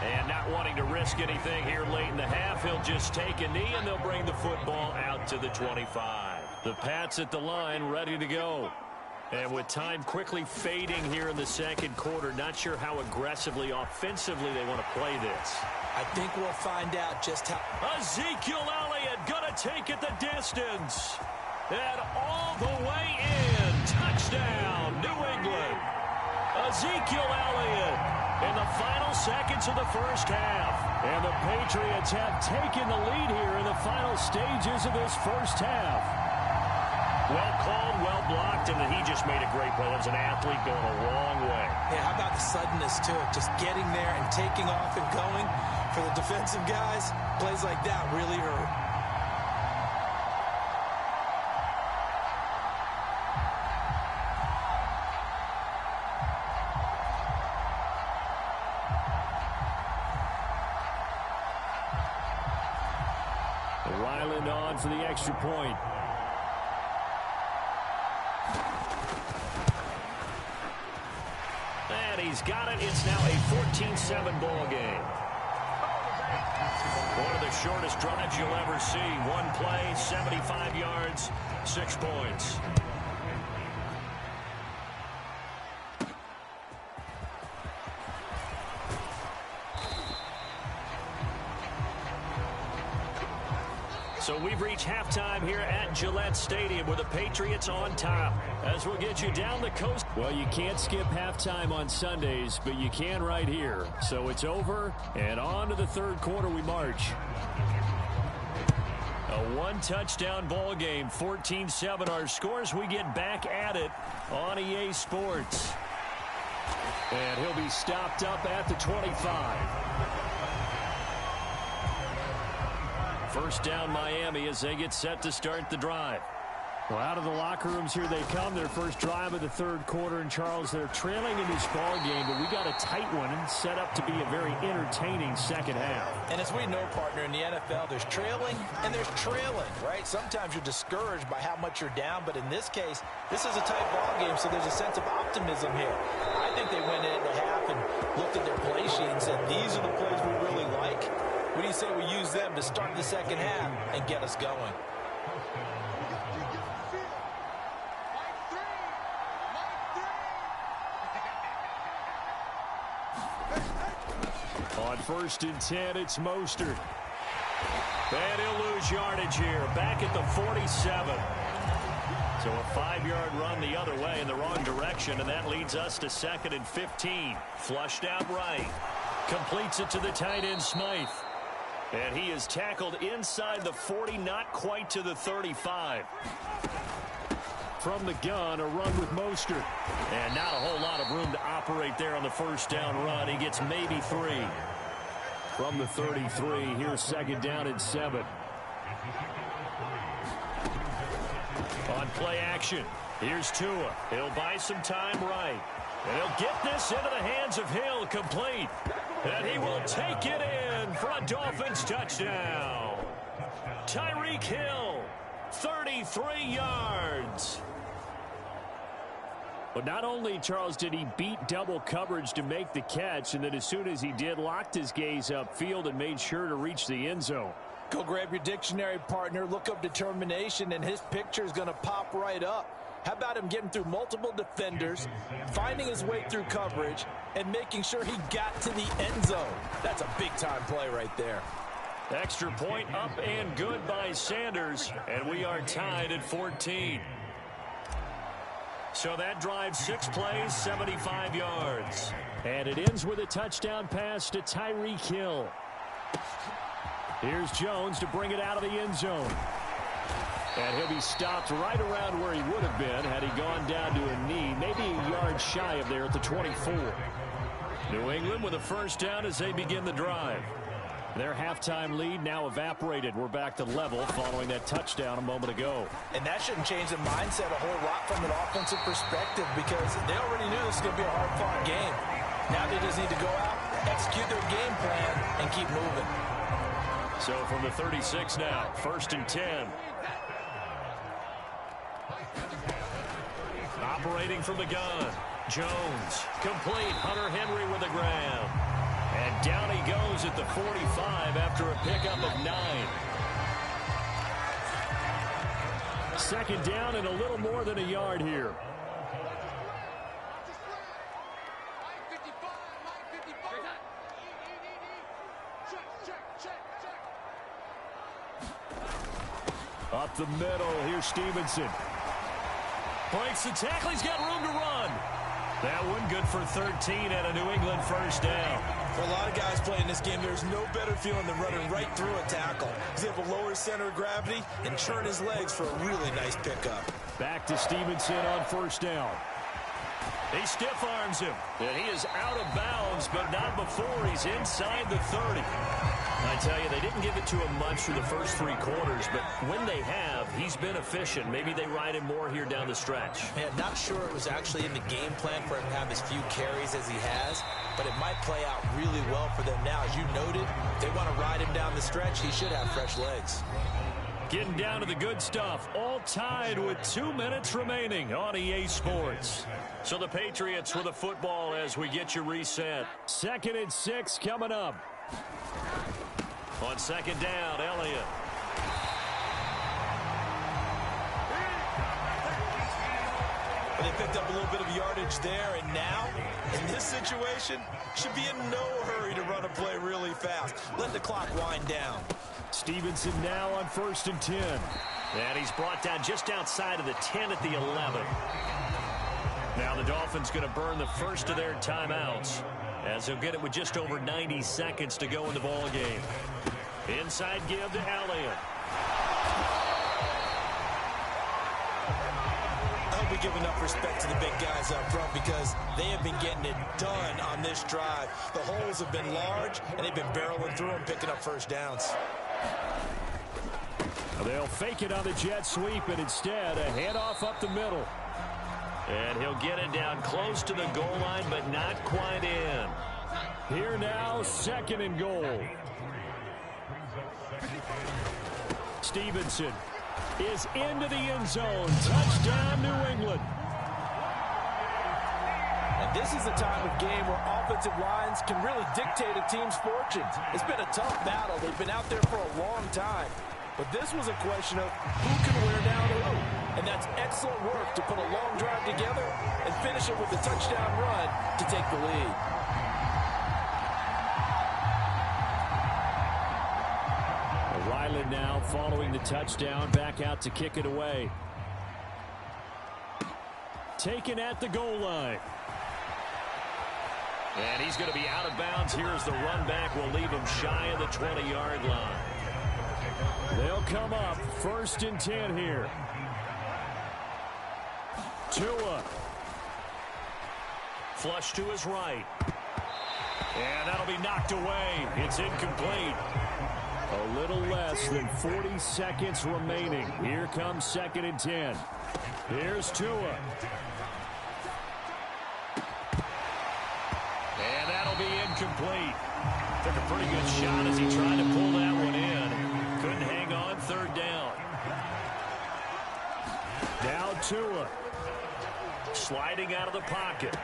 And not wanting to risk anything here late in the half, he'll just take a knee and they'll bring the football out to the 25. The Pats at the line ready to go. And with time quickly fading here in the 2nd quarter, not sure how aggressively, offensively they want to play this. I think we'll find out just how. Ezekiel Elliott going to take it the distance. And all the way in. Touchdown, New England. Ezekiel Elliott in the final seconds of the first half. And the Patriots have taken the lead here in the final stages of this first half. Well called, well blocked, and then he just made a great play. That was an athlete going a long way. Yeah, how about the suddenness to it? Just getting there and taking off and going. For the defensive guys, plays like that really hurt. Ryland on for the extra point. And he's got it. It's now a 14-7 ball game. One of the shortest drives you'll ever see. One play, 75 yards, 6 points. So we've reached halftime here at Gillette Stadium with the Patriots on top. As we'll get you down the coast. Well, you can't skip halftime on Sundays, but you can right here. So it's over, and on to the third quarter we march. A one-touchdown ball game, 14-7. Our scores, we get back at it on EA Sports. And he'll be stopped up at the 25. First down Miami as they get set to start the drive. Well, out of the locker rooms here they come. Their first drive of the third quarter. And, Charles, they're trailing in this ball game, but we got a tight one and set up to be a very entertaining second half. And as we know, partner, in the NFL, there's trailing and there's trailing, right? Sometimes you're discouraged by how much you're down, but in this case, this is a tight ball game, so there's a sense of optimism here. I think they went into half and looked at their play sheet and said, these are the plays we really like. What do you say we use them to start the second half and get us going? On 1st and 10, it's Mostert. And he'll lose yardage here. Back at the 47. So a 5-yard run the other way in the wrong direction, and that leads us to 2nd and 15. Flushed out right. Completes it to the tight end, Smythe. And he is tackled inside the 40, not quite to the 35. From the gun, a run with Mostert. And not a whole lot of room to operate there on the first down run. He gets maybe 3. From the 33, here's 2nd down and 7. On play action, here's Tua. He'll buy some time right. And he'll get this into the hands of Hill, complete. And he will take it in for a Dolphins touchdown. Tyreek Hill, 33 yards. But not only, Charles, did he beat double coverage to make the catch, and then as soon as he did, locked his gaze upfield and made sure to reach the end zone. Go grab your dictionary, partner. Look up determination, and his picture is going to pop right up. How about him getting through multiple defenders, finding his way through coverage, and making sure he got to the end zone? That's a big-time play right there. Extra point up and good by Sanders, and we are tied at 14. So that drives 6 plays, 75 yards. And it ends with a touchdown pass to Tyreek Hill. Here's Jones to bring it out of the end zone. And he'll be stopped right around where he would have been had he gone down to a knee, maybe a yard shy of there at the 24. New England with a first down as they begin the drive. Their halftime lead now evaporated. We're back to level following that touchdown a moment ago. And that shouldn't change the mindset a whole lot from an offensive perspective, because they already knew this was going to be a hard-fought game. Now they just need to go out, execute their game plan, and keep moving. So from the 36 now, 1st and 10. Operating from the gun. Jones, complete. Hunter Henry with a grab. And down he goes at the 45 after a pickup of 9. 2nd down and a little more than a yard here. Up the middle, here's Stevenson. Breaks the tackle, he's got room to run. That one good for 13 and a New England first down. For a lot of guys playing this game, there's no better feeling than running right through a tackle. He's able to lower his center of gravity and turn his legs for a really nice pickup. Back to Stevenson on first down. He stiff arms him, and he is out of bounds, but not before he's inside the 30. I tell you, they didn't give it to him much for the first 3 quarters, but when they have, he's been efficient. Maybe they ride him more here down the stretch. Man, not sure it was actually in the game plan for him to have as few carries as he has, but it might play out really well for them now. As you noted, if they want to ride him down the stretch, he should have fresh legs. Getting down to the good stuff, all tied with 2 minutes remaining on EA Sports. So the Patriots with the football as we get you reset. 2nd and 6 coming up. On second down, Elliott. Well, they picked up a little bit of yardage there, and now, in this situation, should be in no hurry to run a play really fast. Let the clock wind down. Stevenson now on 1st and 10. And he's brought down just outside of the 10 at the 11. Now the Dolphins going to burn the first of their timeouts, as they'll get it with just over 90 seconds to go in the ball game. Inside give to Elliott. I hope we give enough respect to the big guys up front because they have been getting it done on this drive. The holes have been large, and they've been barreling through them, picking up first downs. They'll fake it on the jet sweep, and instead a handoff up the middle. And he'll get it down close to the goal line, but not quite in. Here now, 2nd and goal. Stevenson is into the end zone. Touchdown, New England. And this is a time of game where offensive lines can really dictate a team's fortunes. It's been a tough battle. They've been out there for a long time. But this was a question of who can wear down who. And that's excellent work to put a long drive together and finish it with a touchdown run to take the lead. Ryland now following the touchdown, back out to kick it away. Taken at the goal line. And he's going to be out of bounds here as the run back will leave him shy of the 20-yard line. They'll come up 1st and 10 here. Tua. Flush to his right. And that'll be knocked away. It's incomplete. A little less than 40 seconds remaining. Here comes 2nd and 10. Here's Tua. And that'll be incomplete. Took a pretty good shot as he tried to pull that one in. Couldn't hang on 3rd down. Now Tua. Sliding out of the pocket.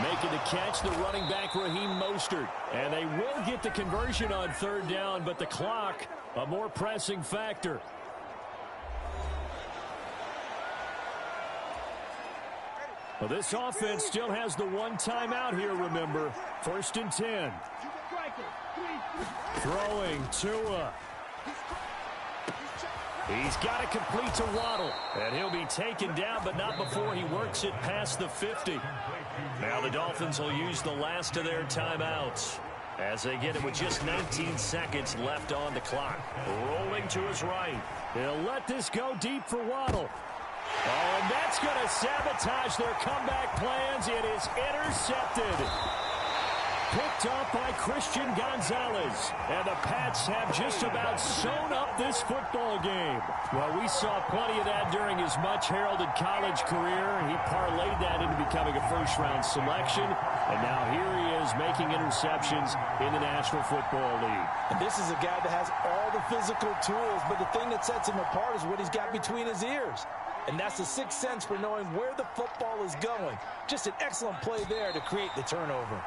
Making the catch, the running back, Raheem Mostert. And they will get the conversion on 3rd down, but the clock, a more pressing factor. Well, this offense still has the one timeout here, remember. 1st and 10. Throwing Tua. He's got to complete to Waddle. And he'll be taken down, but not before he works it past the 50. Now the Dolphins will use the last of their timeouts as they get it with just 19 seconds left on the clock. Rolling to his right. He'll let this go deep for Waddle. Oh, and that's going to sabotage their comeback plans. It is intercepted. Picked off by Christian Gonzalez. And the Pats have just about sewn up this football game. Well, we saw plenty of that during his much-heralded college career. He parlayed that into becoming a first-round selection. And now here he is making interceptions in the National Football League. And this is a guy that has all the physical tools, but the thing that sets him apart is what he's got between his ears. And that's the sixth sense for knowing where the football is going. Just an excellent play there to create the turnover.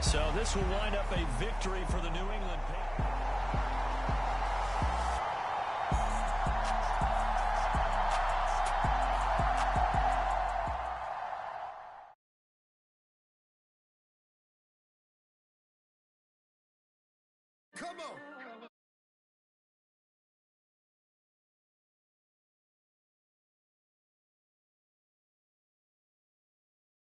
So this will wind up a victory for the New England Patriots. Come on.